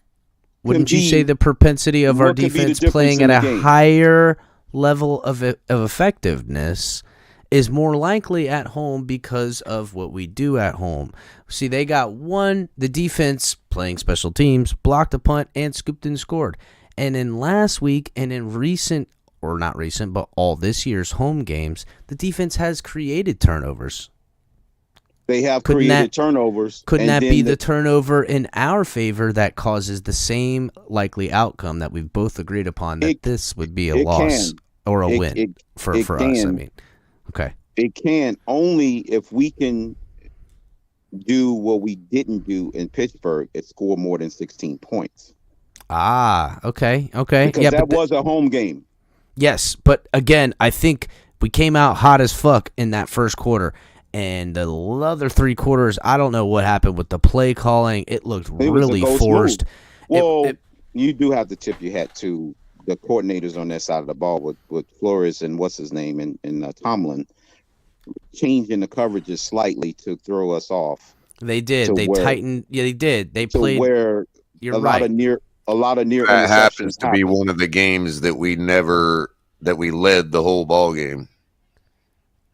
Wouldn't you say the propensity of our defense playing at a higher level of effectiveness is more likely at home because of what we do at home? See, they got the defense playing special teams, blocked a punt, and scooped and scored. And in last week and in recent, or not recent, but all this year's home games, the defense has created turnovers. They have created turnovers. Couldn't that be the turnover in our favor that causes the same likely outcome that we've both agreed upon, that this would be a loss or a win for us? I mean, okay. It can only if we can do what we didn't do in Pittsburgh, it scored more than 16 points. Okay. Because Yeah, that was a home game. Yes, but again, I think we came out hot as fuck in that first quarter. And the other 3 quarters, I don't know what happened with the play calling. It looked really forced. Well, you do have to tip your hat to the coordinators on that side of the ball with Flores and what's his name and Tomlin changing the coverages slightly to throw us off. They did. They tightened. Yeah, they did. They played where you're right. A lot of near. That happens to be one of the games that we led the whole ball game.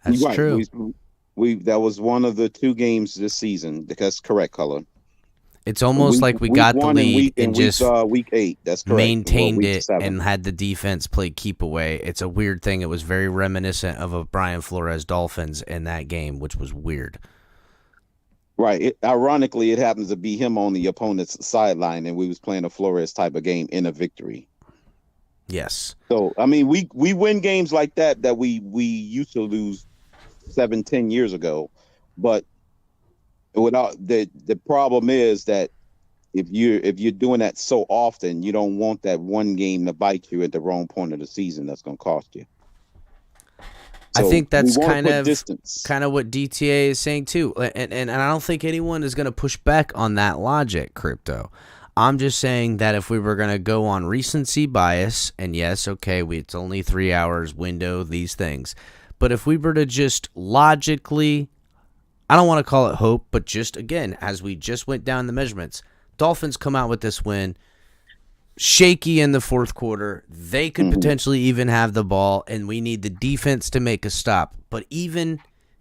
That's true. That was one of the 2 games this season. That's correct, Color. It's almost like we got the lead and just week 8. That's correct. Maintained it 7. And had the defense play keep away. It's a weird thing. It was very reminiscent of a Brian Flores Dolphins in that game, which was weird. Right. Ironically, it happens to be him on the opponent's sideline, and we was playing a Flores type of game in a victory. Yes. So I mean, we win games like that we used to lose 7-10 years ago, but without the problem is that if you're doing that so often, you don't want that one game to bite you at the wrong point of the season. That's going to cost you. So I think that's kind of what DTA is saying too, and I don't think anyone is going to push back on that logic, Crypto. I'm just saying that if we were going to go on recency bias, and yes, okay, it's only 3 hours window, these things, but if we were to just logically, I don't want to call it hope, but just again, as we just went down the measurements, Dolphins come out with this win. Shaky in the fourth quarter. They could potentially even have the ball, and we need the defense to make a stop. But even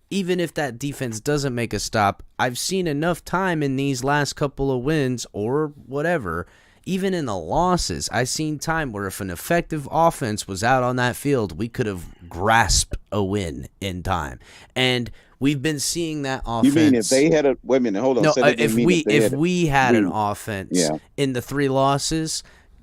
if that defense doesn't make a stop, I've seen enough time in these last couple of wins or whatever, even in the losses, I've seen time where if an effective offense was out on that field, we could have grasped a win in time. And we've been seeing that offense. You mean if they had a wait a minute, hold on. No, if we had an offense in the 3 losses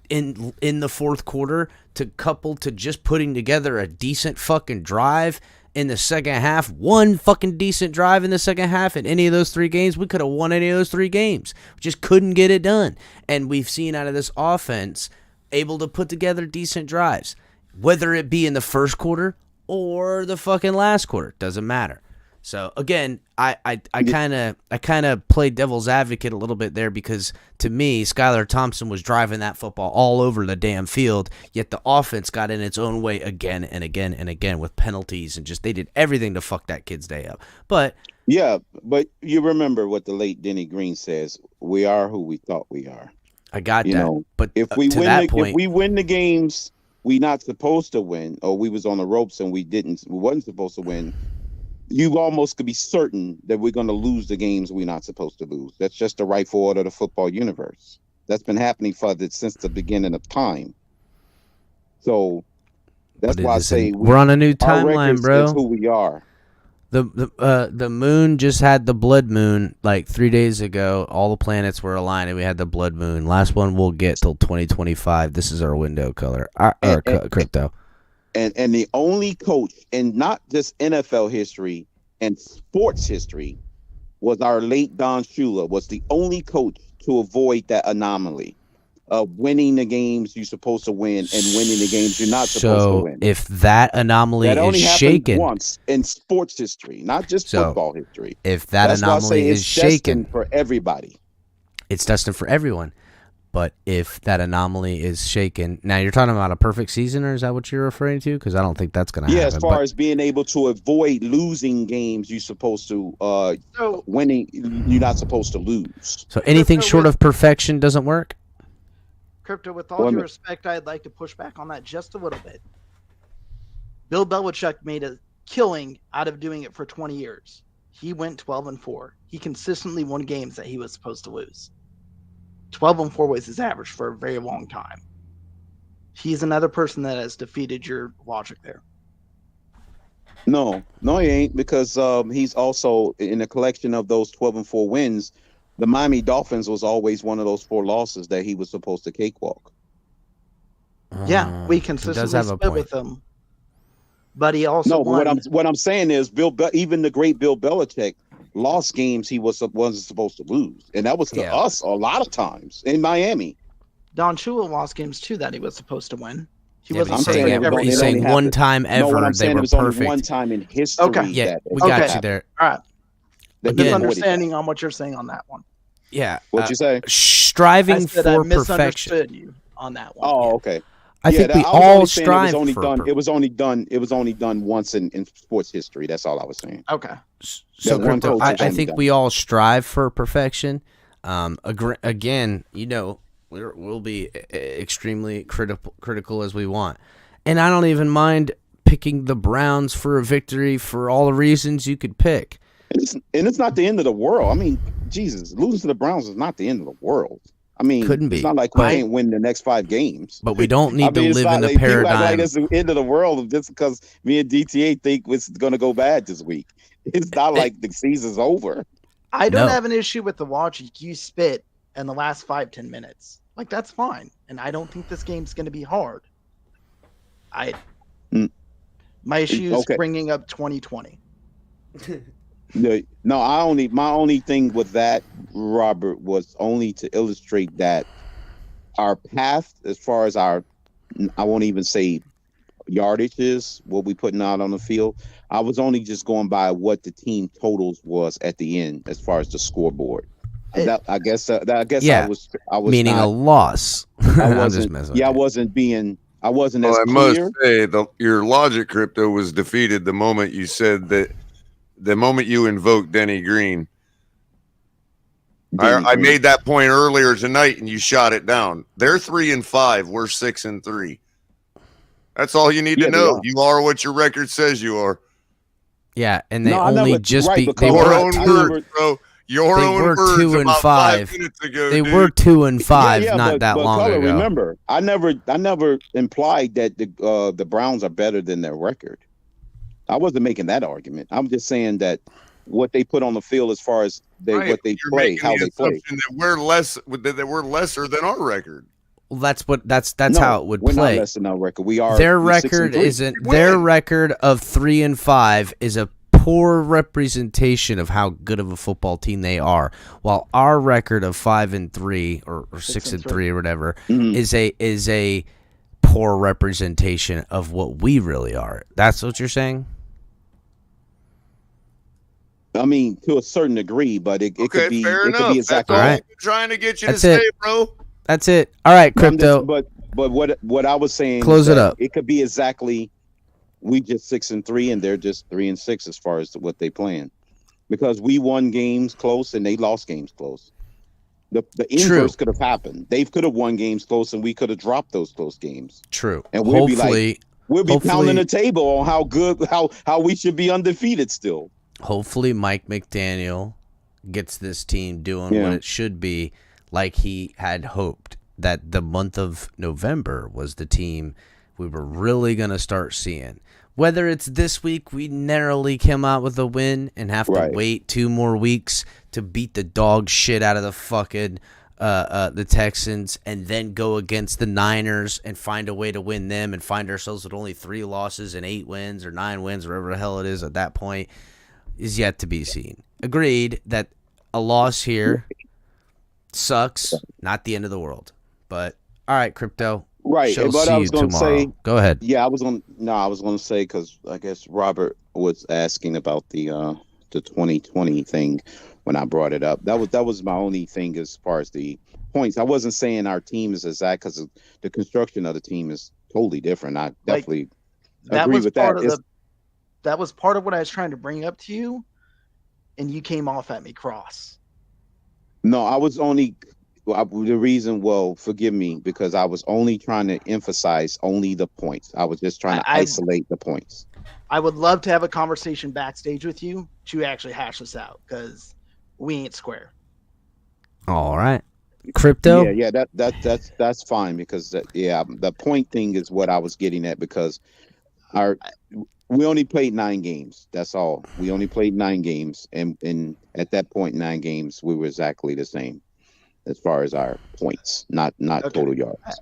in the fourth quarter to couple to just putting together a decent fucking drive in the second half, one fucking decent drive in the second half in any of those 3 games, we could have won any of those 3 games. We just couldn't get it done. And we've seen out of this offense able to put together decent drives, whether it be in the first quarter or the fucking last quarter, doesn't matter. So again, I kind of played devil's advocate a little bit there because to me, Skylar Thompson was driving that football all over the damn field. Yet the offense got in its own way again and again and again with penalties and just they did everything to fuck that kid's day up. But yeah, but you remember what the late Denny Green says: "We are who we thought we are." I got that. But if we win the games we not supposed to win, or we was on the ropes and we wasn't supposed to win. You almost could be certain that we're going to lose the games we're not supposed to lose. That's just the rightful order of the football universe. That's been happening since the beginning of time. So that's why I say we're on a new timeline, bro. Is who we are. The moon just had the blood moon like 3 days ago. All the planets were aligned, and we had the blood moon. Last one we'll get till 2025. This is our window color, our Crypto. And the only coach in not just NFL history and sports history was our late Don Shula, was the only coach to avoid that anomaly of winning the games you're supposed to win and winning the games you're not supposed to win. So if that anomaly is shaken once in sports history, not just football history. If that anomaly is shaken for everybody, it's destined for everyone. But if that anomaly is shaken, now you're talking about a perfect season, or is that what you're referring to? Because I don't think that's going to happen. Yeah, as far as being able to avoid losing games you're supposed to, winning you're not supposed to lose. So anything short of perfection doesn't work? Crypto, with all due respect, I'd like to push back on that just a little bit. Bill Belichick made a killing out of doing it for 20 years. He went 12-4. He consistently won games that he was supposed to lose. 12-4 was his average for a very long time. He's another person that has defeated your logic there. No, he ain't, because he's also in a collection of those 12-4 wins. The Miami Dolphins was always one of those 4 losses that he was supposed to cakewalk. Yeah, we consistently split with him. But he also what I'm saying is even the great Bill Belichick lost games he wasn't supposed to lose, and that was to us a lot of times in Miami. Don Shula lost games too that he was supposed to win. He Yeah, was. but he's saying one time ever what I'm they saying, were it was perfect. only one time in history. Okay. Yeah, that we got you there. All right. Again, Misunderstanding on what you're saying on that one. Yeah. What'd you say? Striving I said for I perfection. misunderstood you on that one. Oh, okay. I think we all strive for it was only done once in sports history. That's all I was saying. Okay. So Crypto, I think we all strive for perfection. Again, we'll be extremely critical as we want, and I don't even mind picking the Browns for a victory for all the reasons you could pick. And it's not the end of the world. I mean, Jesus, losing to the Browns is not the end of the world. I mean, Couldn't be. It's not like we can't win the next 5 games. But we don't need to live in a like, paradigm. Like it's the end of the world just because me and DTA think it's going to go bad this week. It's not like the season's over. I don't have an issue with the watching you spit in the last 5-10 minutes. Like, that's fine. And I don't think this game's going to be hard. My issue is bringing up 2020. No, my only thing with that, Robert, was only to illustrate that our path, as far as I won't even say yardage is, what we putting out on the field. I was only just going by what the team totals was at the end, as far as the scoreboard. I guess I was meaning not, a loss. I wasn't being. I wasn't as clear. Must say your logic, Crypto, was defeated the moment you said that. The moment you invoked Denny Green. I made that point earlier tonight, and you shot it down. They're 3-5. We're 6-3. That's all you need to know. You are what your record says you are. Yeah, and they only just beat your own words, bro. Your own words. 2-5. 5 minutes ago, they dude. were 2-5 not that long ago. Remember, I never implied that the Browns are better than their record. I wasn't making that argument. I'm just saying that what they put on the field, as far as what they play, how they play. That we're lesser than our record. Well, that's how it would we're play. Not less than our record. We are. Their record isn't. Their record of 3-5 is a poor representation of how good of a football team they are, while our record of 5-3 or 6-3 or whatever is a poor representation of what we really are. That's what you're saying? I mean, to a certain degree, but it could be. Fair it enough. could be exactly. That's all I'm trying to get you That's to it. say, bro. That's it. All right, Crypto. But what I was saying. Close it up. It could be exactly. We just 6-3, and they're just 3-6 as far as what they plan, because we won games close and they lost games close. The inverse could have happened. They could have won games close, and we could have dropped those close games. True. And we'll be pounding the table on how good, how we should be undefeated still. Hopefully Mike McDaniel gets this team doing what it should be, like he had hoped, that the month of November was the team we were really going to start seeing. Whether it's this week, we narrowly come out with a win and have to wait 2 more weeks to beat the dog shit out of the fucking the Texans, and then go against the Niners and find a way to win them and find ourselves with only 3 losses and 8 wins or 9 wins, whatever the hell it is at that point, is yet to be seen. Agreed that a loss here sucks, not the end of the world. But all right, Crypto. Right, Shall but see I was you going to tomorrow. say. Go ahead. Yeah, I was going to say, because I guess Robert was asking about the 2020 thing when I brought it up. That was my only thing as far as the points. I wasn't saying our team is exact, because the construction of the team is totally different. I definitely agree with that. That was part of what I was trying to bring up to you, and you came off at me cross. No, I was only. The reason, forgive me, because I was only trying to emphasize only the points. I was just trying to isolate the points. I would love to have a conversation backstage with you to actually hash this out, because we ain't square. All right, Crypto. Yeah, that's fine, because the point thing is what I was getting at, because we only played 9 games. That's all. We only played 9 games, and at that point, 9 games, we were exactly the same as far as our points, not total yards.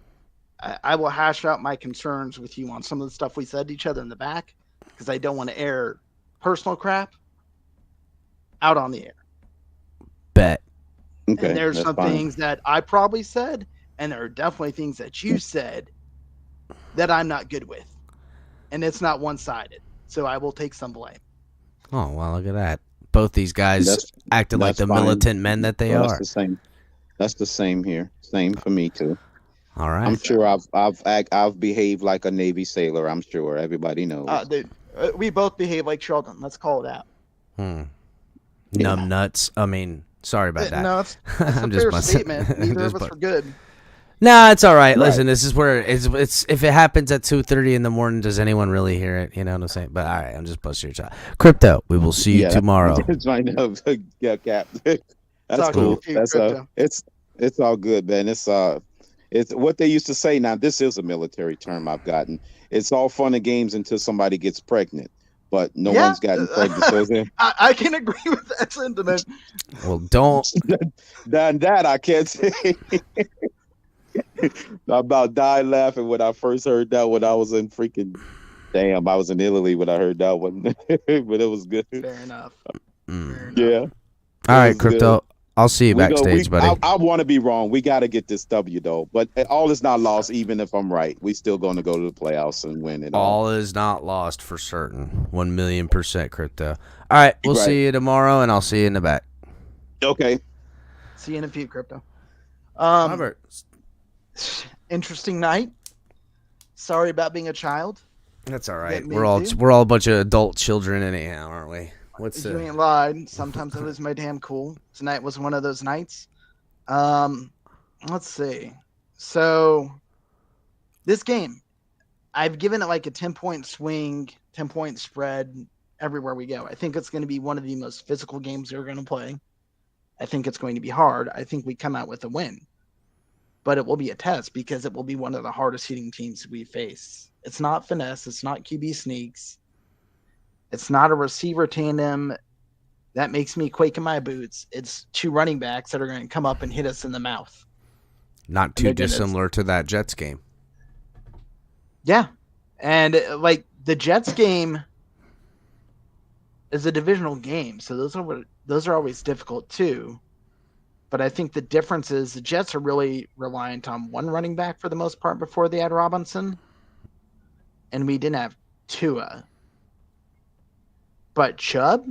I will hash out my concerns with you on some of the stuff we said to each other in the back, because I don't want to air personal crap. out on the air. Bet. Okay, And there's that's some fine. things that I probably said, and there are definitely things that you said that I'm not good with. And it's not one-sided. So I will take some blame. Oh, well, look at that. Both these guys That's- acting like that's the fine. militant men that they Well, are. That's the same. That's the same here. Same for me too. All right. I'm sure I've behaved like a Navy sailor. I'm sure everybody knows. Dude, we both behave like children. Let's call it out. Numb nuts. I mean, sorry about that. No, that's a fair statement. Neither of us are good. Nah, it's all right. Right. Listen, this is where it's if it happens at 2:30 in the morning, does anyone really hear it? You know what I'm saying? But all right, I'm just busting your chops. Crypto, we will see you tomorrow. That's right now. Yeah, Cap. That's all cool. good, That's Crypto. it's all good, man. It's what they used to say. Now this is a military term I've gotten. It's all fun and games until somebody gets pregnant, but no one's gotten pregnant. So I can agree with that sentiment. Well, don't. that I can't say. I about died laughing when I first heard that when I was in freaking. Damn, I was in Italy when I heard that one, but it was good. Fair enough. Yeah. All right, Crypto. I'll see you backstage, buddy. I want to be wrong. We got to get this W though, but all is not lost. Even if I'm right, we still going to go to the playoffs and win it all. All is not lost for certain. 1,000,000%, Crypto. All right, we'll see you tomorrow, and I'll see you in the back. Okay. See you in a few, Crypto. Robert. Interesting night. Sorry about being a child. That's all right. Get me We're all too. a bunch of adult children anyhow, aren't we? What's You ain't lied. Sometimes I lose my damn cool. Tonight was one of those nights. Let's see. So this game, I've given it like a 10-point swing, 10-point spread everywhere we go. I think it's going to be one of the most physical games we're going to play. I think it's going to be hard. I think we come out with a win. But it will be a test because it will be one of the hardest hitting teams we face. It's not finesse. It's not QB sneaks. It's not a receiver tandem that makes me quake in my boots. It's two running backs that are going to come up and hit us in the mouth. Not too dissimilar to that Jets game. Yeah. And like the Jets game is a divisional game. So those are always difficult too. But I think the difference is the Jets are really reliant on one running back for the most part before they had Robinson. And we didn't have Tua. But Chubb,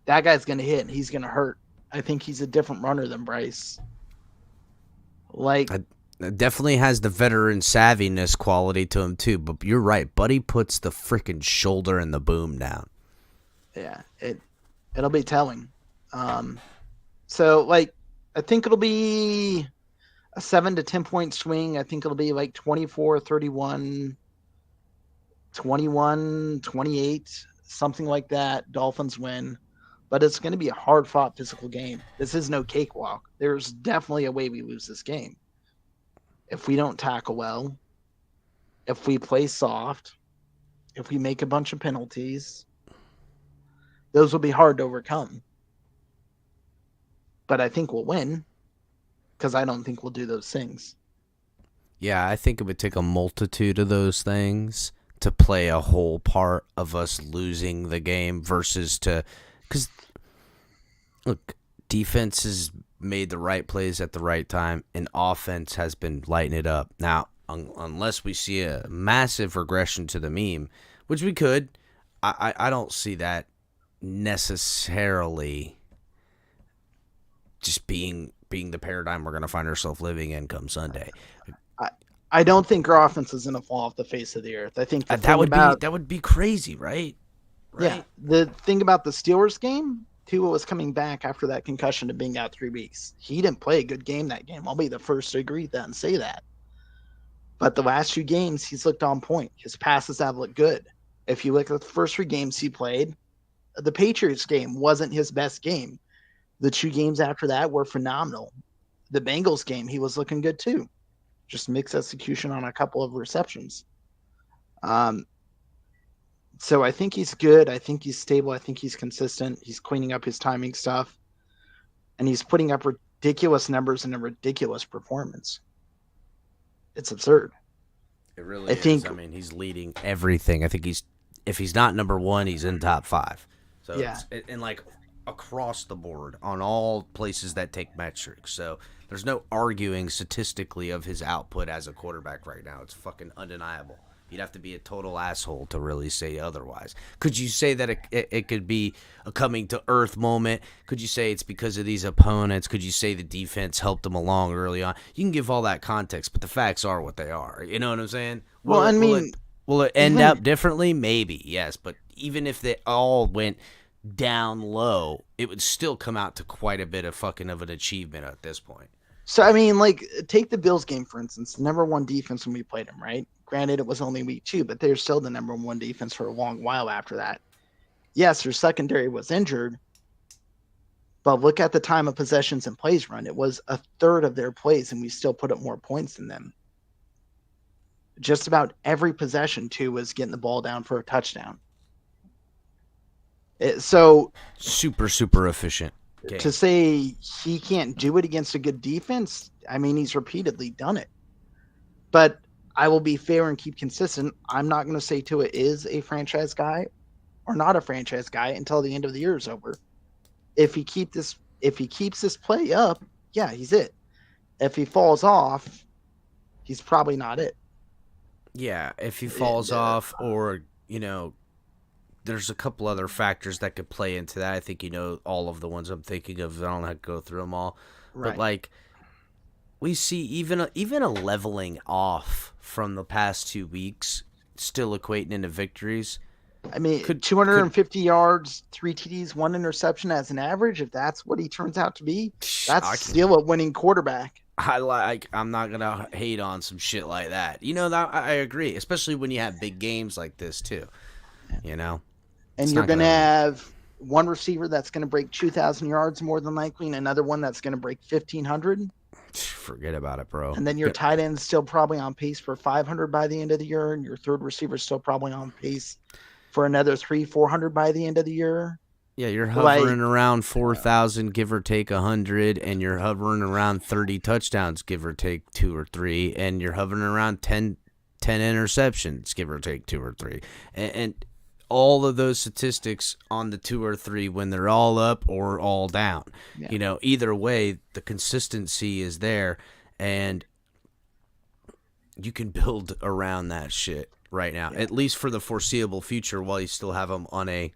that guy's going to hit and he's going to hurt. I think he's a different runner than Bryce. Like, It definitely has the veteran savviness quality to him too. But you're right, Buddy puts the freaking shoulder and the boom down. Yeah, it'll be telling. So like, I think it'll be a 7 to 10 point swing. I think it'll be like 24-31, 21-28, something like that. Dolphins win. But it's going to be a hard-fought physical game. This is no cakewalk. There's definitely a way we lose this game. If we don't tackle well, if we play soft, if we make a bunch of penalties, those will be hard to overcome. But I think we'll win because I don't think we'll do those things. Yeah, I think it would take a multitude of those things to play a whole part of us losing the game versus to... Because, look, defense has made the right plays at the right time, and offense has been lighting it up. Now, unless we see a massive regression to the mean, which we could, I don't see that necessarily just being the paradigm we're going to find ourselves living in come Sunday. I don't think our offense is going to fall off the face of the earth. I think that would be crazy, right? Yeah. The thing about the Steelers game, Tua was coming back after that concussion to being out 3 weeks. He didn't play a good game that game. I'll be the first to agree with that and say that. But the last few games, he's looked on point. His passes have looked good. If you look at the first 3 games he played, the Patriots game wasn't his best game. The 2 games after that were phenomenal. The Bengals game, he was looking good too. Just mixed execution on a couple of receptions. So I think he's good. I think he's stable. I think he's consistent. He's cleaning up his timing stuff. And he's putting up ridiculous numbers and a ridiculous performance. It's absurd. It really is. I mean, he's leading everything. I think if he's not number 1, he's in top 5. So yeah. And like across the board on all places that take metrics. So there's no arguing statistically of his output as a quarterback right now. It's fucking undeniable. You'd have to be a total asshole to really say otherwise. Could you say that it could be a coming to earth moment? Could you say it's because of these opponents? Could you say the defense helped him along early on? You can give all that context, but the facts are what they are. You know what I'm saying? Will it end up differently? Maybe, yes. But even if they all went down low, it would still come out to quite a bit of fucking of an achievement at this point. So, I mean, like, take the Bills game, for instance. Number one defense when we played them, right? Granted, it was only week 2, but they're still the number one defense for a long while after that. Yes, their secondary was injured, but look at the time of possessions and plays run. It was a third of their plays, and we still put up more points than them. Just about every possession, too, was getting the ball down for a touchdown. So super efficient game. To say he can't do it against a good defense, I mean, he's repeatedly done it. But I will be fair and keep consistent. I'm not going to say Tua is a franchise guy or not a franchise guy until the end of the year is over. If he keeps this play up, yeah, he's it. If he falls off, he's probably not it. Yeah, if he falls off, or there's a couple other factors that could play into that. I think all of the ones I'm thinking of. I don't have to go through them all, right. But like we see even a leveling off from the past 2 weeks, still equating into victories. I mean, 250 yards, 3 TDs, 1 interception as an average. If that's what he turns out to be, that's still a winning quarterback. I'm not gonna hate on some shit like that. That I agree, especially when you have big games like this too. And you're going to have one receiver that's going to break 2,000 yards more than likely, and another one that's going to break 1,500. Forget about it, bro. And then your tight end's still probably on pace for 500 by the end of the year, and your third receiver's still probably on pace for another 300-400 by the end of the year. Yeah, you're hovering around 4,000, give or take 100, and you're hovering around 30 touchdowns, give or take 2 or 3, and you're hovering around 10 interceptions, give or take 2 or 3. And all of those statistics on the 2 or 3 when they're all up or all down. Yeah. Either way, the consistency is there, and you can build around that shit right now, at least for the foreseeable future, while you still have them on a,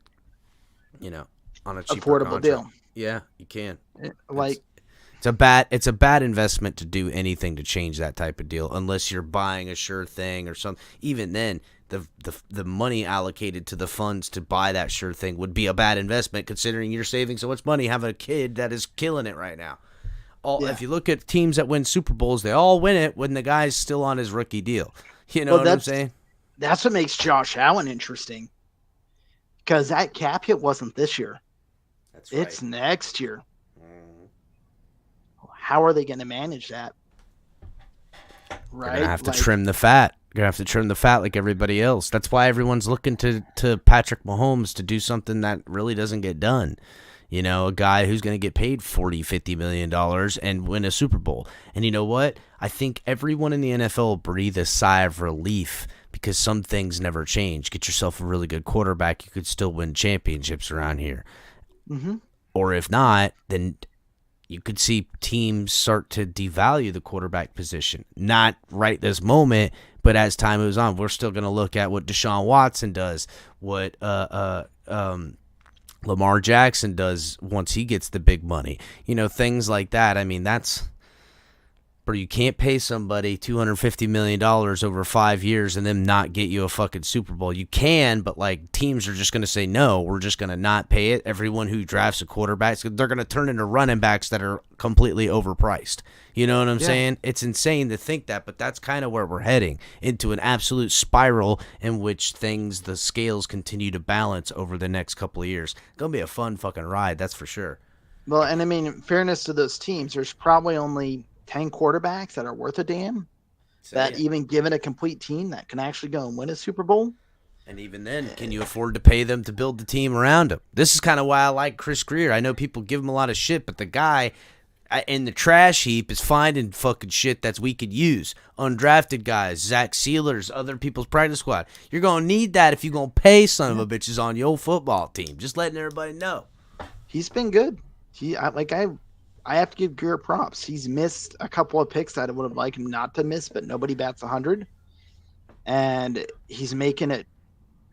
on a cheaper affordable contract. deal. Yeah, you can. It's a bad investment to do anything to change that type of deal unless you're buying a sure thing or something. Even then, the money allocated to the funds to buy that sure thing would be a bad investment, considering you're saving so much money having a kid that is killing it right now. If you look at teams that win Super Bowls, they all win it when the guy's still on his rookie deal. You know what I'm saying? That's what makes Josh Allen interesting, because that cap hit wasn't this year. That's right. It's next year. How are they going to manage that? Right? They're going to have to trim the fat. You're going to have to trim the fat like everybody else. That's why everyone's looking to Patrick Mahomes to do something that really doesn't get done. A guy who's going to get paid $40-50 million and win a Super Bowl. And you know what? I think everyone in the NFL will breathe a sigh of relief, because some things never change. Get yourself a really good quarterback, you could still win championships around here. Mm-hmm. Or if not, then you could see teams start to devalue the quarterback position. Not right this moment, but as time moves on, we're still going to look at what Deshaun Watson does, what Lamar Jackson does once he gets the big money. Things like that. I mean, that's where you can't pay somebody $250 million over 5 years and then not get you a fucking Super Bowl. You can, but teams are just going to say, no, we're just going to not pay it. Everyone who drafts a quarterback, they're going to turn into running backs that are completely overpriced. You know what I'm saying? It's insane to think that, but that's kind of where we're heading, into an absolute spiral in which the scales continue to balance over the next couple of years. It's going to be a fun fucking ride, that's for sure. Well, and I mean, in fairness to those teams, there's probably only 10 quarterbacks that are worth a damn, even given a complete team that can actually go and win a Super Bowl. And even then, can you afford to pay them to build the team around him? This is kind of why I like Chris Greer. I know people give him a lot of shit, but the guy in the trash heap is finding fucking shit that we could use. Undrafted guys, Zach Sealers, other people's practice squad. You're going to need that if you're going to pay son of a bitches on your football team. Just letting everybody know. He's been good. I have to give Greer props. He's missed a couple of picks that I would have liked him not to miss, but nobody bats 100. And he's making it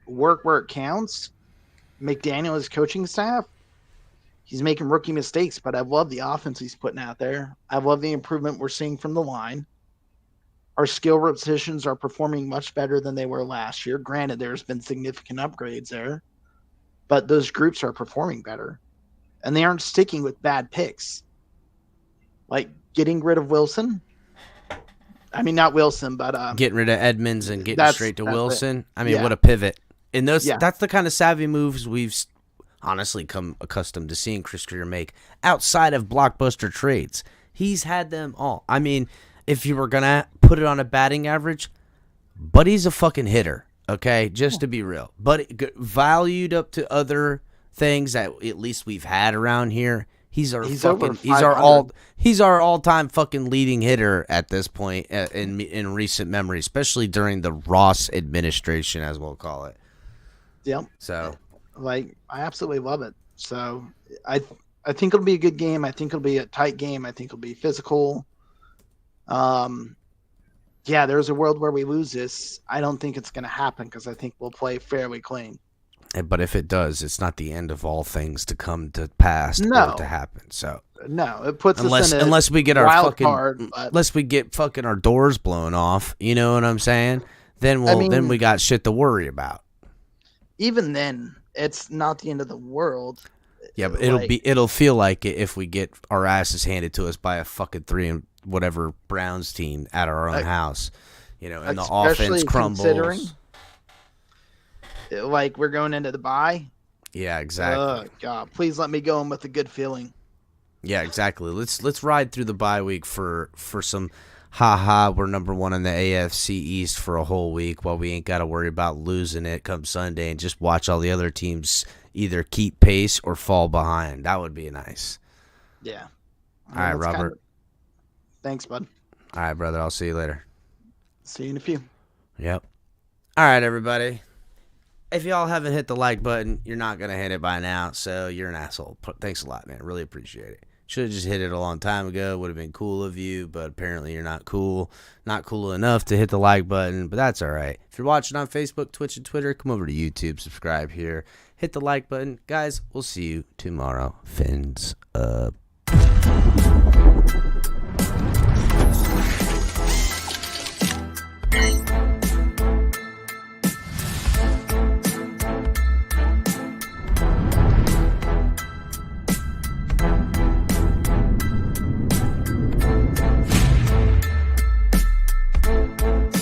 work where it counts. McDaniel, his coaching staff, he's making rookie mistakes, but I love the offense he's putting out there. I love the improvement we're seeing from the line. Our skill positions are performing much better than they were last year. Granted, there's been significant upgrades there, but those groups are performing better. And they aren't sticking with bad picks. Like getting rid of Wilson. I mean, not Wilson, but getting rid of Edmonds and getting straight to Wilson. It. I mean, what a pivot. And that's the kind of savvy moves we've honestly come accustomed to seeing Chris Greer make outside of blockbuster trades. He's had them all. I mean, if you were going to put it on a batting average, Buddy's a fucking hitter, okay? Just to be real. But valued up to other things that at least we've had around here. He's our all-time fucking leading hitter at this point in recent memory, especially during the Ross administration, as we'll call it. Yep. So, I absolutely love it. So, I think it'll be a good game. I think it'll be a tight game. I think it'll be physical. There's a world where we lose this. I don't think it's going to happen because I think we'll play fairly clean. But if it does, it's not the end of all things to come to pass or to happen. So no, it puts us in unless we get our fucking card, unless we get fucking our doors blown off. You know what I'm saying? Then then we got shit to worry about. Even then, it's not the end of the world. Yeah, but it'll feel like it if we get our asses handed to us by a fucking 3 and whatever Browns team at our own house. You know, and the offense crumbles. Like we're going into the bye. Yeah, exactly. Oh God, please let me go in with a good feeling. Yeah, exactly. Let's ride through the bye week for some we're number 1 in the AFC East for a whole week while we ain't got to worry about losing it come Sunday and just watch all the other teams either keep pace or fall behind. That would be nice. Yeah. All right, Robert. Thanks, bud. All right, brother. I'll see you later. See you in a few. Yep. All right, everybody. If y'all haven't hit the like button, you're not going to hit it by now, so you're an asshole. Thanks a lot, man. Really appreciate it. Should have just hit it a long time ago. Would have been cool of you, but apparently you're not cool. Not cool enough to hit the like button, but that's all right. If you're watching on Facebook, Twitch, and Twitter, come over to YouTube, subscribe here, hit the like button. Guys, we'll see you tomorrow. Fins up.